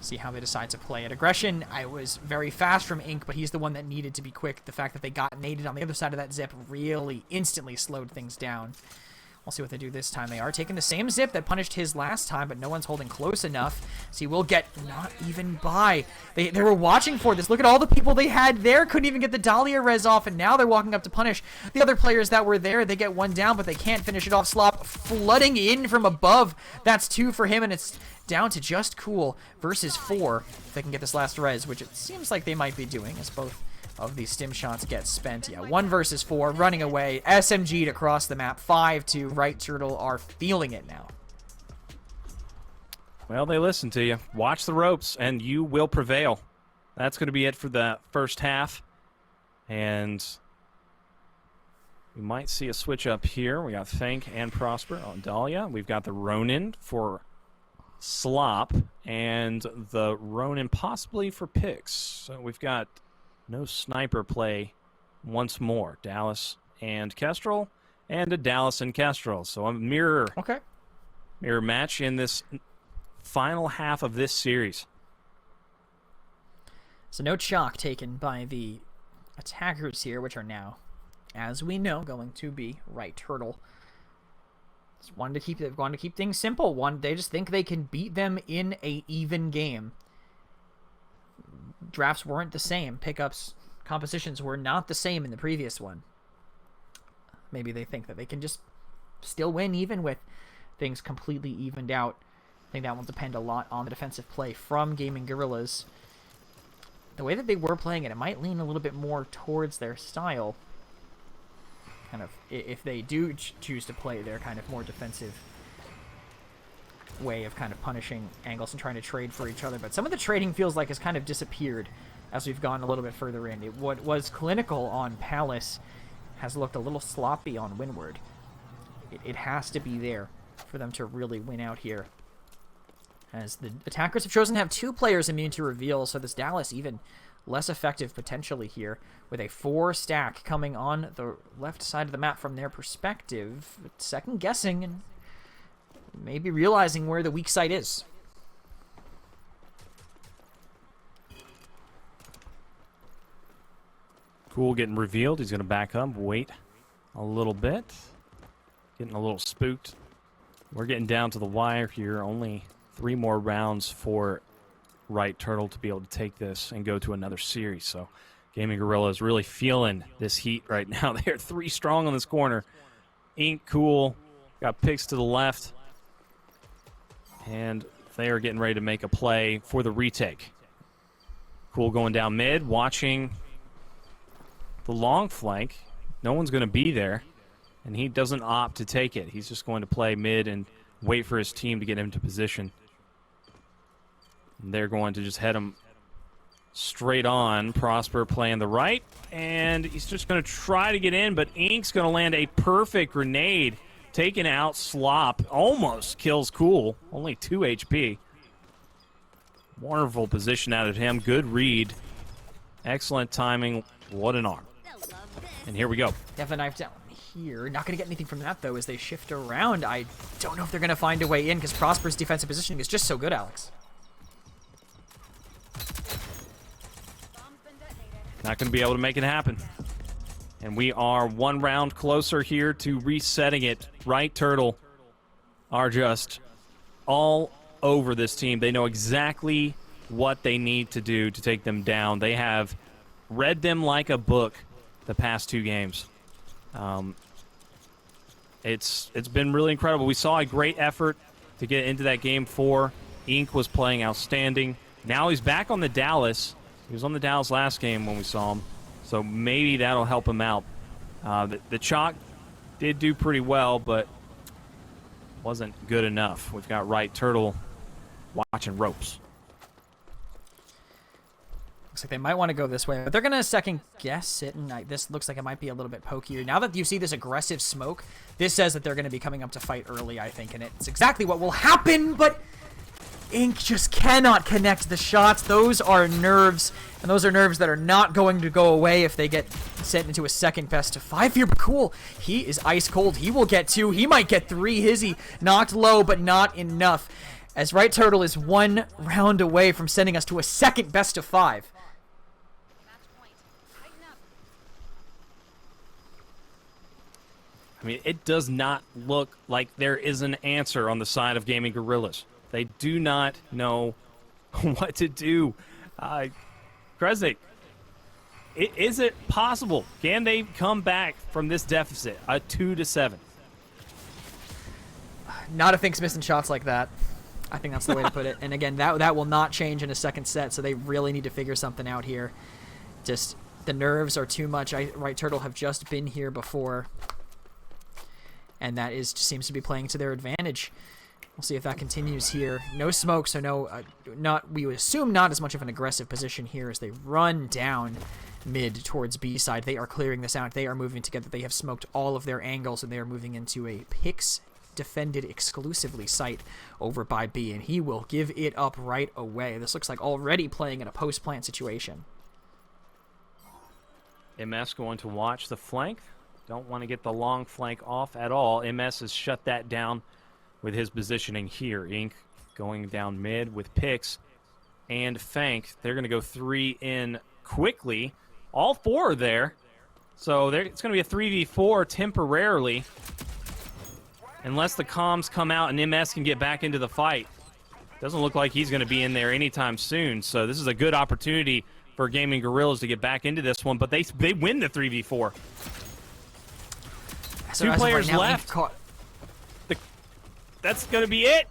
See how they decide to play it. Aggression, I was very fast from Ink, but he's the one that needed to be quick. The fact that they got naded on the other side of that Zip really instantly slowed things down. We'll see what they do this time. They are taking the same Zip that punished his last time, but no one's holding close enough. So he will get not even by. They were watching for this. Look at all the people they had there. Couldn't even get the Dahlia res off, and now they're walking up to punish the other players that were there. They get 1 down, but they can't finish it off. Slop flooding in from above. That's 2 for him, and it's down to just Cool versus 4. If they can get this last res, which it seems like they might be doing, as both of these stim shots get spent. Yeah, 1 versus 4, running away, SMG'd across the map, 5-2. Right Turtle are feeling it now. Well, they listen to you. Watch the ropes, and you will prevail. That's going to be it for the first half. And we might see a switch up here. We got Fank and Prosper on Dahlia. We've got the Ronin for Slop, and the Ronin possibly for Pix. So we've got no sniper play once more. Dallas and Kestrel, and a Dallas and Kestrel. So a mirror match in this final half of this series. So no chalk taken by the attackers here, which are now, as we know, going to be Right Turtle. Just wanted to keep things simple. They just think they can beat them in a even game. Drafts weren't the same. Pickups, compositions were not the same in the previous one. Maybe they think that they can just still win even with things completely evened out. I think that will depend a lot on the defensive play from Gaming Gorillas. The way that they were playing it, it might lean a little bit more towards their style. Kind of, if they do choose to play their kind of more defensive way of kind of punishing angles and trying to trade for each other. But some of the trading feels like has kind of disappeared as we've gone a little bit further in. What was clinical on Palace has looked a little sloppy on Windward. It has to be there for them to really win out here, as the attackers have chosen to have 2 players immune to reveal, so this Dallas even less effective potentially here, with a 4 stack coming on the left side of the map from their perspective, second guessing and maybe realizing where the weak side is. Cool getting revealed. He's going to back up, wait a little bit. Getting a little spooked. We're getting down to the wire here. Only 3 more rounds for Right Turtle to be able to take this and go to another series. So Gaming Gorilla is really feeling this heat right now. They're 3 strong on this corner. Ink, Cool. Got Pix to the left. And they are getting ready to make a play for the retake. Cool going down mid, watching the long flank. No one's going to be there, and he doesn't opt to take it. He's just going to play mid and wait for his team to get into position. And they're going to just head him straight on. Prosper playing the right, and he's just going to try to get in, but Ink's going to land a perfect grenade, taking out Slop. Almost kills Cool, only 2 HP. Wonderful position out of him. Good read. Excellent timing. What an arm. And here we go. They have the knife down here. Not going to get anything from that, though, as they shift around. I don't know if they're going to find a way in because Prosper's defensive positioning is just so good, Alex. Not going to be able to make it happen. And we are 1 round closer here to resetting it. Right Turtle are just all over this team. They know exactly what they need to do to take them down. They have read them like a book the past 2 games. It's been really incredible. We saw a great effort to get into that game 4. Ink was playing outstanding. Now he's back on the Dallas. He was on the Dallas last game when we saw him, so maybe that'll help him out. The Chalk did do pretty well, but wasn't good enough. We've got Right Turtle watching ropes. Looks like they might want to go this way, but they're going to second guess it, and this looks like it might be a little bit pokier. Now that you see this aggressive smoke, this says that they're going to be coming up to fight early, I think, and it's exactly what will happen, but Ink just cannot connect the shots. Those are nerves, and those are nerves that are not going to go away if they get sent into a second best of 5 here. But Cool, he is ice cold. He will get 2. He might get 3. Hizzy knocked low, but not enough, as Right Turtle is 1 round away from sending us to a second best of 5. I mean, it does not look like there is an answer on the side of Gaming Gorillas. They do not know what to do. Kresnik, is it possible? Can they come back from this deficit, a 2-7? Not if Ink's missing shots like that. I think that's the way to put it. And again, that will not change in a second set, so they really need to figure something out here. Just, the nerves are too much. Right Turtle have just been here before, and that seems to be playing to their advantage. We'll see if that continues here. No smoke, so no, we would assume not as much of an aggressive position here as they run down mid towards B side. They are clearing this out. They are moving together. They have smoked all of their angles, and they are moving into a Pix defended exclusively site over by B, and he will give it up right away. This looks like already playing in a post-plant situation. MS going to watch the flank. Don't want to get the long flank off at all. MS has shut that down with his positioning here. Ink going down mid with Pix and Fank. They're going to go 3 in quickly. All 4 are there. So it's going to be a 3v4 temporarily. Unless the comms come out and MS can get back into the fight. Doesn't look like he's going to be in there anytime soon. So this is a good opportunity for Gaming Gorillas to get back into this one. But they win the 3v4. So 2 players right now, left. That's going to be it.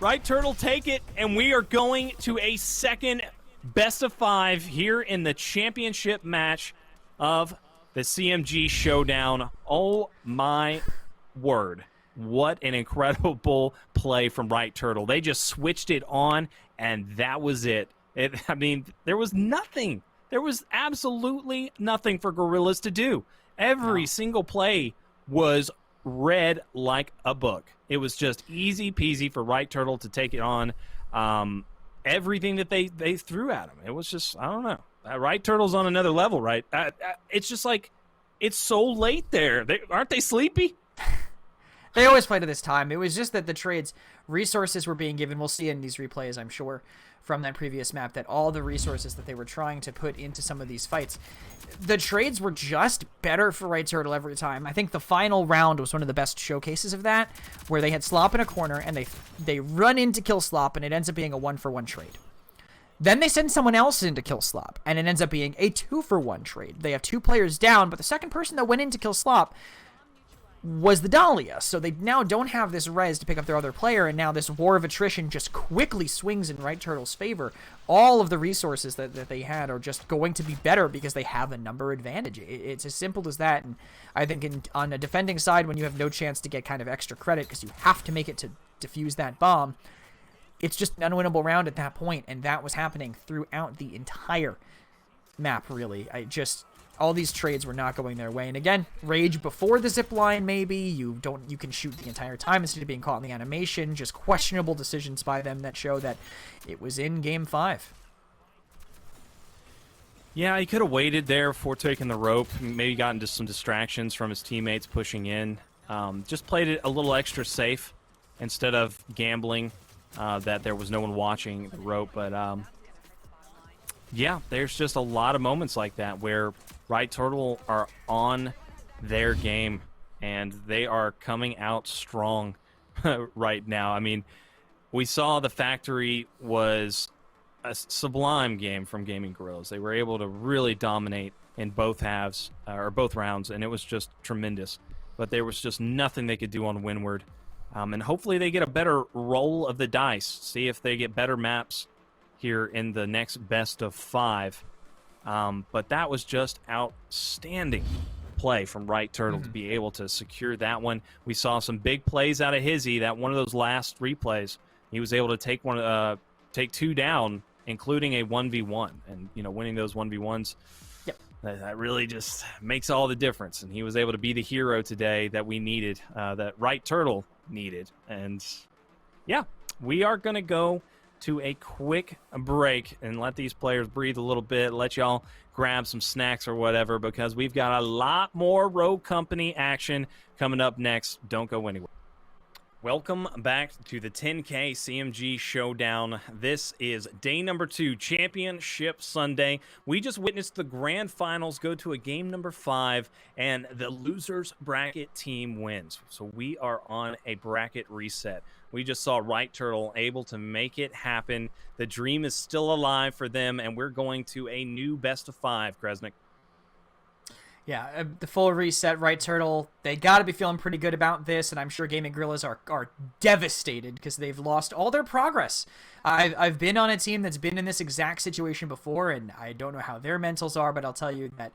Right Turtle take it, and we are going to a second best of 5 here in the championship match of the CMG Showdown. Oh my word. What an incredible play from Right Turtle. They just switched it on, and that was it. I mean, there was nothing. There was absolutely nothing for Gorillas to do. Every single play was read like a book. It was just easy peasy for Right Turtle to take it on. Everything that they threw at him, it was just, I don't know. Right Turtle's on another level, right? It's just like, it's so late there. Aren't they sleepy? They always play to this time. It was just that the trades resources were being given. We'll see in these replays, I'm sure, from that previous map, that all the resources that they were trying to put into some of these fights, the trades were just better for Right Turtle every time. I think the final round was one of the best showcases of that, where they had Slop in a corner, and they run in to kill Slop, and it ends up being a 1-for-1 trade. Then they send someone else in to kill Slop, and it ends up being a 2-for-1 trade. They have 2 players down, but the second person that went in to kill Slop was the Dahlia. So they now don't have this res to pick up their other player, and now this war of attrition just quickly swings in Right Turtle's favor. All of the resources that they had are just going to be better because they have a number advantage. It's as simple as that, and I think on a defending side, when you have no chance to get kind of extra credit because you have to make it to defuse that bomb, it's just an unwinnable round at that point, and that was happening throughout the entire map, really. All these trades were not going their way. And again, rage before the zip line, maybe. You can shoot the entire time instead of being caught in the animation. Just questionable decisions by them that show that it was in Game 5. Yeah, he could have waited there before taking the rope. Maybe got into some distractions from his teammates pushing in. Just played it a little extra safe instead of gambling that there was no one watching the rope. But yeah, there's just a lot of moments like that where Right Turtle are on their game, and they are coming out strong right now. I mean, we saw the factory was a sublime game from Gaming Gorillas. They were able to really dominate in both halves, or both rounds, and it was just tremendous. But there was just nothing they could do on Windward. And hopefully they get a better roll of the dice, see if they get better maps here in the next best of 5. But that was just outstanding play from Right Turtle to be able to secure that one. We saw some big plays out of Hizzy. That one of those last replays, he was able to take 2 down, including a 1v1, and winning those 1v1s. Yep. That really just makes all the difference. And he was able to be the hero today that we needed, that Right Turtle needed. And yeah, we are going to go to a quick break and let these players breathe a little bit, let y'all grab some snacks or whatever, because we've got a lot more Rogue Company action coming up next. Don't go anywhere. Welcome back to the 10K CMG Showdown. This is day number 2, Championship Sunday. We just witnessed the grand finals go to a game number 5, and the losers bracket team wins. So we are on a bracket reset. We just saw Right Turtle able to make it happen. The dream is still alive for them, and we're going to a new best of 5, Kresnik. Yeah, the full reset, Right Turtle, they got to be feeling pretty good about this, and I'm sure Gaming Gorillas are devastated because they've lost all their progress. I've been on a team that's been in this exact situation before, and I don't know how their mentals are, but I'll tell you that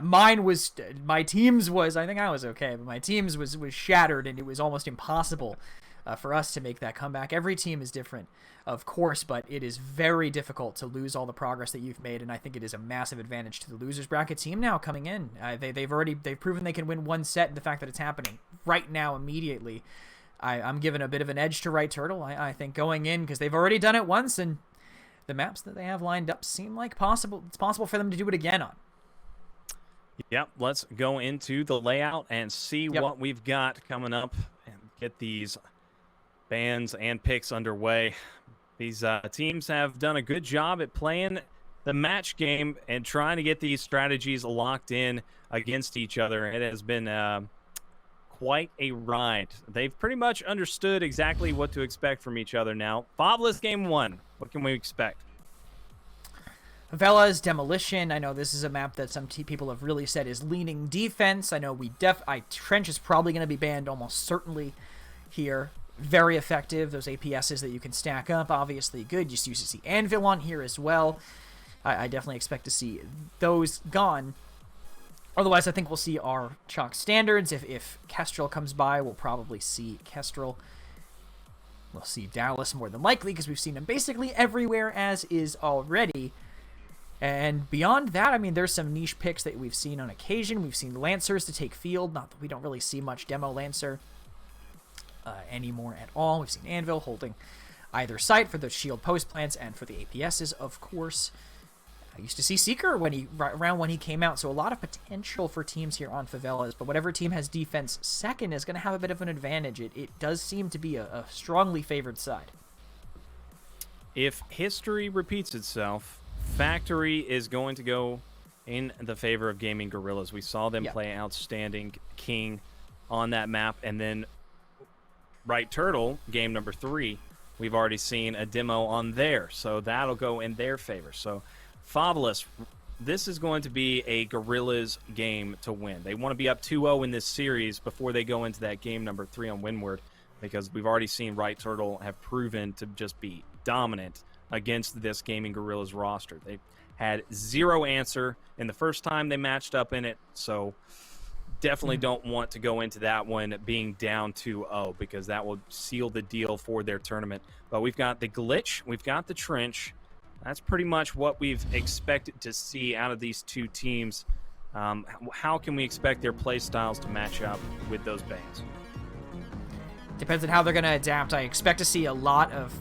my team's was, I think I was okay, but my team's was shattered, and it was almost impossible for us to make that comeback. Every team is different, of course, but it is very difficult to lose all the progress that you've made, and I think it is a massive advantage to the losers bracket team now coming in. They've proven they can win one set, and the fact that it's happening right now immediately, I'm giving a bit of an edge to Right Turtle. I think going in, because they've already done it once, and the maps that they have lined up seem like it's possible for them to do it again on. Yep, let's go into the layout and see what we've got coming up and get these bans and picks underway. These teams have done a good job at playing the match game and trying to get these strategies locked in against each other. It has been quite a ride. They've pretty much understood exactly what to expect from each other now. Favelas game 1. What can we expect? Favelas, demolition. I know this is a map that some people have really said is leaning defense. I know Trench is probably going to be banned almost certainly here. Very effective. Those APSs that you can stack up, obviously good. You used to see Anvil on here as well. I definitely expect to see those gone. Otherwise, I think we'll see our chalk standards. If Kestrel comes by, we'll probably see Kestrel. We'll see Dallas more than likely because we've seen him basically everywhere as is already. And beyond that, I mean, there's some niche picks that we've seen on occasion. We've seen Lancers to take field. Not that we don't really see much demo Lancer anymore at all. We've seen Anvil holding either site for the shield post plants and for the APSs, of course. I used to see Seeker around when he came out, so a lot of potential for teams here on Favelas, but whatever team has defense second is going to have a bit of an advantage. It does seem to be a strongly favored side. If history repeats itself, Factory is going to go in the favor of Gaming Gorillas. We saw them play outstanding King on that map, and then Right Turtle, game number 3, we've already seen a demo on there, so that'll go in their favor. So Favelas this is going to be a Gorillas game to win. They want to be up 2-0 in this series before they go into that game number 3 on Windward, because we've already seen Right Turtle have proven to just be dominant against this Gaming Gorillas roster. They had zero answer in the first time they matched up in it, so definitely don't want to go into that one being down 2-0, because that will seal the deal for their tournament. But we've got the glitch, we've got the trench. That's pretty much what we've expected to see out of these two teams. How can we expect their play styles to match up with those bands? Depends on how they're going to adapt. I expect to see a lot of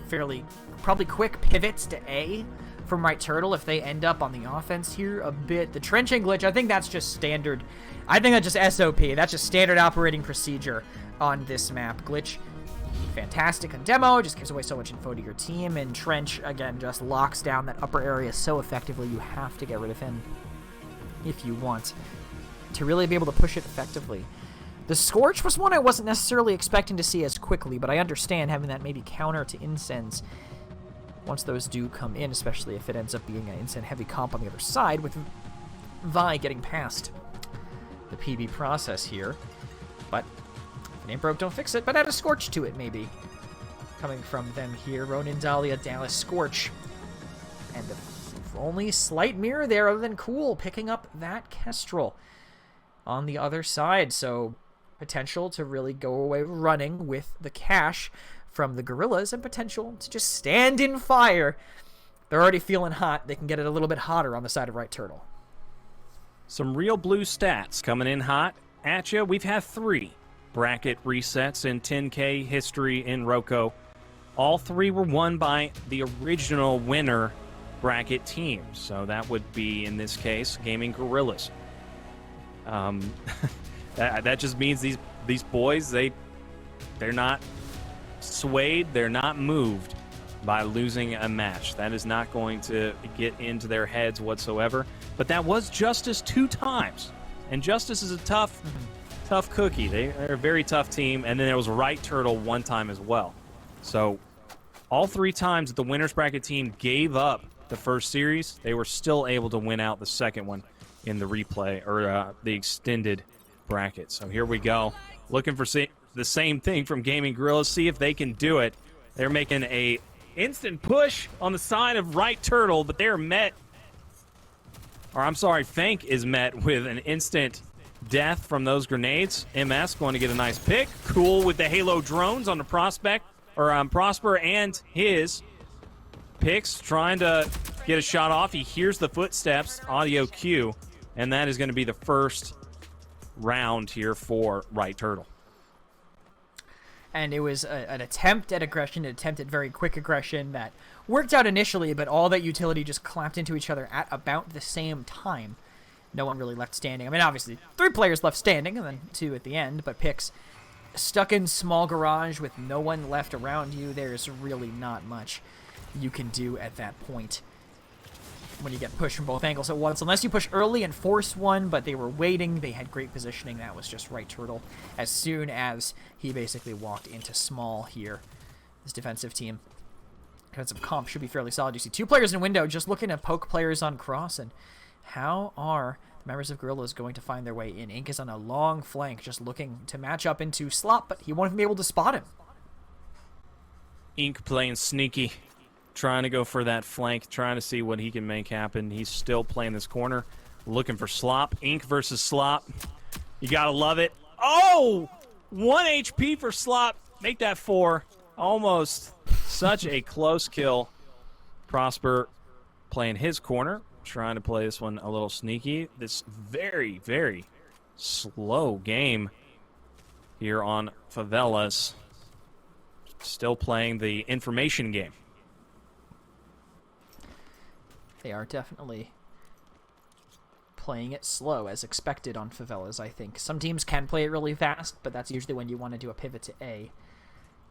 probably quick pivots to A from Right Turtle if they end up on the offense here a bit. The trenching glitch, I think that's just standard. I think that's just SOP. That's just standard operating procedure on this map. Glitch, fantastic on demo, just gives away so much info to your team. And trench, again, just locks down that upper area so effectively. You have to get rid of him if you want to really be able to push it effectively. The Scorch was one I wasn't necessarily expecting to see as quickly, but I understand having that maybe counter to Incense once those do come in, especially if it ends up being an Incense-heavy comp on the other side, with Vi getting past the PB process here. But if it ain't broke, don't fix it. But add a Scorch to it, maybe. Coming from them here, Ronin, Dahlia, Dallas, Scorch. And the only slight mirror there other than Cool picking up that Kestrel on the other side. So potential to really go away running with the cash from the Gorillas, and potential to just stand in fire. They're already feeling hot. They can get it a little bit hotter on the side of Right Turtle. Some real blue stats coming in hot at you. We've had 3 bracket resets in 10K history in Roco. All 3 were won by the original winner bracket team. So that would be, in this case, Gaming Gorillas. That just means these boys, they're not swayed, they're not moved by losing a match. That is not going to get into their heads whatsoever. But that was Justice 2 times, and Justice is a tough cookie. They're a very tough team. And then there was Right Turtle 1 time as well. So all 3 times that the winners bracket team gave up the first series, they were still able to win out the second one in the replay, or the extended bracket. So here we go, looking for the same thing from Gaming Gorillas. See if they can do it. They're making a instant push on the side of Right Turtle, but they're met, or I'm sorry, Fank is met with an instant death from those grenades. MS going to get a nice pick. Cool with the Halo drones on the Prosper and his picks, trying to get a shot off. He hears the footsteps, audio cue, and that is going to be the first round here for Right Turtle. And it was an attempt at aggression, an attempt at very quick aggression that worked out initially, but all that utility just clapped into each other at about the same time. No one really left standing. I mean, obviously, 3 players left standing, and then 2 at the end, but picks stuck in small garage with no one left around you. There's really not much you can do at that point when you get pushed from both angles at once, unless you push early and force one. But they were waiting. They had great positioning. That was just Right Turtle. As soon as he basically walked into small here, this defensive team, defensive comp should be fairly solid. You see 2 players in window just looking to poke players on cross. And how are the members of Gorillas going to find their way in? Ink is on a long flank, just looking to match up into Slop, but he won't even be able to spot him. Ink playing sneaky, trying to go for that flank, trying to see what he can make happen. He's still playing this corner, looking for Slop. Ink versus Slop. You gotta love it. Oh! 1 HP for Slop. Make that 4. Almost. Such a close kill. Prosper playing his corner, trying to play this one a little sneaky. This very, very slow game here on Favelas. Still playing the information game. They are definitely playing it slow, as expected on Favelas, I think. Some teams can play it really fast, but that's usually when you want to do a pivot to A.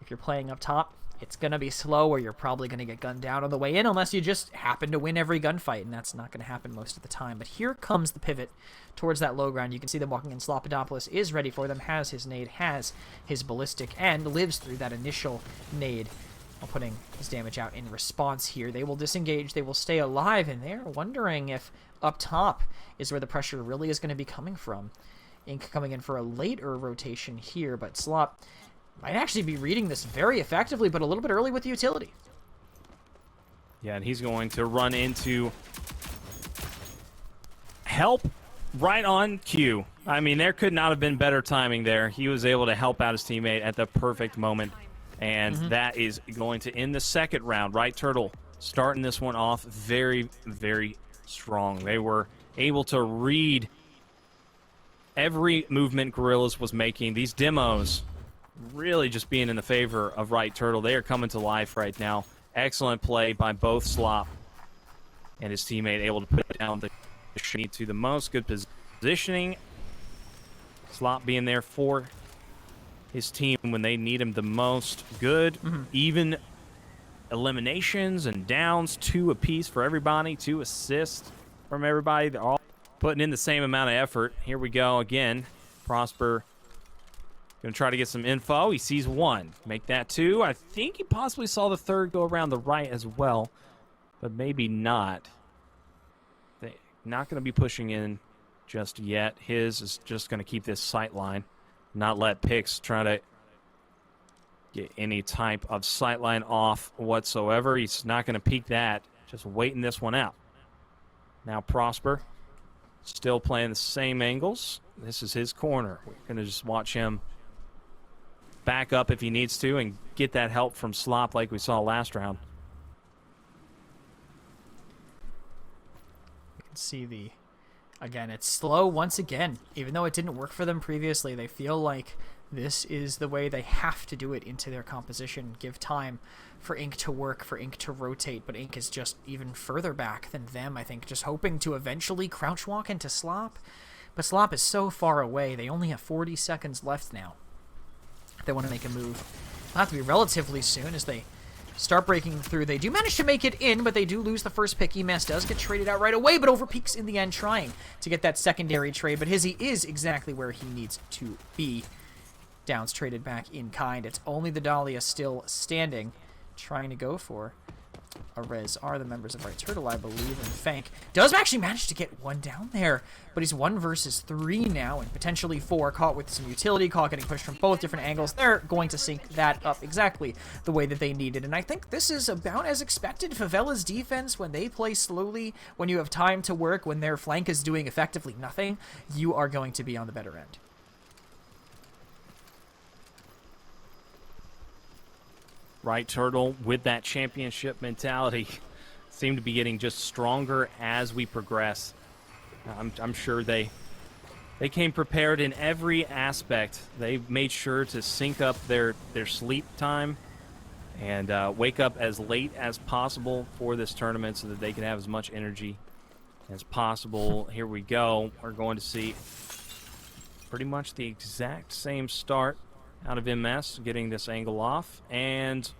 If you're playing up top, it's going to be slow, or you're probably going to get gunned down on the way in, unless you just happen to win every gunfight, and that's not going to happen most of the time. But here comes the pivot towards that low ground. You can see them walking in. Slopodopolis is ready for them, has his nade, has his ballistic, and lives through that initial nade, while putting his damage out in response here. They will disengage, they will stay alive, and they're wondering if up top is where the pressure really is going to be coming from. Ink coming in for a later rotation here, but Slop might actually be reading this very effectively, but a little bit early with the utility. Yeah, and he's going to run into help right on cue. I mean, there could not have been better timing there. He was able to help out his teammate at the perfect moment, and that is going to end the second round. Right Turtle starting this one off very, very strong. They were able to read every movement Gorillas was making. These demos really just being in the favor of Right Turtle. They are coming to life right now. Excellent play by both Slop and his teammate, able to put down the shot to the most. Good positioning. Slop being there for his team when they need him the most. Good, even eliminations and downs, 2 apiece for everybody, 2 assists from everybody. They're all putting in the same amount of effort. Here we go again. Prosper going to try to get some info. He sees 1. Make that 2. I think he possibly saw the 3rd go around the right as well, but maybe not. They're not going to be pushing in just yet. His is just going to keep this sight line, not let Pix try to get any type of sight line off whatsoever. He's not going to peek that. Just waiting this one out. Now Prosper still playing the same angles. This is his corner. We're going to just watch him back up if he needs to and get that help from Slop like we saw last round. You can see again, it's slow once again. Even though it didn't work for them previously, they feel like this is the way they have to do it into their composition. Give time for Ink to work, for Ink to rotate, but Ink is just even further back than them, I think, just hoping to eventually crouch walk into Slop. But Slop is so far away, they only have 40 seconds left now. If they want to make a move, it'll have to be relatively soon as they start breaking through. They do manage to make it in, but they do lose the first pick. EMS does get traded out right away, but overpeaks in the end, trying to get that secondary trade. But Hizzy is exactly where he needs to be. Downs traded back in kind. It's only the Dahlia still standing, trying to go for a res. Are the members of Right Turtle, I believe, and Fank does actually manage to get 1 down there, but he's 1 versus 3 now, and potentially 4, caught with some utility, caught getting pushed from both different angles. They're going to sync that up exactly the way that they needed, and I think this is about as expected. Favelas defense, when they play slowly, when you have time to work, when their flank is doing effectively nothing, you are going to be on the better end. Right Turtle, with that championship mentality, seem to be getting just stronger as we progress. I'm sure they came prepared in every aspect. They made sure to sync up their sleep time and wake up as late as possible for this tournament so that they can have as much energy as possible. Here we go. We're going to see pretty much the exact same start out of MS, getting this angle off, and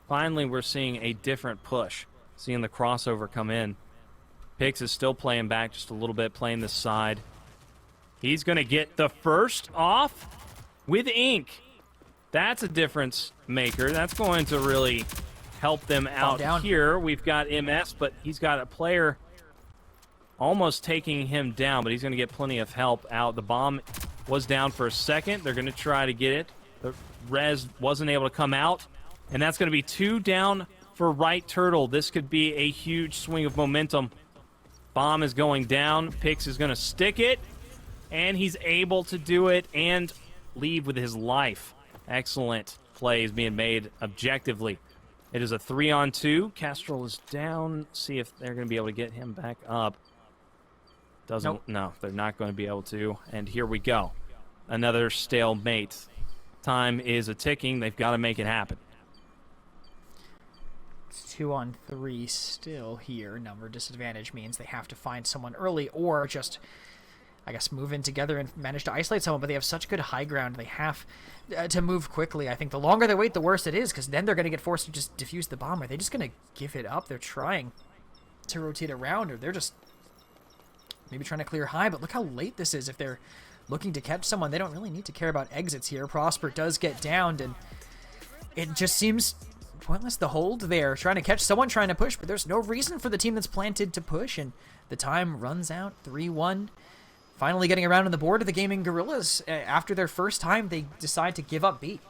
finally we're seeing a different push, seeing the crossover come in. Pix is still playing back just a little bit, playing this side. He's going to get the first off with Ink. That's a difference maker. That's going to really help them out here. We've got MS, but he's got a player almost taking him down, but he's going to get plenty of help out. The bomb was down for a second. They're going to try to get it. The res wasn't able to come out, and that's going to be 2 down for Right Turtle. This could be a huge swing of momentum. Bomb is going down. Pix is going to stick it, and he's able to do it and leave with his life. Excellent play is being made objectively. It is a 3-on-2. Kestrel is down. See if they're going to be able to get him back up. Doesn't. No, they're not going to be able to. And here we go. Another stalemate. Time is a-ticking. They've got to make it happen. It's 2-on-3 still here. Number disadvantage means they have to find someone early or just, I guess, move in together and manage to isolate someone. But they have such good high ground. They have to move quickly. I think the longer they wait, the worse it is, because then they're going to get forced to just defuse the bomb. Are they just going to give it up? They're trying to rotate around, or they're just maybe trying to clear high. But look how late this is. If they're looking to catch someone, they don't really need to care about exits here. Prosper does get downed, and it just seems pointless the hold there, trying to catch someone trying to push, but there's no reason for the team that's planted to push, and the time runs out. 3-1. Finally getting around on the board of the Gaming Gorillas. After their first time, they decide to give up B.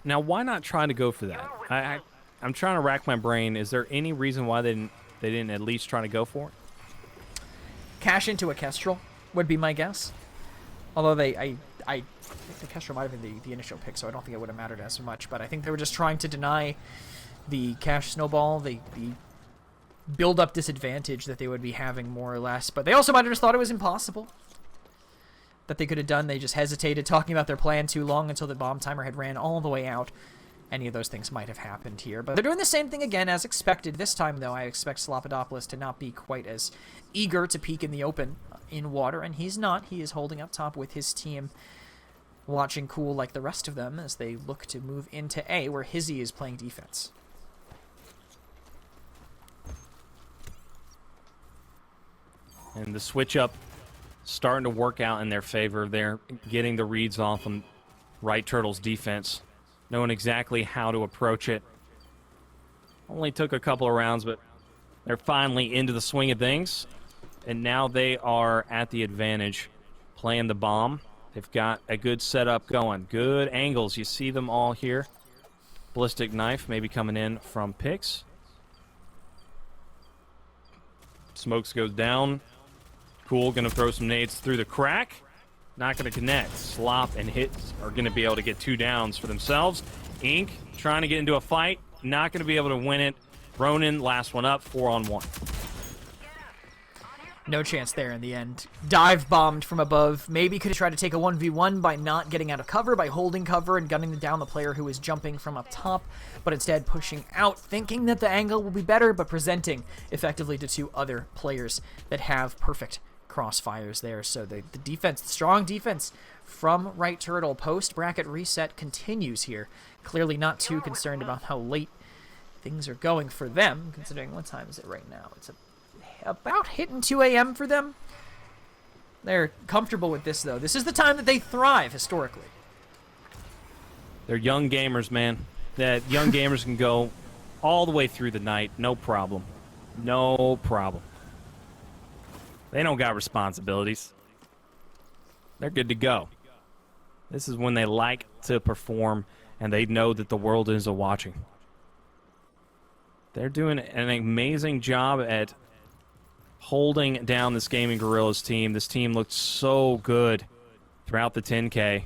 Now, why not try to go for that? I'm trying to rack my brain. Is there any reason why they didn't at least try to go for it? Cash into a Kestrel would be my guess. Although I think the Kestrel might have been the initial pick, so I don't think it would have mattered as much. But I think they were just trying to deny the cash snowball, the build-up disadvantage that they would be having, more or less. But they also might have just thought it was impossible that they could have done. They just hesitated, talking about their plan too long until the bomb timer had ran all the way out. Any of those things might have happened here. But they're doing the same thing again as expected. This time, though, I expect Slopodopoulos to not be quite as eager to peek in the open in water, and he's not. He is holding up top with his team, watching cool like the rest of them as they look to move into A, where Hizzy is playing defense. And the switch up starting to work out in their favor. They're getting the reads off on Right Turtle's defense, knowing exactly how to approach it. Only took a couple of rounds, but they're finally into the swing of things. And now they are at the advantage, playing the bomb. They've got a good setup going. Good angles. You see them all here. Ballistic knife maybe coming in from Pix. Smokes goes down. Cool, going to throw some nades through the crack. Not going to connect. Slop and Hits are going to be able to get 2 downs for themselves. Ink trying to get into a fight. Not going to be able to win it. Ronin, last one up, 4-on-1. No chance there in the end. Dive bombed from above. Maybe could have tried to take a 1v1 by not getting out of cover, by holding cover and gunning down the player who is jumping from up top, but instead pushing out, thinking that the angle will be better, but presenting effectively to 2 other players that have perfect crossfires there. So the defense, the strong defense from Right Turtle post-bracket reset continues here. Clearly not too concerned about how late things are going for them, considering what time is it right now? It's about hitting 2 a.m. for them. They're comfortable with this, though. This is the time that they thrive, historically. They're young gamers, man. That young gamers can go all the way through the night, no problem. No problem. They don't got responsibilities. They're good to go. This is when they like to perform, and they know that the world is watching. They're doing an amazing job at holding down this Gaming Gorillas team. This team looked so good throughout the 10K.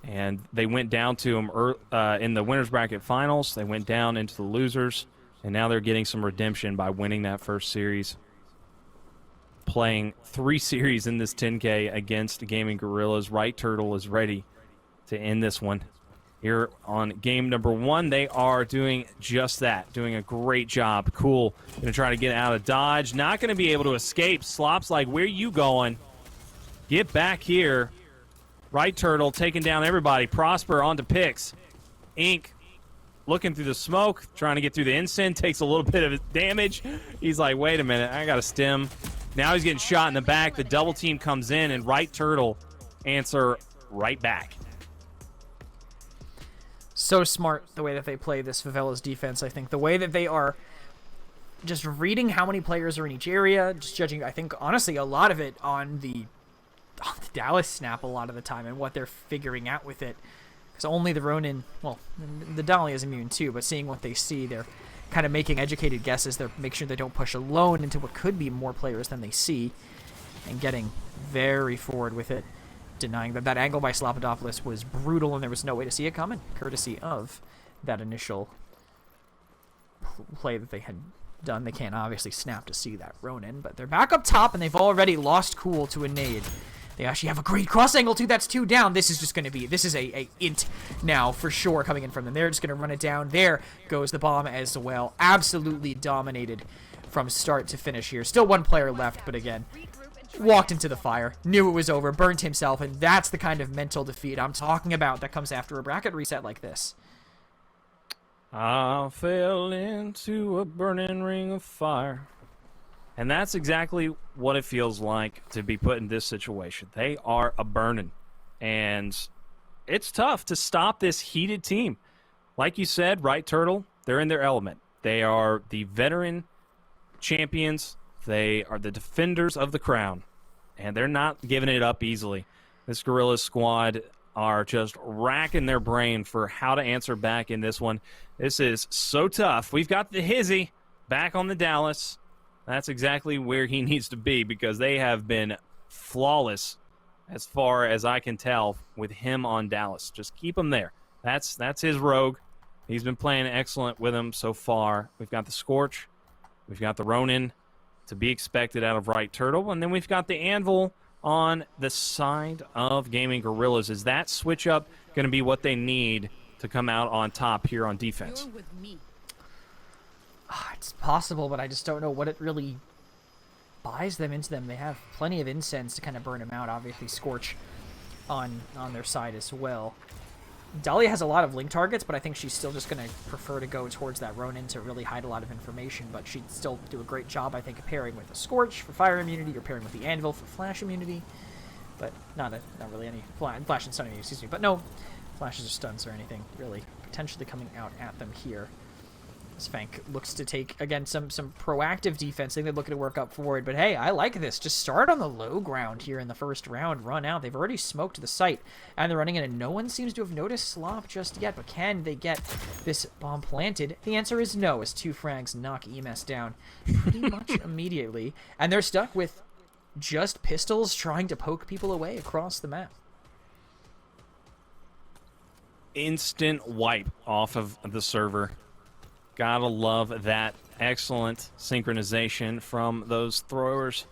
And they went down to them in the winners bracket finals. They went down into the losers, and now they're getting some redemption by winning that first series. Playing 3 series in this 10K against the Gaming Gorillas. Right Turtle is ready to end this one. Here on game number 1, they are doing just that. Doing a great job. Cool. Going to try to get out of dodge. Not going to be able to escape. Slop's like, where you going? Get back here. Right Turtle taking down everybody. Prosper onto Pix. Ink looking through the smoke. Trying to get through the ensign. Takes a little bit of damage. He's like, wait a minute. I got a stem. Now he's getting shot in the back. The double team comes in, and Right Turtle answer right back. So smart the way that they play this Favelas defense, I think. The way that they are just reading how many players are in each area, just judging, I think, honestly, a lot of it on the Dallas snap a lot of the time and what they're figuring out with it. Because only the Ronin, well, the Dolly is immune too, but seeing what they see, they're kind of making educated guesses. They're making sure they don't push alone into what could be more players than they see and getting very forward with it. Denying that angle by Slopodopoulos was brutal and there was no way to see it coming, courtesy of that initial play that they had done. They can't obviously snap to see that Ronin, but they're back up top and they've already lost cool to a nade. They actually have a great cross angle too. That's 2 down. This is just going to be, this is a int now for sure coming in from them. They're just going to run it down. There goes the bomb as well. Absolutely dominated from start to finish here. Still 1 player left, but again, walked into the fire, knew it was over, burnt himself, and that's the kind of mental defeat I'm talking about that comes after a bracket reset like this. I fell into a burning ring of fire. And that's exactly what it feels like to be put in this situation. They are a burning. And it's tough to stop this heated team. Like you said, right, Turtle? They're in their element. They are the veteran champions. They are the defenders of the crown, and they're not giving it up easily. This Guerrillas squad are just racking their brain for how to answer back in this one. This is so tough. We've got the Hizzy back on the Dallas. That's exactly where he needs to be because they have been flawless as far as I can tell with him on Dallas. Just keep him there. That's his rogue. He's been playing excellent with him so far. We've got the Scorch. We've got the Ronin to be expected out of Right Turtle. And then we've got the Anvil on the side of Gaming Guerrillas. Is that switch up going to be what they need to come out on top here on defense? You're with me. It's possible, but I just don't know what it really buys them into them. They have plenty of incense to kind of burn them out. Obviously, Scorch on their side as well. Dahlia has a lot of link targets, but I think she's still just going to prefer to go towards that Ronin to really hide a lot of information, but she'd still do a great job, I think, of pairing with the Scorch for fire immunity or pairing with the Anvil for flash immunity, but not really any flash and stun immunity, excuse me, but no flashes or stuns or anything really potentially coming out at them here. Spank looks to take, again, some proactive defense. I think they're looking to work up forward. But, hey, I like this. Just start on the low ground here in the first round. Run out. They've already smoked the site, and they're running in, and no one seems to have noticed Slop just yet. But can they get this bomb planted? The answer is no, as 2 frags knock EMS down pretty much immediately. And they're stuck with just pistols trying to poke people away across the map. Instant wipe off of the server. Gotta love that excellent synchronization from those throwers.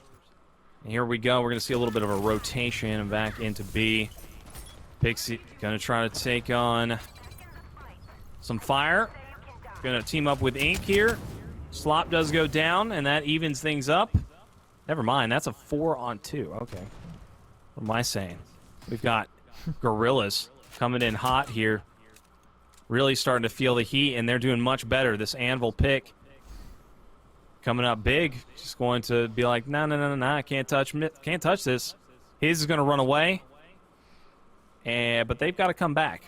And here we go. We're going to see a little bit of a rotation back into B. Pixie going to try to take on some fire. Going to team up with Ink here. Slop does go down, and that evens things up. Never mind. That's a 4-on-2. Okay. What am I saying? We've got Guerrillas coming in hot here. Really starting to feel the heat, and they're doing much better. This Anvil pick coming up big. Just going to be like, no, I can't touch this. His is going to run away, but they've got to come back.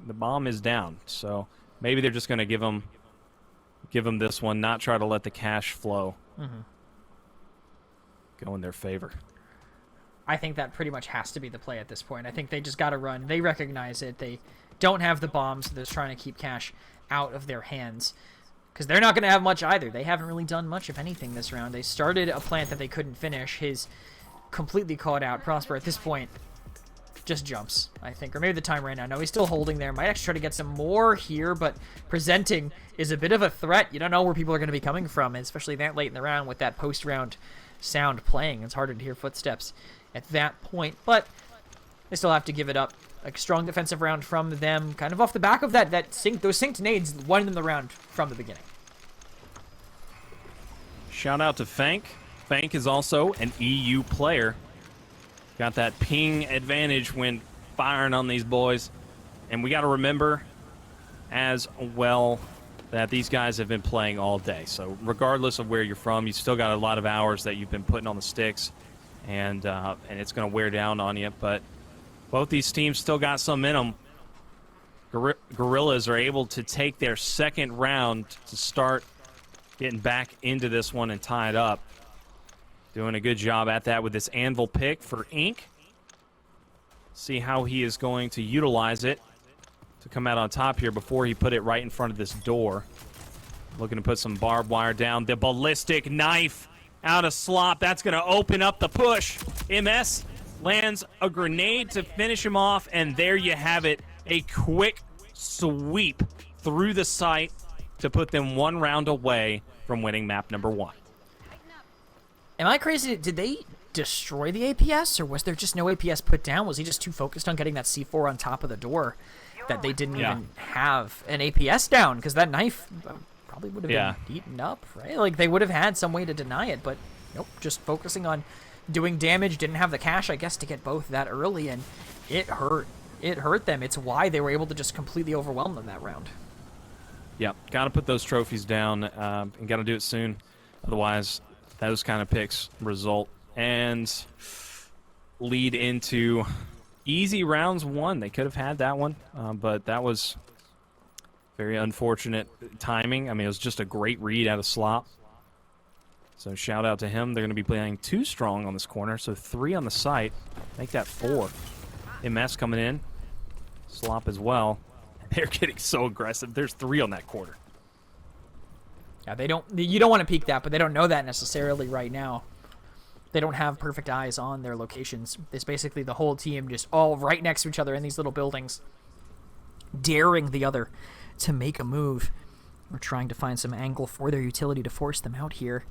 The bomb is down, so maybe they're just going to give them this one, not try to let the cash flow go in their favor. I think that pretty much has to be the play at this point. I think they just got to run. They recognize it. They don't have the bombs, so they're trying to keep cash out of their hands because they're not going to have much either. They haven't really done much of anything this round. They started a plant that they couldn't finish. His completely caught out. Prosper at this point just jumps, I think, or maybe the time right now. No, he's still holding there. Might actually try to get some more here, but presenting is a bit of a threat. You don't know where people are going to be coming from, especially that late in the round with that post-round sound playing. It's harder to hear footsteps at that point, but they still have to give it up. A strong defensive round from them, kind of off the back of those synced nades won them the round from the beginning. Shout out to Fank. Fank is also an EU player. Got that ping advantage when firing on these boys. And we got to remember as well that these guys have been playing all day. So regardless of where you're from, you still got a lot of hours that you've been putting on the sticks, and it's going to wear down on you. But both these teams still got some in them. Guerrillas are able to take their second round to start getting back into this one and tie it up. Doing a good job at that with this Anvil pick for Ink. See how he is going to utilize it to come out on top here before he put it right in front of this door. Looking to put some barbed wire down. The ballistic knife out of Slop. That's going to open up the push. MS lands a grenade to finish him off, and there you have it. A quick sweep through the site to put them one round away from winning map number 1. Am I crazy? Did they destroy the APS, or was there just no APS put down? Was he just too focused on getting that C4 on top of the door that they didn't even have an APS down? Because that knife probably would have been eaten up, right? Like, they would have had some way to deny it, but nope, just focusing on doing damage. Didn't have the cash, I guess, to get both that early, and it hurt. It hurt them. It's why they were able to just completely overwhelm them that round. Yeah, got to put those trophies down, and got to do it soon. Otherwise, those kind of picks result and lead into easy rounds won. They could have had that one, but that was very unfortunate timing. I mean, it was just a great read out of Slop. So shout out to him. They're going to be playing 2 strong on this corner, so 3 on the site. Make that 4. MS coming in. Slop as well. They're getting so aggressive. There's 3 on that quarter. Yeah, you don't want to peek that, but they don't know that necessarily right now. They don't have perfect eyes on their locations. It's basically the whole team just all right next to each other in these little buildings, daring the other to make a move. We're trying to find some angle for their utility to force them out here.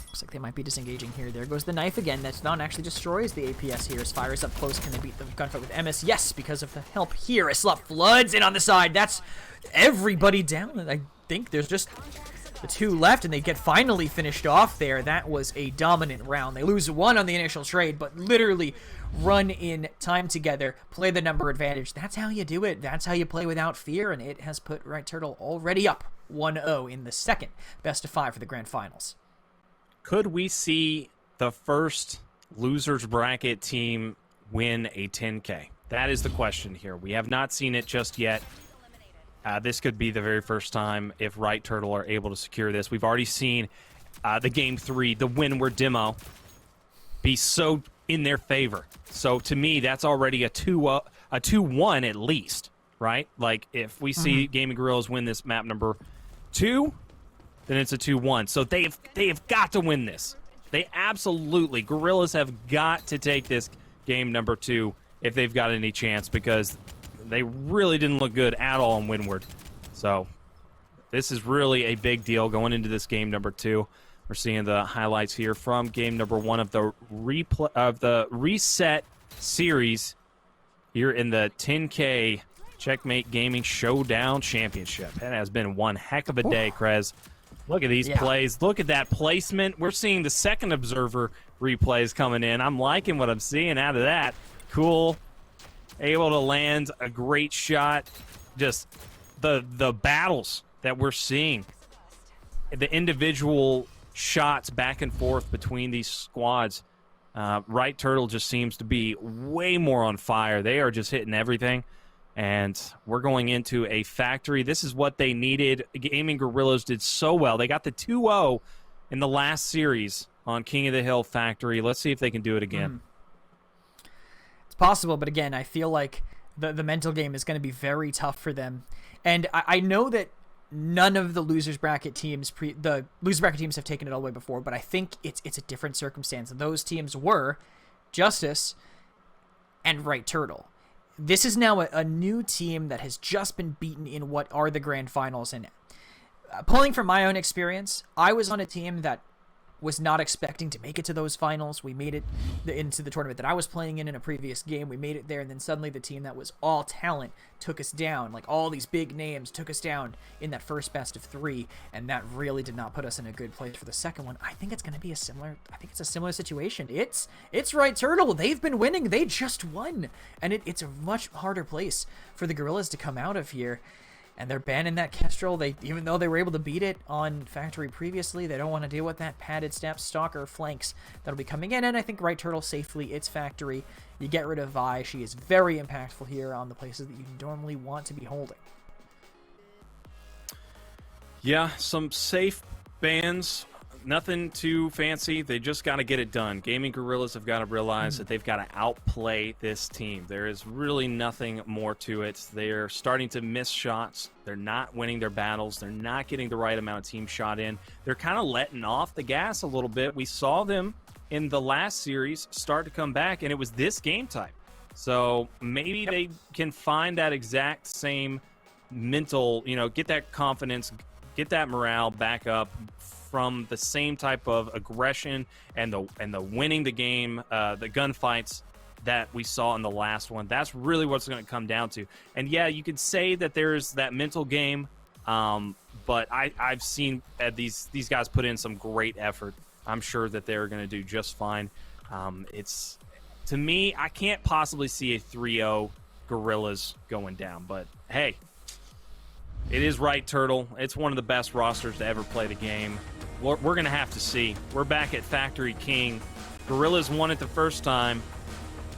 Looks like they might be disengaging here. There goes the knife again. That's not actually destroys the APS here. As fires up close, can they beat the gunfight with MS? Yes, because of the help here. As Slop floods in on the side. That's everybody down. I think there's just the 2 left, and they get finally finished off there. That was a dominant round. They lose 1 on the initial trade, but literally run in time together, play the number advantage. That's how you do it. That's how you play without fear, and it has put Right Turtle already up 1-0 in the second best of 5 for the grand finals. Could we see the first losers bracket team win a 10K? That is the question here. We have not seen it just yet. This could be the very first time if Right Turtle are able to secure this. We've already seen the Game 3, the Windward demo, be so in their favor. So to me, that's already a 2-1 at least, right? Like if we see Gaming Gorillas win this map number 2, then it's a 2-1. So they have got to win this. They absolutely, Gorillas have got to take this game number 2 if they've got any chance, because they really didn't look good at all in Windward. So this is really a big deal going into this game number 2. We're seeing the highlights here from game number 1 of the reset series here in the 10K Checkmate Gaming Showdown Championship. It has been one heck of a day, Krez. Look at these plays. Look at that placement. We're seeing the second observer replays coming in. I'm liking what I'm seeing out of that. Cool. Able to land a great shot. Just the battles that we're seeing. The individual shots back and forth between these squads. Right Turtle just seems to be way more on fire. They are just hitting everything. And we're going into a factory. This is what they needed. Gaming Gorillas did so well. They got the 2-0 in the last series on King of the Hill Factory. Let's see if they can do it again. It's possible, but again, I feel like the mental game is going to be very tough for them. And I know that none of the losers bracket teams have taken it all the way before, but I think it's a different circumstance. Those teams were Justice and Right Turtle. This is now a new team that has just been beaten in what are the grand finals. And pulling from my own experience, I was on a team that was not expecting to make it to those finals. We made it into the tournament that I was playing in a previous game. We made it there, and then suddenly the team that was all talent took us down. Like, all these big names took us down in that first best of 3, and that really did not put us in a good place for the second one. I think it's going to be a similar situation. It's Right Turtle. They've been winning. They just won, and it's a much harder place for the Gorillas to come out of here. And they're banning that Kestrel. Even though they were able to beat it on Factory previously, they don't want to deal with that padded step stalker flanks that'll be coming in. And I think Right Turtle safely, it's Factory. You get rid of Vi. She is very impactful here on the places that you normally want to be holding. Yeah, some safe bans. Nothing too fancy. They just got to get it done. Gaming Gorillas have got to realize that they've got to outplay this team. There is really nothing more to it. They're starting to miss shots. They're not winning their battles. They're not getting the right amount of team shot in. They're kind of letting off the gas a little bit. We saw them in the last series start to come back, and it was this game type. So maybe they can find that exact same mental, get that confidence, get that morale back up from the same type of aggression and the winning the game, the gunfights that we saw in the last one. That's really what's going to come down to. And yeah, you could say that there's that mental game, but I've seen these guys put in some great effort. I'm sure that they're going to do just fine. To me, I can't possibly see a 3-0 Gorillas going down, but hey, it is Right Turtle. It's one of the best rosters to ever play the game. We're going to have to see. We're back at Factory King. Gorillas won it the first time.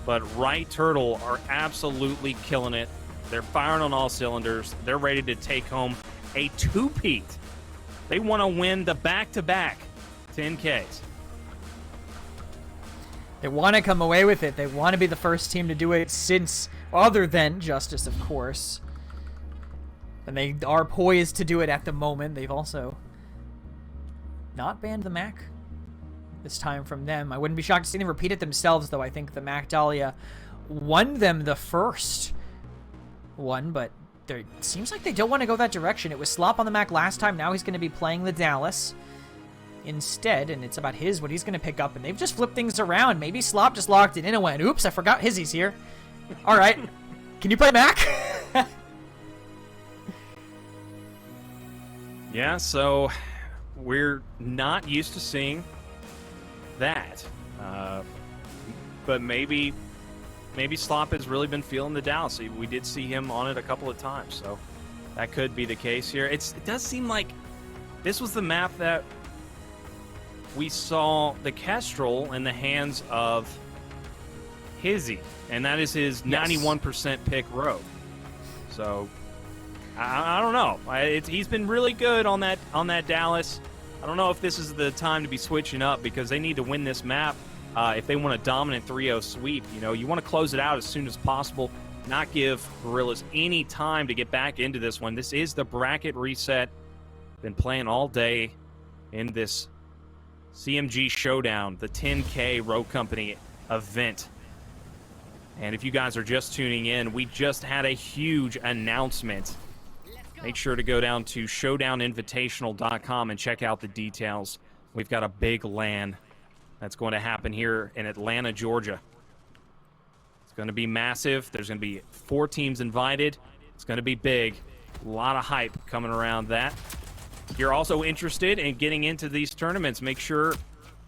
but Right Turtle are absolutely killing it. They're firing on all cylinders. They're ready to take home a two-peat. They want to win the back-to-back 10Ks. They want to come away with it. They want to be the first team to do it since, other than Justice, of course. And they are poised to do it at the moment. They've also not banned the Mac this time from them. I wouldn't be shocked to see them repeat it themselves, though. I think the Mac Dahlia won them the first one, but it seems like they don't want to go that direction. It was Slop on the Mac last time. Now he's going to be playing the Dallas instead, and it's about what he's going to pick up, and they've just flipped things around. Maybe Slop just locked it in and went, oops, I forgot Hizzy's here. All right, can you play Mac? Yeah, so we're not used to seeing that, but maybe Slop has really been feeling the Dallas. We did see him on it a couple of times, so that could be the case here. It does seem like this was the map that we saw the Kestrel in the hands of Hizzy, and that is his 91% pick Rogue. So I don't know. He's been really good on that Dallas. I don't know if this is the time to be switching up, because they need to win this map if they want a dominant 3-0 sweep. You know, you want to close it out as soon as possible, not give Gorillas any time to get back into this one. This is the bracket reset. Been playing all day in this CMG Showdown, the 10K Rogue Company event. And if you guys are just tuning in, we just had a huge announcement. Make sure to go down to showdowninvitational.com and check out the details. We've got a big LAN that's going to happen here in Atlanta, Georgia. It's going to be massive. There's going to be 4 teams invited. It's going to be big. A lot of hype coming around that. If you're also interested in getting into these tournaments, make sure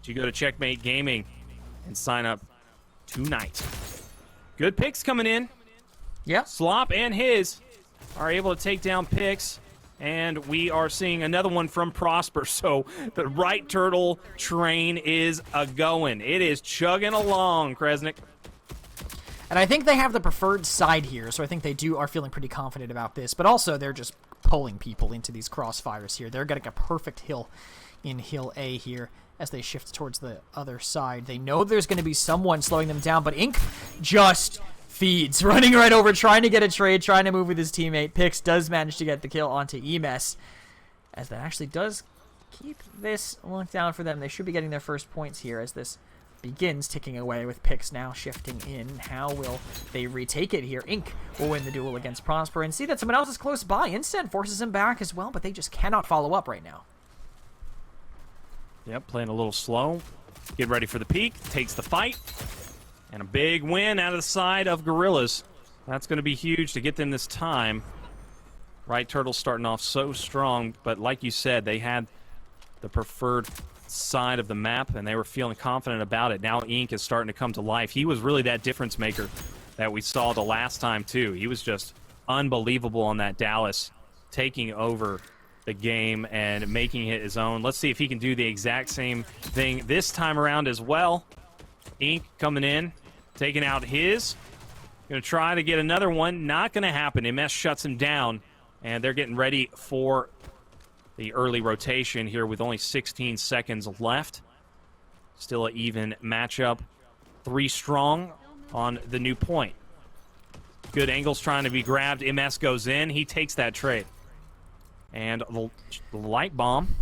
you go to Checkmate Gaming and sign up tonight. Good picks coming in. Yeah. Slop and his are able to take down picks, and we are seeing another one from Prosper. So the Right Turtle train is a-going. It is chugging along, Kresnik. And I think they have the preferred side here, so I think they are feeling pretty confident about this. But also, they're just pulling people into these crossfires here. They're getting a perfect hill in Hill A here as they shift towards the other side. They know there's going to be someone slowing them down, but Ink just feeds, running right over, trying to get a trade, trying to move with his teammate. Pix does manage to get the kill onto Emes, as that actually does keep this locked down for them. They should be getting their first points here as this begins ticking away, with Pix now shifting in. How will they retake it here? Ink will win the duel against Prosper, and see that someone else is close by. Instant forces him back as well, but they just cannot follow up right now. Yep, playing a little slow. Get ready for the peak. Takes the fight. And a big win out of the side of Gorillas. That's going to be huge to get them this time. Right Turtle starting off so strong, but like you said, they had the preferred side of the map, and they were feeling confident about it. Now Ink is starting to come to life. He was really that difference maker that we saw the last time, too. He was just unbelievable on that Dallas, taking over the game and making it his own. Let's see if he can do the exact same thing this time around as well. Ink coming in, taking out his. Going to try to get another one. Not going to happen. MS shuts him down, and they're getting ready for the early rotation here with only 16 seconds left. Still an even matchup. 3 strong on the new point. Good angles trying to be grabbed. MS goes in. He takes that trade. And the light bomb.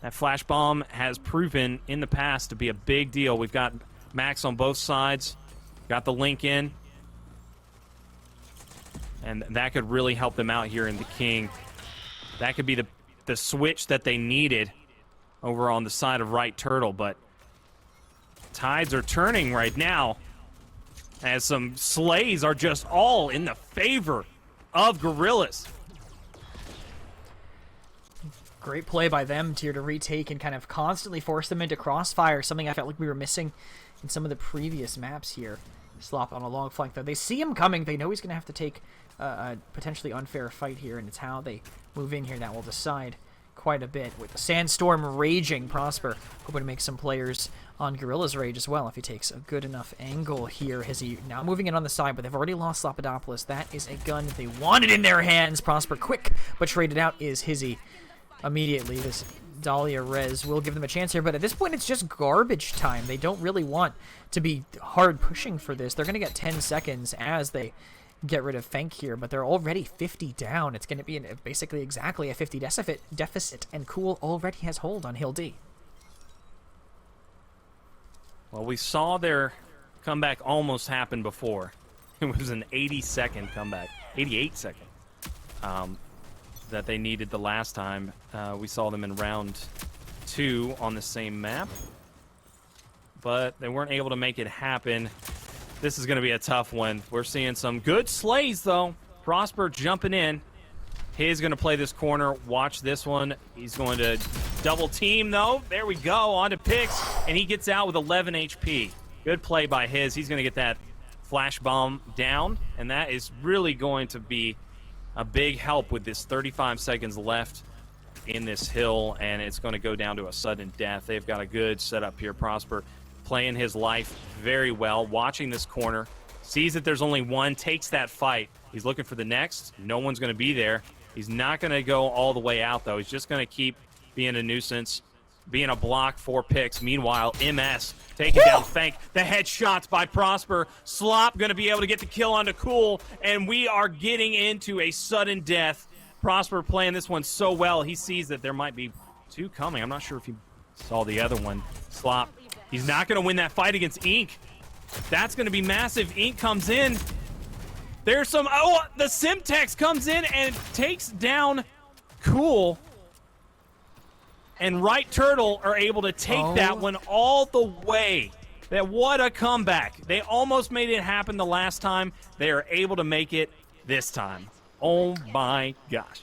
That flash bomb has proven in the past to be a big deal. We've got Max on both sides. Got the link in. And that could really help them out here in the King. That could be the switch that they needed over on the side of Right Turtle. But tides are turning right now, as some slays are just all in the favor of Gorillas. Great play by them here to retake and kind of constantly force them into crossfire, something I felt like we were missing in some of the previous maps here. Slop on a long flank, though. They see him coming. They know he's going to have to take a potentially unfair fight here, and it's how they move in here that will decide quite a bit. With the Sandstorm raging, Prosper hoping to make some players on Gorilla's rage as well if he takes a good enough angle here. Hizzy now moving in on the side, but they've already lost Lapidopoulos. That is a gun they wanted in their hands. Prosper quick, but traded out is Hizzy immediately. This Dahlia res will give them a chance here, but at this point it's just garbage time. They don't really want to be hard pushing for this. They're going to get 10 seconds as they get rid of Fenk here, but they're already 50 down. It's going to be basically exactly a 50 deficit, and Cool already has hold on Hill D. Well, we saw their comeback almost happen before. It was an 80-second comeback, 88-second, that they needed the last time. We saw them in round 2 on the same map, but they weren't able to make it happen. This is going to be a tough one. We're seeing some good slays, though. Prosper jumping in. He's going to play this corner. Watch this one. He's going to double team, though. There we go. On to Pix, and he gets out with 11 HP. Good play by His. He's going to get that flash bomb down, and that is really going to be a big help with this 35 seconds left in this hill, and it's going to go down to a sudden death. They've got a good setup here. Prosper playing his life very well, watching this corner, sees that there's only one, takes that fight. He's looking for the next. No one's going to be there. He's not going to go all the way out, though. He's just going to keep being a nuisance, being a block for Pix. Meanwhile, MS taking down Fank. The headshots by Prosper. Slop going to be able to get the kill onto Cool, and we are getting into a sudden death. Prosper playing this one so well. He sees that there might be 2 coming. I'm not sure if he saw the other one. Slop. He's not going to win that fight against Ink. That's going to be massive. Ink comes in. There's some... Oh, the Simtex comes in and takes down Cool. And Right Turtle are able to take that one all the way. What a comeback. They almost made it happen the last time. They are able to make it this time. Oh my gosh.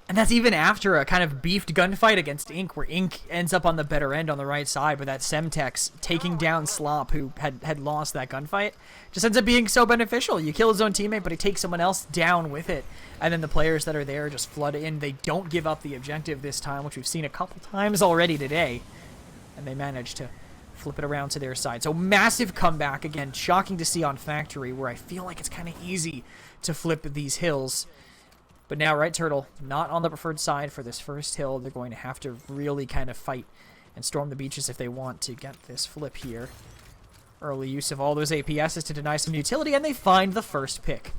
And that's even after a kind of beefed gunfight against Ink, where Ink ends up on the better end on the right side, but that Semtex taking down Slop, who had lost that gunfight, just ends up being so beneficial. You kill his own teammate, but he takes someone else down with it. And then the players that are there just flood in. They don't give up the objective this time, which we've seen a couple times already today. And they manage to flip it around to their side. So massive comeback. Again, shocking to see on Factory, where I feel like it's kind of easy to flip these hills. But now Right Turtle, not on the preferred side for this first hill. They're going to have to really kind of fight and storm the beaches if they want to get this flip here. Early use of all those APSs to deny some utility, and they find the first pick.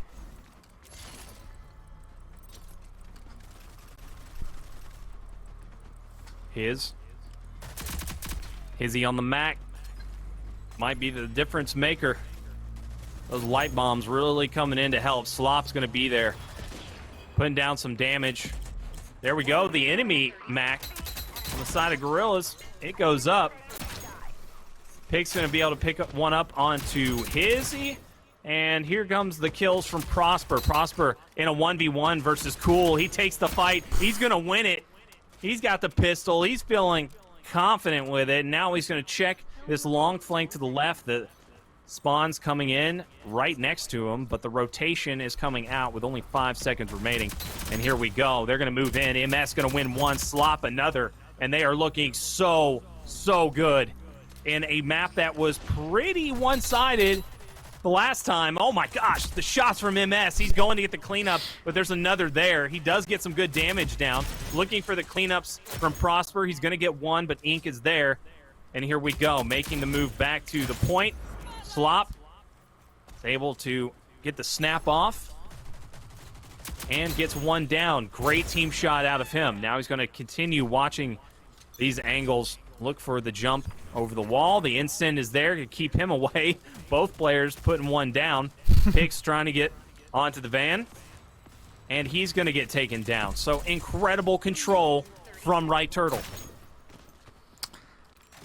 Hizzy on the Mac. Might be the difference maker. Those light bombs really coming in to help. Slop's going to be there, putting down some damage. There we go. The enemy Mac on the side of Gorillas. It goes up. Pig's going to be able to pick up one up onto Hizzy. And here comes the kills from Prosper. Prosper in a 1v1 versus Cool. He takes the fight. He's going to win it. He's got the pistol. He's feeling confident with it. Now he's going to check this long flank to the left. The spawn's coming in right next to him, but the rotation is coming out with only 5 seconds remaining. And here we go. They're going to move in. MS going to win one, Slop another. And they are looking so good in a map that was pretty one-sided the last time. Oh my gosh, the shots from MS. He's going to get the cleanup, but there's another there. He does get some good damage down. Looking for the cleanups from Prosper. He's going to get one, but Ink is there. And here we go, making the move back to the point. Slop is able to get the snap off and gets one down. Great team shot out of him. Now he's going to continue watching these angles. Look for the jump over the wall. The instant is there to keep him away. Both players putting one down. Pix trying to get onto the van, and he's going to get taken down. So incredible control from Right Turtle.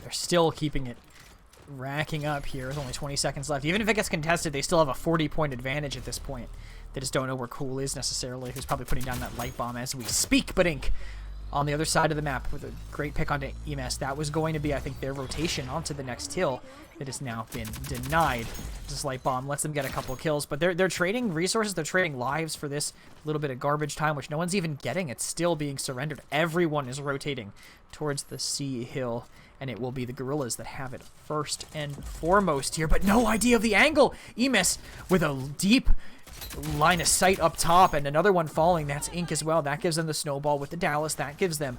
They're still keeping it racking up here with only 20 seconds left. Even if it gets contested, they still have a 40-point advantage at this point. They just don't know where Cool is necessarily, who's probably putting down that light bomb as we speak. But Ink on the other side of the map with a great pick onto EMS. That was going to be, I think, their rotation onto the next hill. It has now been denied. This light bomb lets them get a couple of kills, but they're trading resources, they're trading lives for this little bit of garbage time, which no one's even getting. It's still being surrendered. Everyone is rotating towards the C hill, and it will be the Gorillas that have it first and foremost here, but no idea of the angle. EMS with a deep line of sight up top, and another one falling. That's Ink as well. That gives them the snowball with the Dallas. That gives them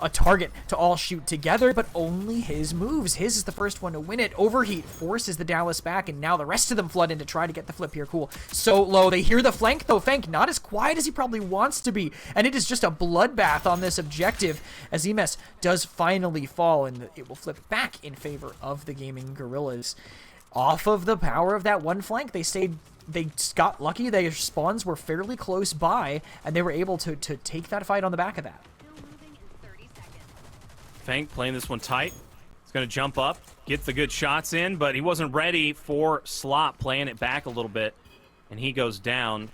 a target to all shoot together, but only his moves. His is the first one to win it. Overheat forces the Dallas back, and now the rest of them flood in to try to get the flip here. Cool. So low. They hear the flank, though. Fenk not as quiet as he probably wants to be, and it is just a bloodbath on this objective as EMS does finally fall, and it will flip back in favor of the Gaming Gorillas. Off of the power of that one flank, they got lucky. Their spawns were fairly close by, and they were able to take that fight on the back of that. Fenk playing this one tight. He's going to jump up, get the good shots in, but he wasn't ready for Slop playing it back a little bit, and he goes down.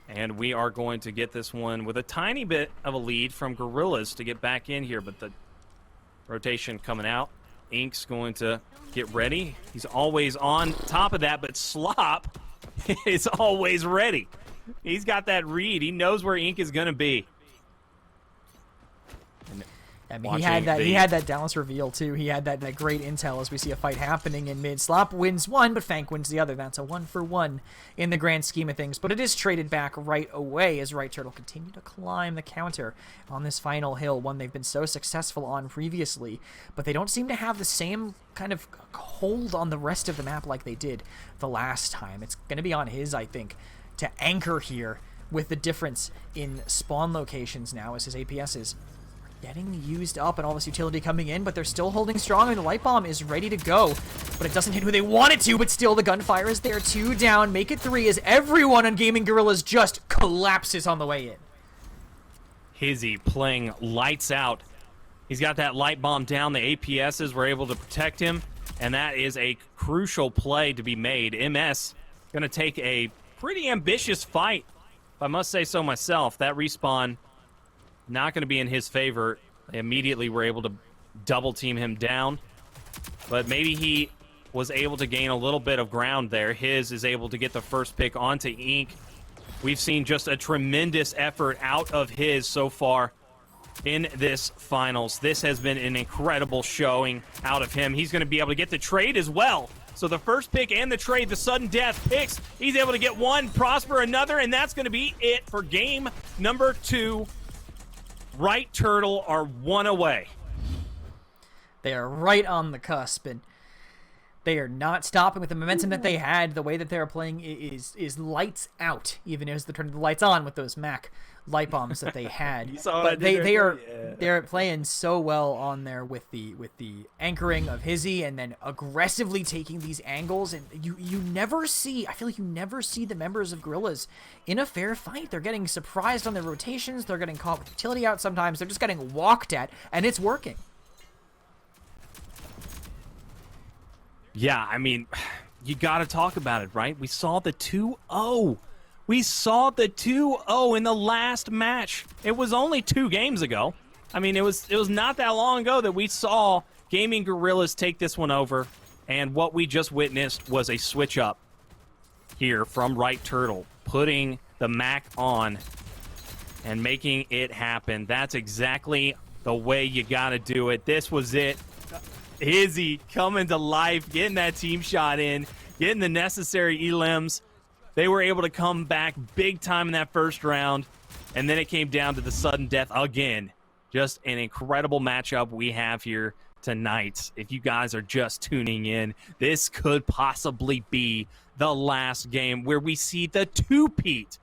And we are going to get this one with a tiny bit of a lead from Gorillas to get back in here, but the rotation coming out. Ink's going to get ready. He's always on top of that, but Slop is always ready. He's got that read. He knows where Ink is going to be. I mean, he had that Dallas reveal too. He had that great intel as we see a fight happening in mid. Slop wins one, but Fank wins the other. That's a 1-for-1 in the grand scheme of things. But it is traded back right away as Right Turtle continue to climb the counter on this final hill, one they've been so successful on previously. But they don't seem to have the same kind of hold on the rest of the map like they did the last time. It's going to be on his, I think, to anchor here with the difference in spawn locations now as his APSs getting used up and all this utility coming in, but they're still holding strong, and the light bomb is ready to go, but it doesn't hit who they want it to, but still the gunfire is there. 2 down, make it 3 as everyone on Gaming Gorillas just collapses on the way in. Hizzy playing lights out. He's got that light bomb down. The APSs were able to protect him, and that is a crucial play to be made. MS going to take a pretty ambitious fight, if I must say so myself. That respawn not going to be in his favor. They immediately were able to double team him down, but maybe he was able to gain a little bit of ground there. His is able to get the first pick onto Ink. We've seen just a tremendous effort out of his so far in this finals. This has been an incredible showing out of him. He's going to be able to get the trade as well. So the first pick and the trade, the sudden death picks, he's able to get one, Prosper another, and that's going to be it for game number 2. Right Turtle are 1 away. They are right on the cusp, and they are not stopping with the momentum that they had. The way that they are playing is lights out, even as they're turning the lights on with those Mac light bombs that they had. But they're playing so well on there with the anchoring of Hizzy, and then aggressively taking these angles. And you never see, I feel like you never see the members of Gorillas in a fair fight. They're getting surprised on their rotations. They're getting caught with utility out sometimes. They're just getting walked at, and it's working. Yeah, I mean, you got to talk about it, right? We saw the 2-0. We saw the 2-0 in the last match. It was only 2 games ago. I mean, it was not that long ago that we saw Gaming Gorillas take this one over, and what we just witnessed was a switch up here from Right Turtle, putting the Mac on and making it happen. That's exactly the way you got to do it. This was it. Hizzy coming to life, getting that team shot in, getting the necessary elims. They were able to come back big time in that first round, and then it came down to the sudden death again. Just an incredible matchup we have here tonight. If you guys are just tuning in, this could possibly be the last game where we see the two-peat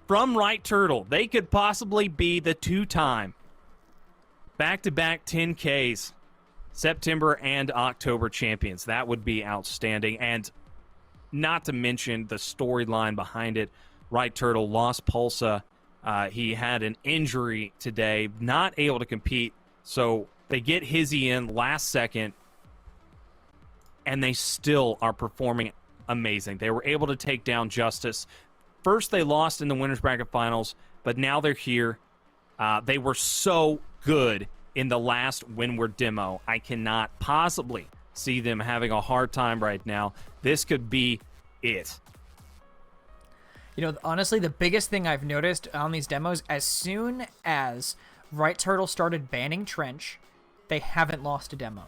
from Right Turtle. They could possibly be the 2-time back-to-back 10Ks. September and October champions. That would be outstanding. And not to mention the storyline behind it. Right Turtle lost Pulsa. He had an injury today, not able to compete. So they get Hizzy in last second, and they still are performing amazing. They were able to take down Justice. First, they lost in the Winners Bracket Finals, but now they're here. They were so good in the last Windward demo. I cannot possibly see them having a hard time right now. This could be it. You know, honestly, the biggest thing I've noticed on these demos, as soon as Right Turtle started banning Trench, they haven't lost a demo.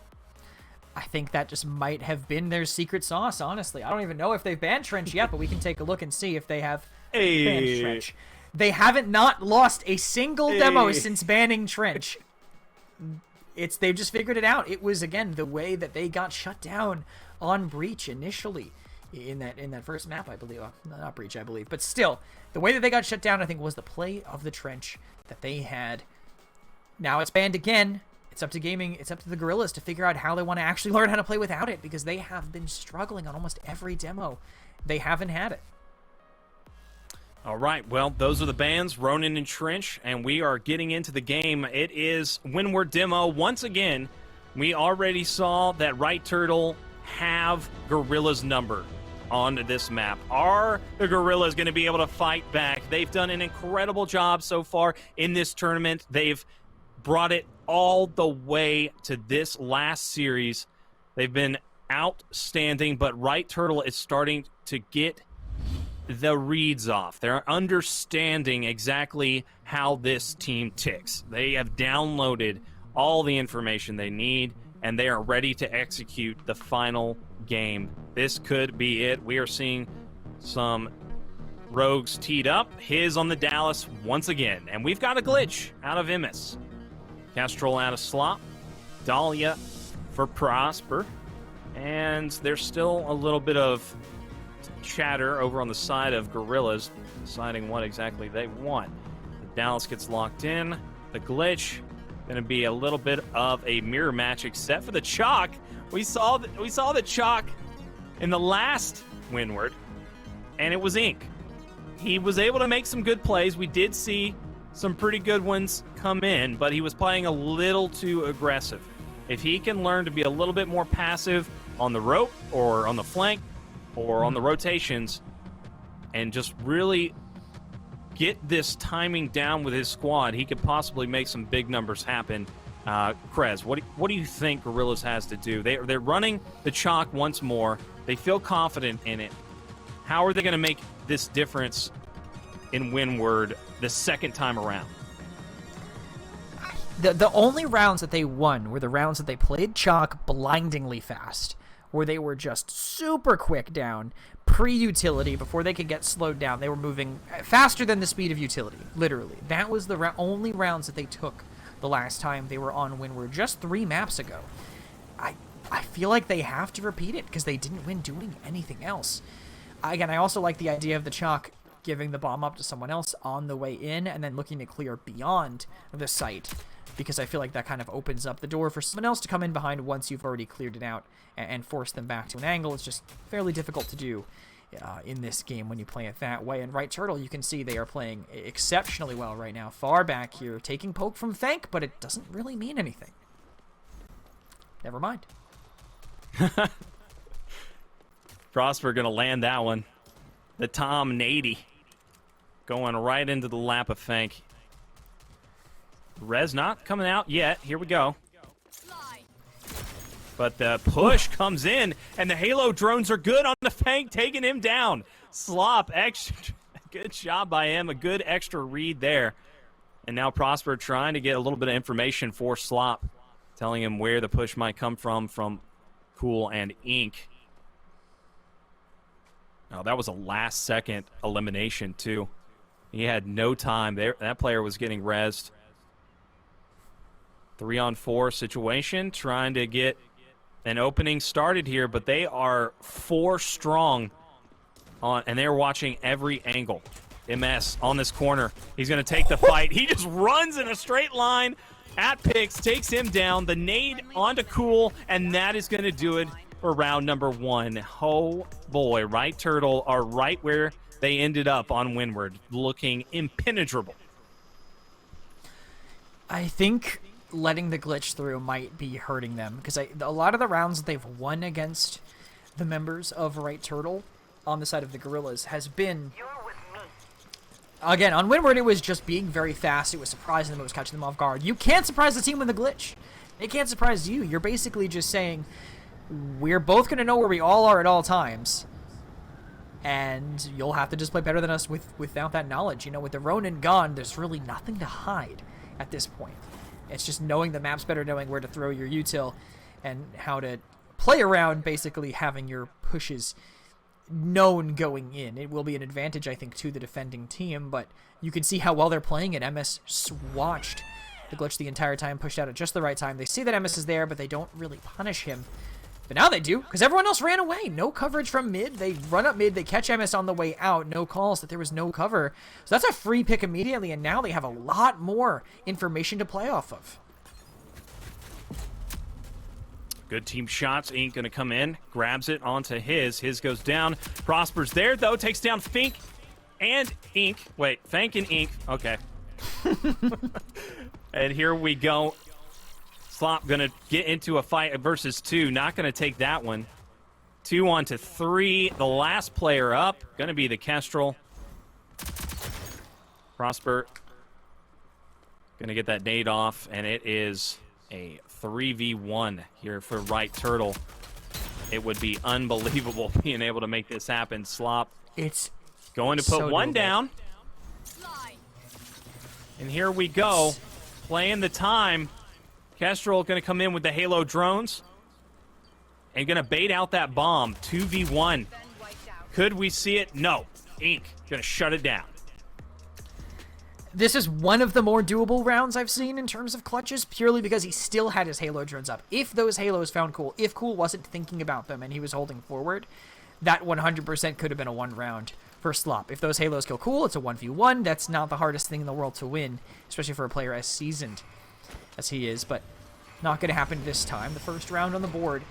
I think that just might have been their secret sauce, honestly. I don't even know if they've banned Trench yet, but we can take a look and see if they have banned Trench. They haven't not lost a single demo since banning Trench. They've just figured it out. It was, again, the way that they got shut down on Breach initially in that first map, I believe. Not Breach, I believe. But still, the way that they got shut down, I think, was the play of the Trench that they had. Now it's banned again. It's up to gaming. It's up to the Gorillas to figure out how they want to actually learn how to play without it, because they have been struggling on almost every demo. They haven't had it. All right, well, those are the bans, Ronin and Trench, and we are getting into the game. It is Windward demo. Once again, we already saw that Right Turtle have Gorilla's number on this map. Are the Gorillas going to be able to fight back? They've done an incredible job so far in this tournament. They've brought it all the way to this last series. They've been outstanding, but Right Turtle is starting to get the reads off. They're understanding exactly how this team ticks. They have downloaded all the information they need, and they are ready to execute the final game. This could be it. We are seeing some rogues teed up. His on the Dallas once again. And we've got a glitch out of Immis. Castrol out of Slop. Dahlia for Prosper. And there's still a little bit of chatter over on the side of Gorillas, deciding what exactly they want. The Dallas gets locked in. The glitch going to be a little bit of a mirror match, except for the Chalk. We saw the Chalk in the last Windward, and it was Ink. He was able to make some good plays. We did see some pretty good ones come in, but he was playing a little too aggressive. If he can learn to be a little bit more passive on the rope or on the flank or on the rotations and just really get this timing down with his squad, he could possibly make some big numbers happen. Krez, what do you think Gorillas has to do? They're running the Chalk once more. They feel confident in it. How are they going to make this difference in Windward the second time around? The only rounds that they won were the rounds that they played Chalk blindingly fast, where they were just super quick down, pre-utility, before they could get slowed down. They were moving faster than the speed of utility, literally. That was the only rounds that they took the last time they were on Windward, just 3 maps ago. I feel like they have to repeat it, because they didn't win doing anything else. Again, I also like the idea of the Chalk giving the bomb up to someone else on the way in, and then looking to clear beyond the site, because I feel like that kind of opens up the door for someone else to come in behind once you've already cleared it out and force them back to an angle. It's just fairly difficult to do in this game when you play it that way. And Right Turtle, you can see they are playing exceptionally well right now. Far back here, taking poke from Thank, but it doesn't really mean anything. Never mind. Prosper going to land that one. The Tom Nady going right into the lap of Thank. Rez not coming out yet. Here we go. But the push comes in, and the Halo drones are good on the Fang, taking him down. Slop, extra, good job by him, a good extra read there. And now Prosper trying to get a little bit of information for Slop, telling him where the push might come from Cool and Ink. Oh, that was a last-second elimination, too. He had no time there. That player was getting rezzed. 3-on-4 situation, trying to get an opening started here, but they are 4 strong and they're watching every angle. MS on this corner. He's going to take the fight. He just runs in a straight line at Pix, takes him down. The nade onto Cool, and that is going to do it for round number 1. Oh boy, Right Turtle are right where they ended up on Windward, looking impenetrable. I think letting the glitch through might be hurting them, because a lot of the rounds that they've won against the members of Right Turtle on the side of the Gorillas has been Again, on Windward, it was just being very fast. It was surprising them. It was catching them off guard. You can't surprise the team with a glitch. They can't surprise you. You're basically just saying, we're both going to know where we all are at all times. And you'll have to just play better than us without that knowledge. You know, with the Ronin gone, there's really nothing to hide at this point. It's just knowing the maps better, knowing where to throw your util, and how to play around basically having your pushes known going in. It will be an advantage, I think, to the defending team, but you can see how well they're playing it. MS watched the glitch the entire time, pushed out at just the right time. They see that MS is there, but they don't really punish him. But now they do, because everyone else ran away. No coverage from mid. They run up mid. They catch MS on the way out. No calls that there was no cover. So that's a free pick immediately, and now they have a lot more information to play off of. Good team shots. Ink going to come in, grabs it onto his. His goes down. Prosper's there, though. Takes down Fink and Ink. Wait, Fank and Ink. Okay. And here we go. Slop going to get into a fight versus 2. Not going to take that one. 2 on to 3. The last player up. Going to be the Kestrel. Prosper going to get that nade off, and it is a 3v1 here for Right Turtle. It would be unbelievable being able to make this happen. Slop. It's going to put so one doable. down. And here we go. Playing the time. Kestrel going to come in with the Halo drones and going to bait out that bomb. 2v1. Could we see it? No. Ink going to shut it down. This is one of the more doable rounds I've seen in terms of clutches, purely because he still had his Halo drones up. If those Halos found Cool, if Cool wasn't thinking about them and he was holding forward, that 100% could have been a 1 round for Slop. If those Halos kill Cool, it's a 1v1. That's not the hardest thing in the world to win, especially for a player as seasoned as he is, but not going to happen this time. The first round on the board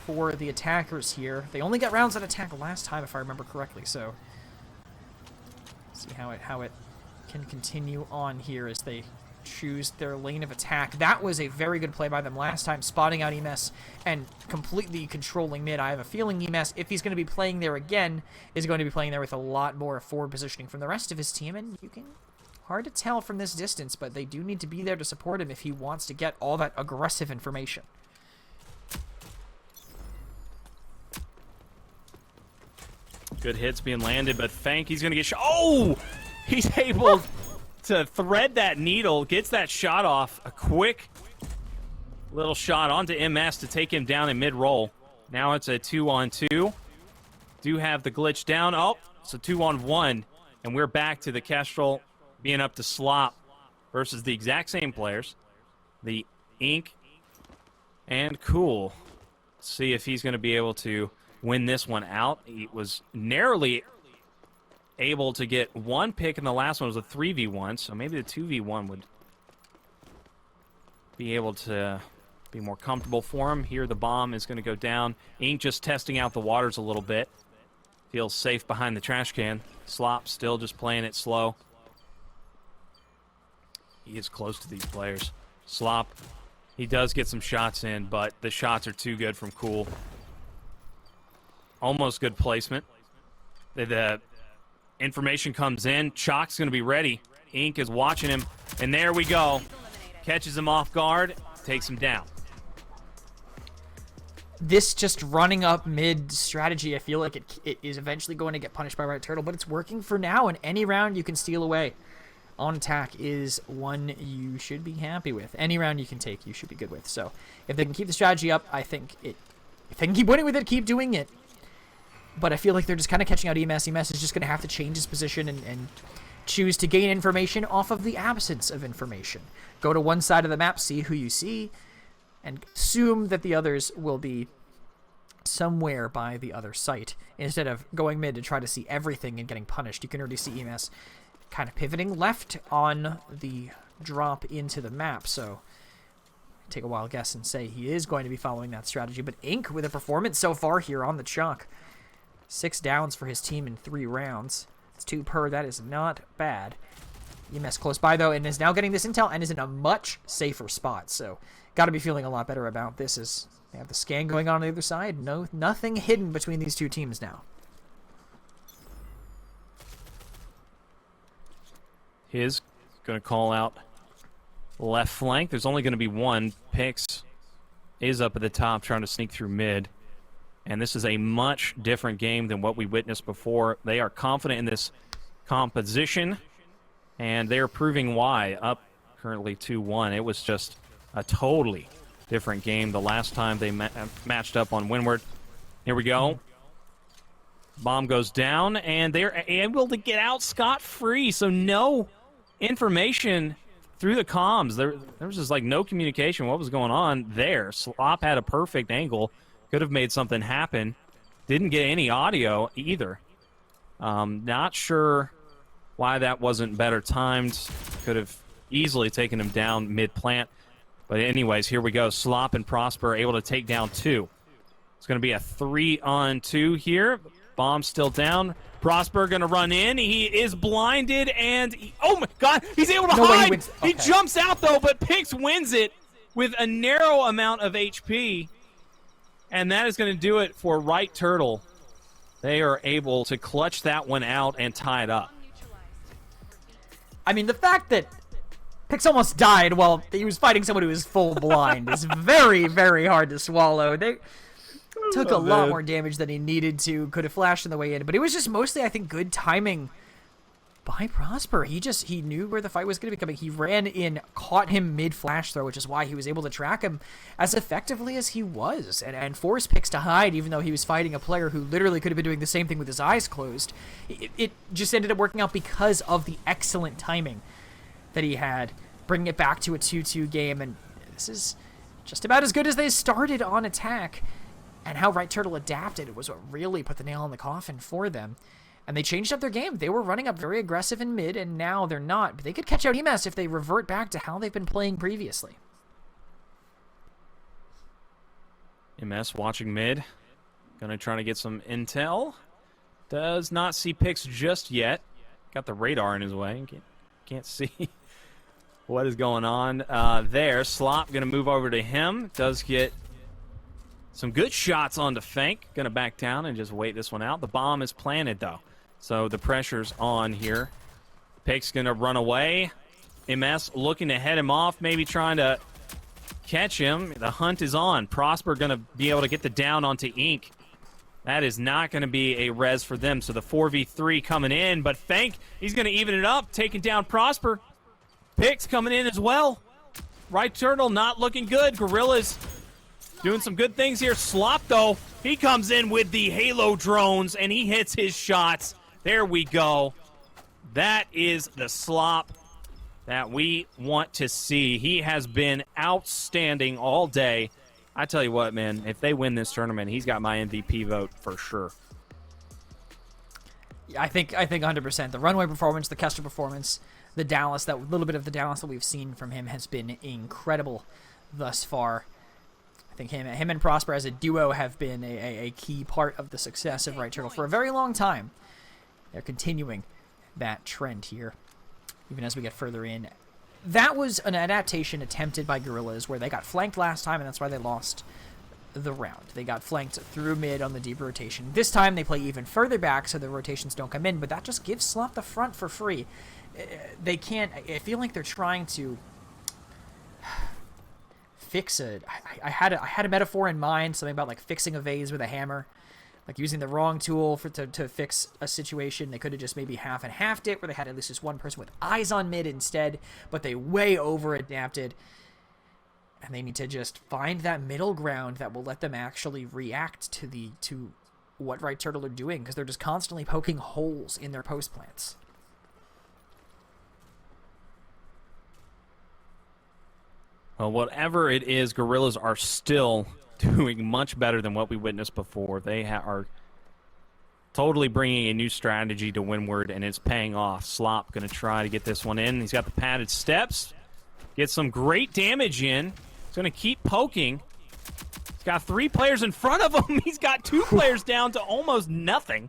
for the attackers here. They only got rounds on attack last time, if I remember correctly, so see how it can continue on here as they choose their lane of attack. That was a very good play by them last time, spotting out EMS and completely controlling mid. I have a feeling EMS, if he's going to be playing there again, is going to be playing there with a lot more forward positioning from the rest of his team, and you can... hard to tell from this distance, but they do need to be there to support him if he wants to get all that aggressive information. Good hits being landed, but Fank, he's going to get shot. Oh! He's able to thread that needle, gets that shot off. A quick little shot onto MS to take him down in mid-roll. Now it's a 2-on-2. Do have the glitch down. Oh, it's a 2-on-1. And we're back to the Kestrel being up to Slop versus the exact same players. The Ink and Cool. Let's see if he's going to be able to win this one out. He was narrowly able to get 1 pick, and the last one was a 3v1, so maybe the 2v1 would be able to be more comfortable for him. Here the bomb is going to go down. Ink just testing out the waters a little bit. Feels safe behind the trash can. Slop still just playing it slow. He is close to these players. Slop, he does get some shots in, but the shots are too good from Cool. Almost good placement. The information comes in. Chalk's going to be ready. Ink is watching him, and there we go. Catches him off guard, takes him down. This just running up mid strategy, I feel like it is eventually going to get punished by Right Turtle, but it's working for now, and any round you can steal away on attack is one you should be happy with. Any round you can take, you should be good with. So if they can keep the strategy up, I think if they can keep winning with it, keep doing it. But I feel like they're just kind of catching out EMS. EMS is just going to have to change his position and choose to gain information off of the absence of information. Go to one side of the map, see who you see, and assume that the others will be somewhere by the other site. Instead of going mid to try to see everything and getting punished, you can already see EMS kind of pivoting left on the drop into the map. So take a wild guess and say he is going to be following that strategy. But Ink with a performance so far here on the chalk. 6 downs for his team in 3 rounds. It's 2 per. That is not bad. EMS close by, though, and is now getting this intel and is in a much safer spot. So got to be feeling a lot better about this as they have the scan going on the other side. Nothing hidden between these two teams now. His going to call out left flank. There's only going to be one. Pix is up at the top trying to sneak through mid. And this is a much different game than what we witnessed before. They are confident in this composition, and they're proving why. Up currently 2-1. It was just a totally different game the last time they matched up on Windward. Here we go. Bomb goes down, and they're able to get out scot-free, so no information through the comms. There was just like no communication what was going on there. Slop had a perfect angle. Could have made something happen. Didn't get any audio either. Not sure why that wasn't better timed. Could have easily taken him down mid-plant. But anyways, here we go. Slop and Prosper able to take down 2. It's going to be a 3-on-2 here. Bomb still down. Prosper going to run in. He is blinded, and oh my God, he's able to hide. Okay. He jumps out though, but Pix wins it with a narrow amount of HP. And that is going to do it for Right Turtle. They are able to clutch that one out and tie it up. I mean, the fact that Pix almost died while he was fighting someone who was full blind is very, very hard to swallow. They took a lot more damage than he needed to. Could have flashed on the way in. But it was just mostly, I think, good timing by Prosper. He knew where the fight was going to be coming. He ran in, caught him mid-flash throw, which is why he was able to track him as effectively as he was, and force Pix to hide, even though he was fighting a player who literally could have been doing the same thing with his eyes closed. It just ended up working out because of the excellent timing that he had, bringing it back to a 2-2 game, and this is just about as good as they started on attack, and how Right Turtle adapted. It was what really put the nail in the coffin for them. And they changed up their game. They were running up very aggressive in mid, and now they're not. But they could catch out EMS if they revert back to how they've been playing previously. MS watching mid. Gonna try to get some intel. Does not see Pix just yet. Got the radar in his way. Can't see what is going on there. Slop gonna move over to him. Does get some good shots onto Fank. Gonna back down and just wait this one out. The bomb is planted though, so the pressure's on here. Pix gonna run away. MS looking to head him off, maybe trying to catch him. The hunt is on. Prosper gonna be able to get the down onto Ink. That is not gonna be a res for them, so the 4v3 coming in, but Fank, he's gonna even it up, taking down Prosper. Pix coming in as well. Right Turtle not looking good. Gorillas doing some good things here. Slop, though, he comes in with the Halo drones, and he hits his shots. There we go. That is the Slop that we want to see. He has been outstanding all day. I tell you what, man, if they win this tournament, he's got my MVP vote for sure. Yeah, I think 100%. The runway performance, the Kester performance, the Dallas, that little bit of the Dallas that we've seen from him has been incredible thus far. I think him and Prosper as a duo have been a key part of the success of Right Turtle for a very long time. They're continuing that trend here, even as we get further in. That was an adaptation attempted by Gorillas where they got flanked last time, and that's why they lost the round. They got flanked through mid on the deep rotation. This time they play even further back so the rotations don't come in, but that just gives Slop the front for free. They can't... I feel like they're trying to fix it. I had a metaphor in mind, something about like fixing a vase with a hammer, like using the wrong tool to fix a situation. They could have just maybe half and halved it, where they had at least just one person with eyes on mid instead, but they way over adapted, and they need to just find that middle ground that will let them actually react to what Right Turtle are doing, because they're just constantly poking holes in their post plants. Well, whatever it is, Gorillas are still doing much better than what we witnessed before. They are totally bringing a new strategy to Windward, and it's paying off. Slop going to try to get this one in. He's got the padded steps. Get some great damage in. He's going to keep poking. He's got 3 players in front of him. He's got 2 players down to almost nothing.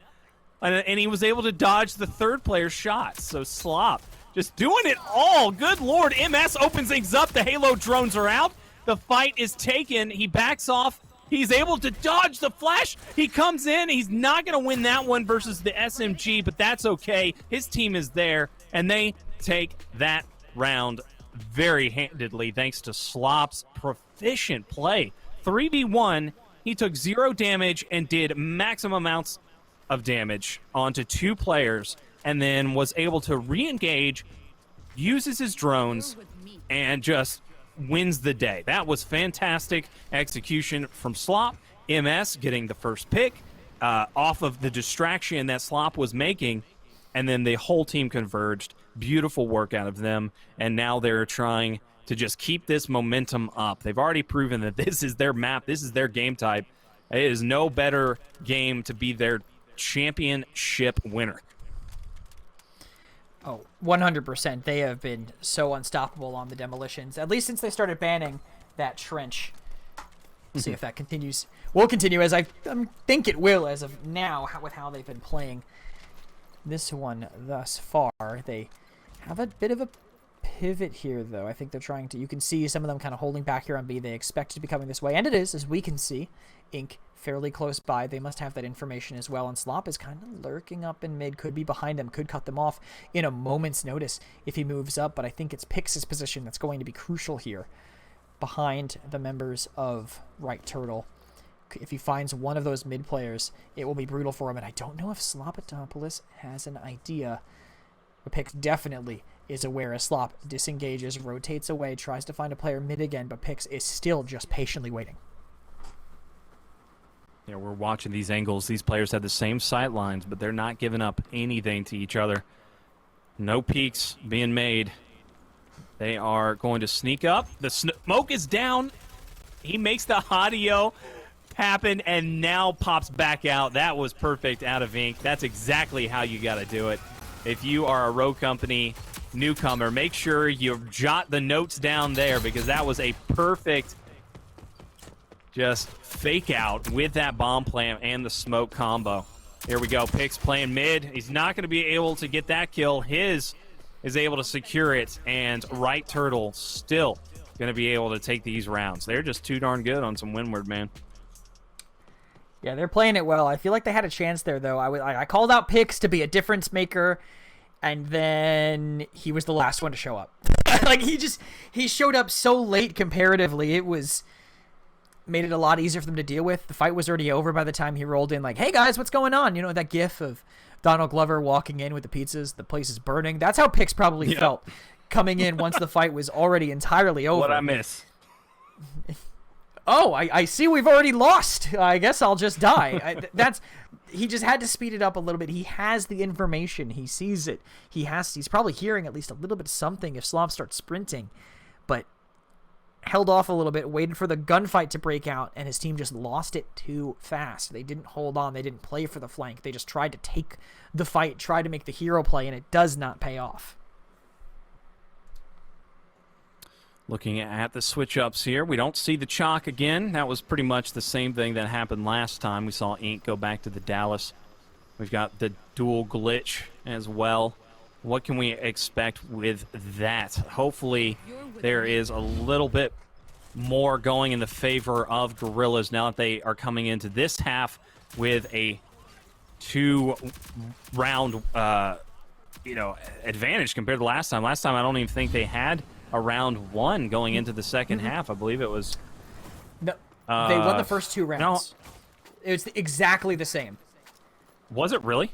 And he was able to dodge the 3rd player's shot. So Slop just doing it all. Good Lord. MS opens things up. The Halo drones are out. The fight is taken. He backs off. He's able to dodge the flash. He comes in. He's not going to win that one versus the SMG, but that's okay. His team is there, and they take that round very handedly thanks to Slop's proficient play. 3v1, he took 0 damage and did maximum amounts of damage onto 2 players, and then was able to re-engage, uses his drones, and just wins the day. That was fantastic execution from Slop. MS getting the first pick off of the distraction that Slop was making, and then the whole team converged. Beautiful work out of them, and now they're trying to just keep this momentum up. They've already proven that this is their map, this is their game type. It is no better game to be their championship winner. Oh, 100%. They have been so unstoppable on the demolitions, at least since they started banning that trench. See if that continues. Will continue, as I think it will as of now, with how they've been playing this one thus far. They have a bit of a pivot here, though. I think they're trying to... You can see some of them kind of holding back here on B. They expect it to be coming this way, and it is, as we can see. Ink fairly close by. They must have that information as well, and Slop is kind of lurking up in mid. Could be behind them, could cut them off in a moment's notice if he moves up, but I think it's Pix's position that's going to be crucial here behind the members of Right Turtle. If he finds one of those mid players, it will be brutal for him, and I don't know if Slopatopoulos has an idea. But Pix definitely is aware as Slop disengages, rotates away, tries to find a player mid again, but Pix is still just patiently waiting. Yeah, we're watching these angles. These players have the same sight lines, but they're not giving up anything to each other. No peeks being made. They are going to sneak up. The smoke is down. He makes the audio happen and now pops back out. That was perfect out of Ink. That's exactly how you got to do it. If you are a Row Company newcomer, make sure you jot the notes down there, because that was a perfect just fake out with that bomb plant and the smoke combo. Here we go. Pix playing mid. He's not going to be able to get that kill. His is able to secure it, and Right Turtle still going to be able to take these rounds. They're just too darn good on some windward, man. Yeah, they're playing it well. I feel like they had a chance there, though. I called out Pix to be a difference maker, and then he was the last one to show up. Like, he showed up so late comparatively. It made it a lot easier for them to deal with. The fight was already over by the time he rolled in, like, hey guys, what's going on? You know, that gif of Donald Glover walking in with the pizzas, the place is burning. That's how Pix probably felt coming in once the fight was already entirely over. What I miss? Oh, I see we've already lost. I guess I'll just die. He just had to speed it up a little bit. He has the information. He sees it. He's probably hearing at least a little bit of something if Slop starts sprinting, but held off a little bit, waited for the gunfight to break out, and his team just lost it too fast. They didn't hold on. They didn't play for the flank. They just tried to take the fight, tried to make the hero play, and it does not pay off. Looking at the switch-ups here, we don't see the chalk again. That was pretty much the same thing that happened last time. We saw Ink go back to the Dallas. We've got the dual glitch as well. What can we expect with that? Hopefully there is a little bit more going in the favor of Gorillas now that they are coming into this half with a 2-round advantage compared to last time. Last time I don't even think they had a round 1 going into the second half. I believe it was... No, they won the first 2 rounds. No. It's exactly the same. Was it really?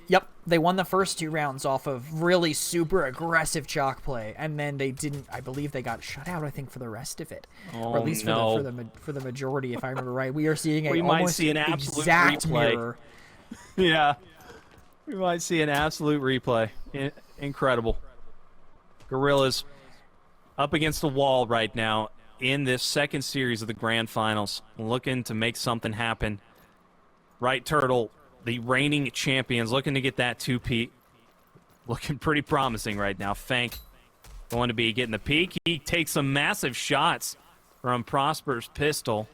Yep, they won the first 2 rounds off of really super aggressive chalk play, and then they didn't. I believe they got shut out, I think, for the rest of it, or at least for the majority, if I remember right. We are seeing we might almost see an absolute exact replay. mirror. Yeah, we might see an absolute replay. Incredible. Gorillas up against the wall right now in this second series of the Grand Finals, looking to make something happen. Right Turtle, the reigning champions, looking to get that 2-peat. Looking pretty promising right now. Fank going to be getting the peak. He takes some massive shots from Prosper's pistol.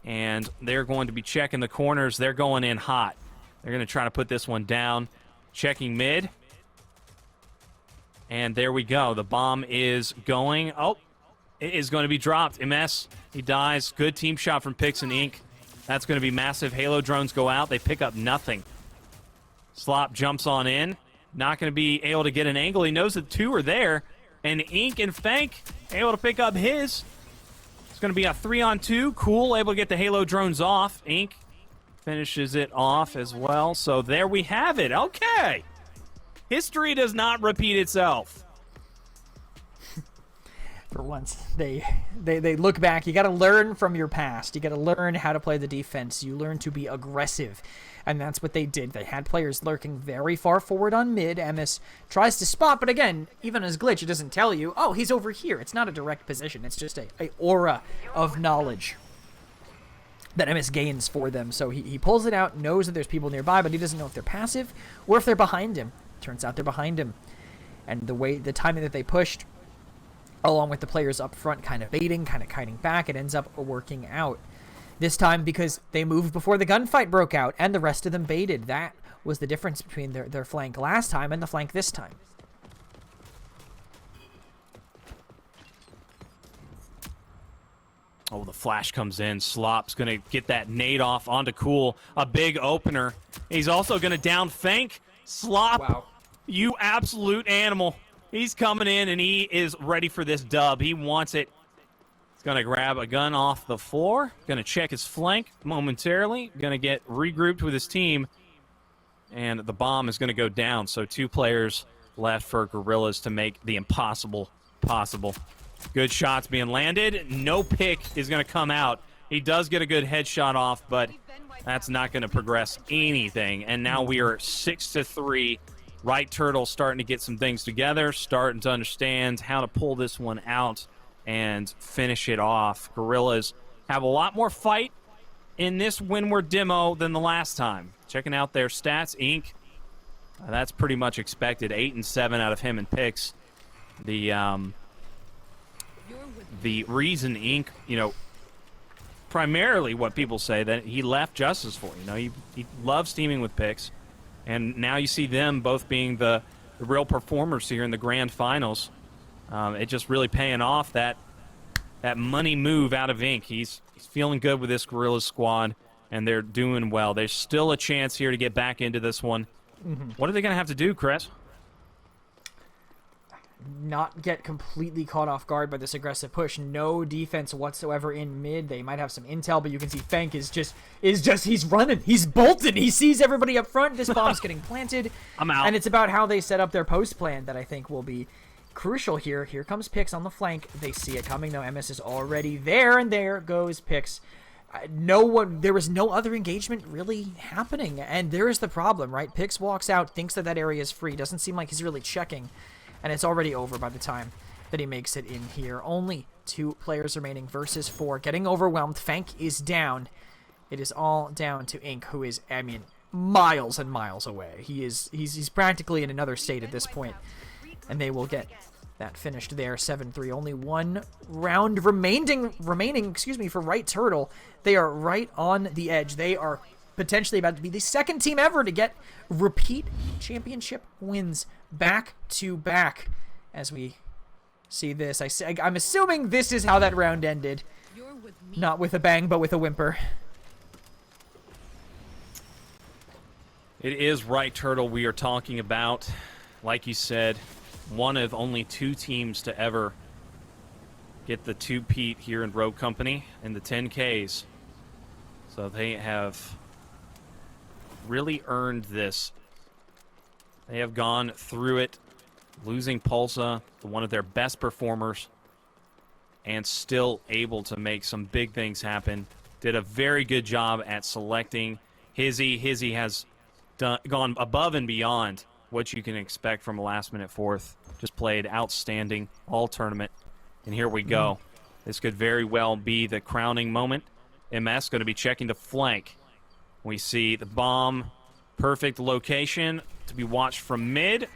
And they're going to be checking the corners. They're going in hot. They're going to try to put this one down. Checking mid. And there we go. The bomb is going. Oh, it is going to be dropped. MS, he dies. Good team shot from Pix and Ink. That's going to be massive. Halo drones go out. They pick up nothing. Slop jumps on in. not going to be able to get an angle. He knows that two are there, and Ink and Fank able to pick up his. It's going to be a 3-on-2. Cool, able to get the Halo drones off. Ink finishes it off as well. So there we have it. Okay. History does not repeat itself. For once, they look back. You got to learn from your past. You got to learn how to play the defense. You learn to be aggressive, and that's what they did. They had players lurking very far forward on mid. MS tries to spot, but again, even as glitch, it doesn't tell you, oh, he's over here. It's not a direct position. It's just a aura of knowledge that MS gains for them. So he pulls it out, knows that there's people nearby, but he doesn't know if they're passive or if they're behind him. Turns out they're behind him, and the timing that they pushed, along with the players up front kind of baiting, kind of kiting back, it ends up working out. This time because they moved before the gunfight broke out, and the rest of them baited. That was the difference between their flank last time and the flank this time. Oh, the flash comes in. Slop's going to get that nade off onto Cool. A big opener. He's also going to down Fank. Slop, wow. You absolute animal. He's coming in, and he is ready for this dub. He wants it. He's going to grab a gun off the floor. Going to check his flank momentarily. Going to get regrouped with his team. And the bomb is going to go down. So 2 players left for Gorillas to make the impossible possible. Good shots being landed. No pick is going to come out. He does get a good headshot off, but that's not going to progress anything. And now we are 6-3. Right Turtle starting to get some things together, starting to understand how to pull this one out and finish it off. Gorillas have a lot more fight in this Windward demo than the last time. Checking out their stats, Ink, that's pretty much expected. 8 and 7 out of him in picks. The reason Ink, primarily what people say that he left Justice for. He loves teaming with picks. And now you see them both being the real performers here in the grand finals. It just really paying off that money move out of Ink. He's feeling good with this Gorillas squad, and they're doing well. There's still a chance here to get back into this one. Mm-hmm. What are they going to have to do, Chris? Not get completely caught off guard by this aggressive push. No defense whatsoever in mid. They might have some intel, but you can see Fank is just he's running. He's bolting. He sees everybody up front. This bomb's getting planted. I'm out. And it's about how they set up their post plan that I think will be crucial here. Here comes Pix on the flank. They see it coming though. MS is already there, and there goes Pix. There was no other engagement really happening, and there is the problem, right? Pix walks out, thinks that area is free. Doesn't seem like he's really checking. And it's already over by the time that he makes it in here. Only 2 players remaining versus 4. Getting overwhelmed. Fank is down. It is all down to Ink, who is, miles and miles away. He's practically in another state at this point. And they will get that finished there. 7-3. Only 1 round remaining for Right Turtle. They are right on the edge. They are potentially about to be the 2nd team ever to get repeat championship wins back to back. As we see this, I'm assuming this is how that round ended. Not with a bang, but with a whimper. It is Right Turtle we are talking about. Like you said, one of only 2 teams to ever get the 2-peat here in Rogue Company in the 10Ks. So they have really earned this. They have gone through it, losing Pulsa, one of their best performers, and still able to make some big things happen. Did a very good job at selecting Hizzy. Hizzy has gone above and beyond what you can expect from a last-minute fourth. Just played outstanding all tournament. And here we go. This could very well be the crowning moment. MS going to be checking the flank. We see the bomb, perfect location to be watched from mid.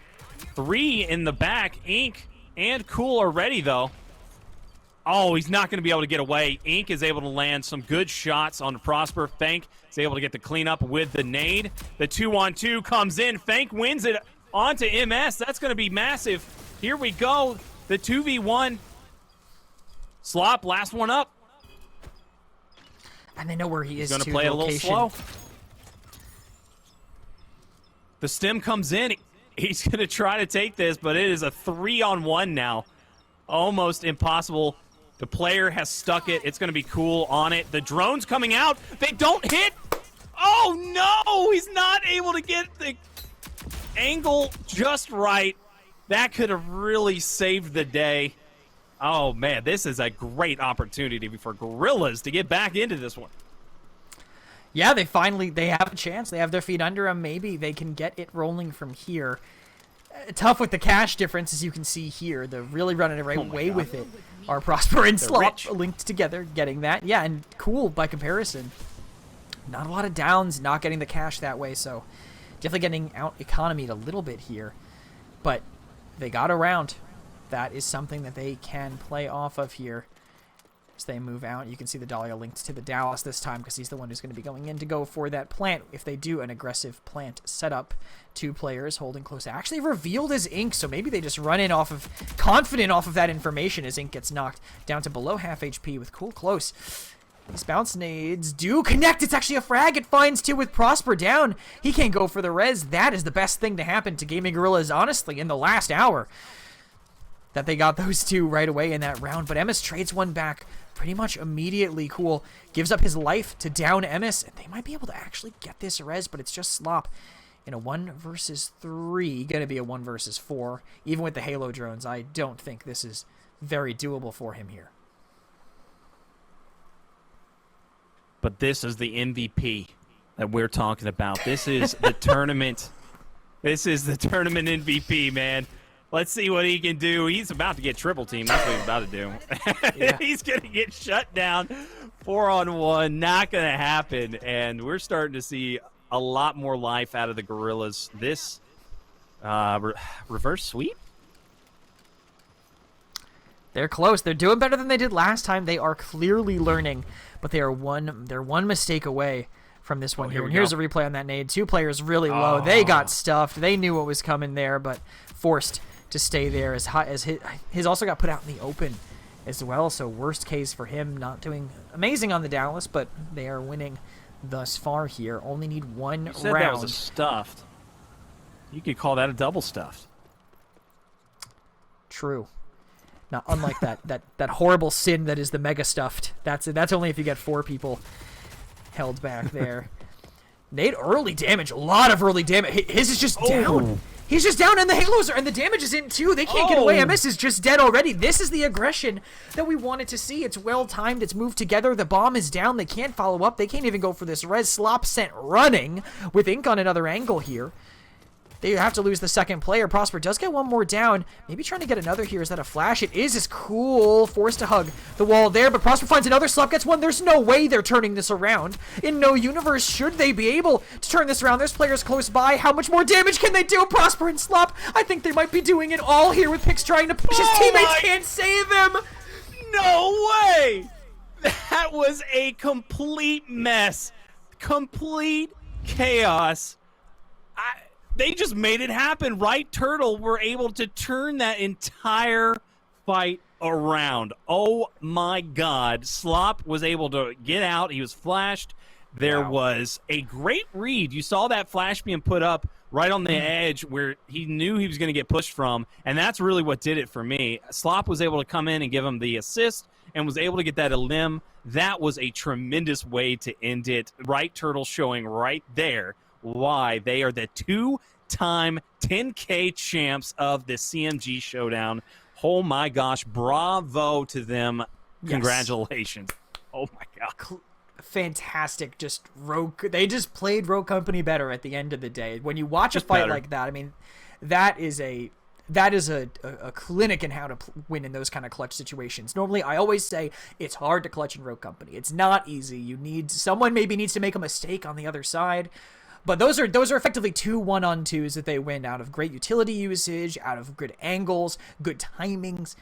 3 in the back. Ink and Cool are ready, though. Oh, he's not going to be able to get away. Ink is able to land some good shots on Prosper. Fank is able to get the cleanup with the nade. The 2-on-2 comes in. Fank wins it onto MS. That's going to be massive. Here we go. The 2v1. Slop, last one up. And they know where he is. He's going to play it a little slow. The stim comes in. He's going to try to take this, but it is a 3-on-1 now. Almost impossible. The player has stuck it. It's going to be cool on it. The drone's coming out. They don't hit. Oh, no. He's not able to get the angle just right. That could have really saved the day. Oh, man, this is a great opportunity for Gorillas to get back into this one. Yeah, they have a chance. They have their feet under them. Maybe they can get it rolling from here. Tough with the cash difference, as you can see here. They're really running away with it. Are Prosper and Slop linked together, getting that. Yeah, and cool by comparison. Not a lot of downs, not getting the cash that way, so definitely getting out-economied a little bit here. But they got around. That is something that they can play off of here. As they move out, you can see the Dahlia linked to the Dallas this time because he's the one who's going to be going in to go for that plant. If they do an aggressive plant setup, 2 players holding close. Actually revealed as Ink, so maybe they just run in confident off of that information as Ink gets knocked down to below half HP with Cool close. These bounce nades do connect. It's actually a frag. It finds 2 with Prosper down. He can't go for the res. That is the best thing to happen to Gaming Gorillas, honestly, in the last hour. That they got those 2 right away in that round. But Emis trades one back pretty much immediately. Cool gives up his life to down Emis. They might be able to actually get this res, but it's just Slop in a 1 versus 3. Going to be a 1 versus 4. Even with the Halo drones, I don't think this is very doable for him here. But this is the MVP that we're talking about. This is the tournament. This is the tournament MVP, man. Let's see what he can do. He's about to get triple team. That's what he's about to do. Yeah. He's going to get shut down. 4-on-1. Not going to happen. And we're starting to see a lot more life out of the Gorillas. This reverse sweep? They're close. They're doing better than they did last time. They are clearly learning, but they're one mistake away from this one here. And here's a replay on that nade. 2 players really low. They got stuffed. They knew what was coming there, but forced to stay there as high as his also got put out in the open as well. So worst case for him, not doing amazing on the Dallas, but they are winning thus far here. Only need 1 round. You said that was a stuffed. You could call that a double stuffed. True. Not unlike that horrible sin that is the mega stuffed. That's only if you get 4 people held back there. Nade early damage, a lot of early damage. His is just down. He's just down, and the halos and the damage is in too. They can't get away. MS is just dead already. This is the aggression that we wanted to see. It's well timed. It's moved together. The bomb is down. They can't follow up. They can't even go for this res. Slop sent running with Ink on another angle here. They have to lose the second player. Prosper does get 1 more down. Maybe trying to get another here. Is that a flash? It is. It's cool. Forced to hug the wall there, but Prosper finds another. Slop gets 1. There's no way they're turning this around. In no universe should they be able to turn this around. There's players close by. How much more damage can they do? Prosper and Slop, I think they might be doing it all here with Pix trying to push. His teammates can't save him. No way! That was a complete mess. Complete chaos. They just made it happen. Right Turtle were able to turn that entire fight around. Oh my God. Slop was able to get out. He was flashed. There was a great read. You saw that flash being put up right on the edge where he knew he was going to get pushed from, and that's really what did it for me. Slop was able to come in and give him the assist and was able to get that elim. That was a tremendous way to end it. Right Turtle showing right there why they are the 2-time 10K champs of the CMG Showdown. Oh my gosh, bravo to them. Congratulations. Oh my God. Fantastic. Just Roco. They just played Roco Company better at the end of the day. When you watch a fight like that, I mean, that is a clinic in how to win in those kind of clutch situations. Normally, I always say it's hard to clutch in Roco Company. It's not easy. You need someone maybe needs to make a mistake on the other side. But those are effectively 2 1-on-2s that they win out of great utility usage, out of good angles, good timings.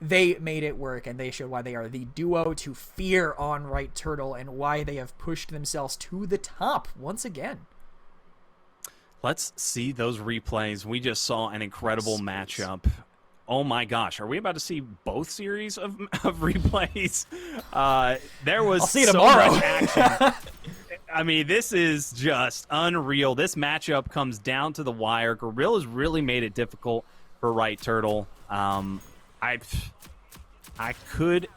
They made it work, and they showed why they are the duo to fear on Right Turtle and why they have pushed themselves to the top once again. Let's see those replays. We just saw an incredible matchup. Oh my gosh, are we about to see both series of replays? There was I'll see it so tomorrow. much action. I mean, this is just unreal. This matchup comes down to the wire. Gorilla's really made it difficult for Right Turtle. I could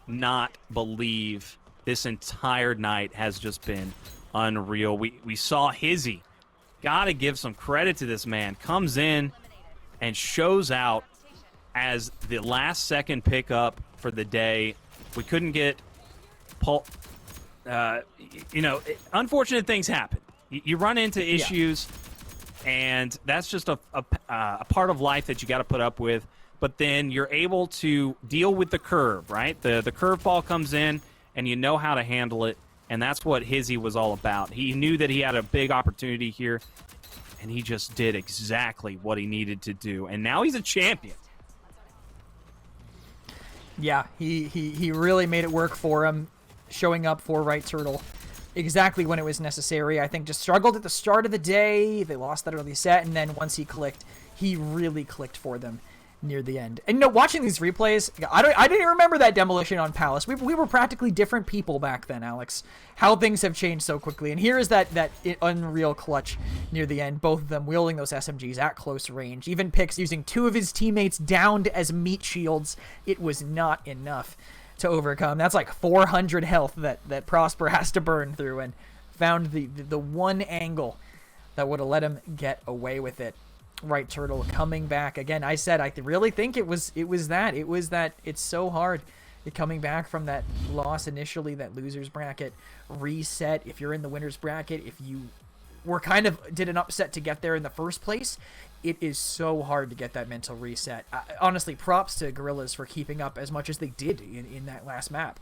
not believe this entire night has just been unreal. We saw Hizzy. Gotta give some credit to this man. Comes in and shows out as the last second pickup for the day. We couldn't get unfortunate things happen. You run into issues, and that's just a part of life that you got to put up with. But then you're able to deal with the curve, right? The curveball comes in, and you know how to handle it, and that's what Hizzy was all about. He knew that he had a big opportunity here, and he just did exactly what he needed to do. And now he's a champion. Yeah, he really made it work for him, showing up for Right Turtle exactly when it was necessary. I think just struggled at the start of the day. They lost that early set, and then once he clicked, he really clicked for them near the end. And watching these replays, I didn't remember that demolition on Palace. We were practically different people back then, Alex. How things have changed so quickly. And here is that unreal clutch near the end, both of them wielding those SMGs at close range. Even Pix using 2 of his teammates downed as meat shields. It was not enough to overcome. That's like 400 health that Prosper has to burn through, and found the one angle that would have let him get away with it. Right Turtle coming back again. I said I really think it was that it's so hard coming back from that loss initially, that losers bracket reset. If you're in the winners bracket, if you were did an upset to get there in the first place, it is so hard to get that mental reset. Honestly, props to Gorillas for keeping up as much as they did in that last map.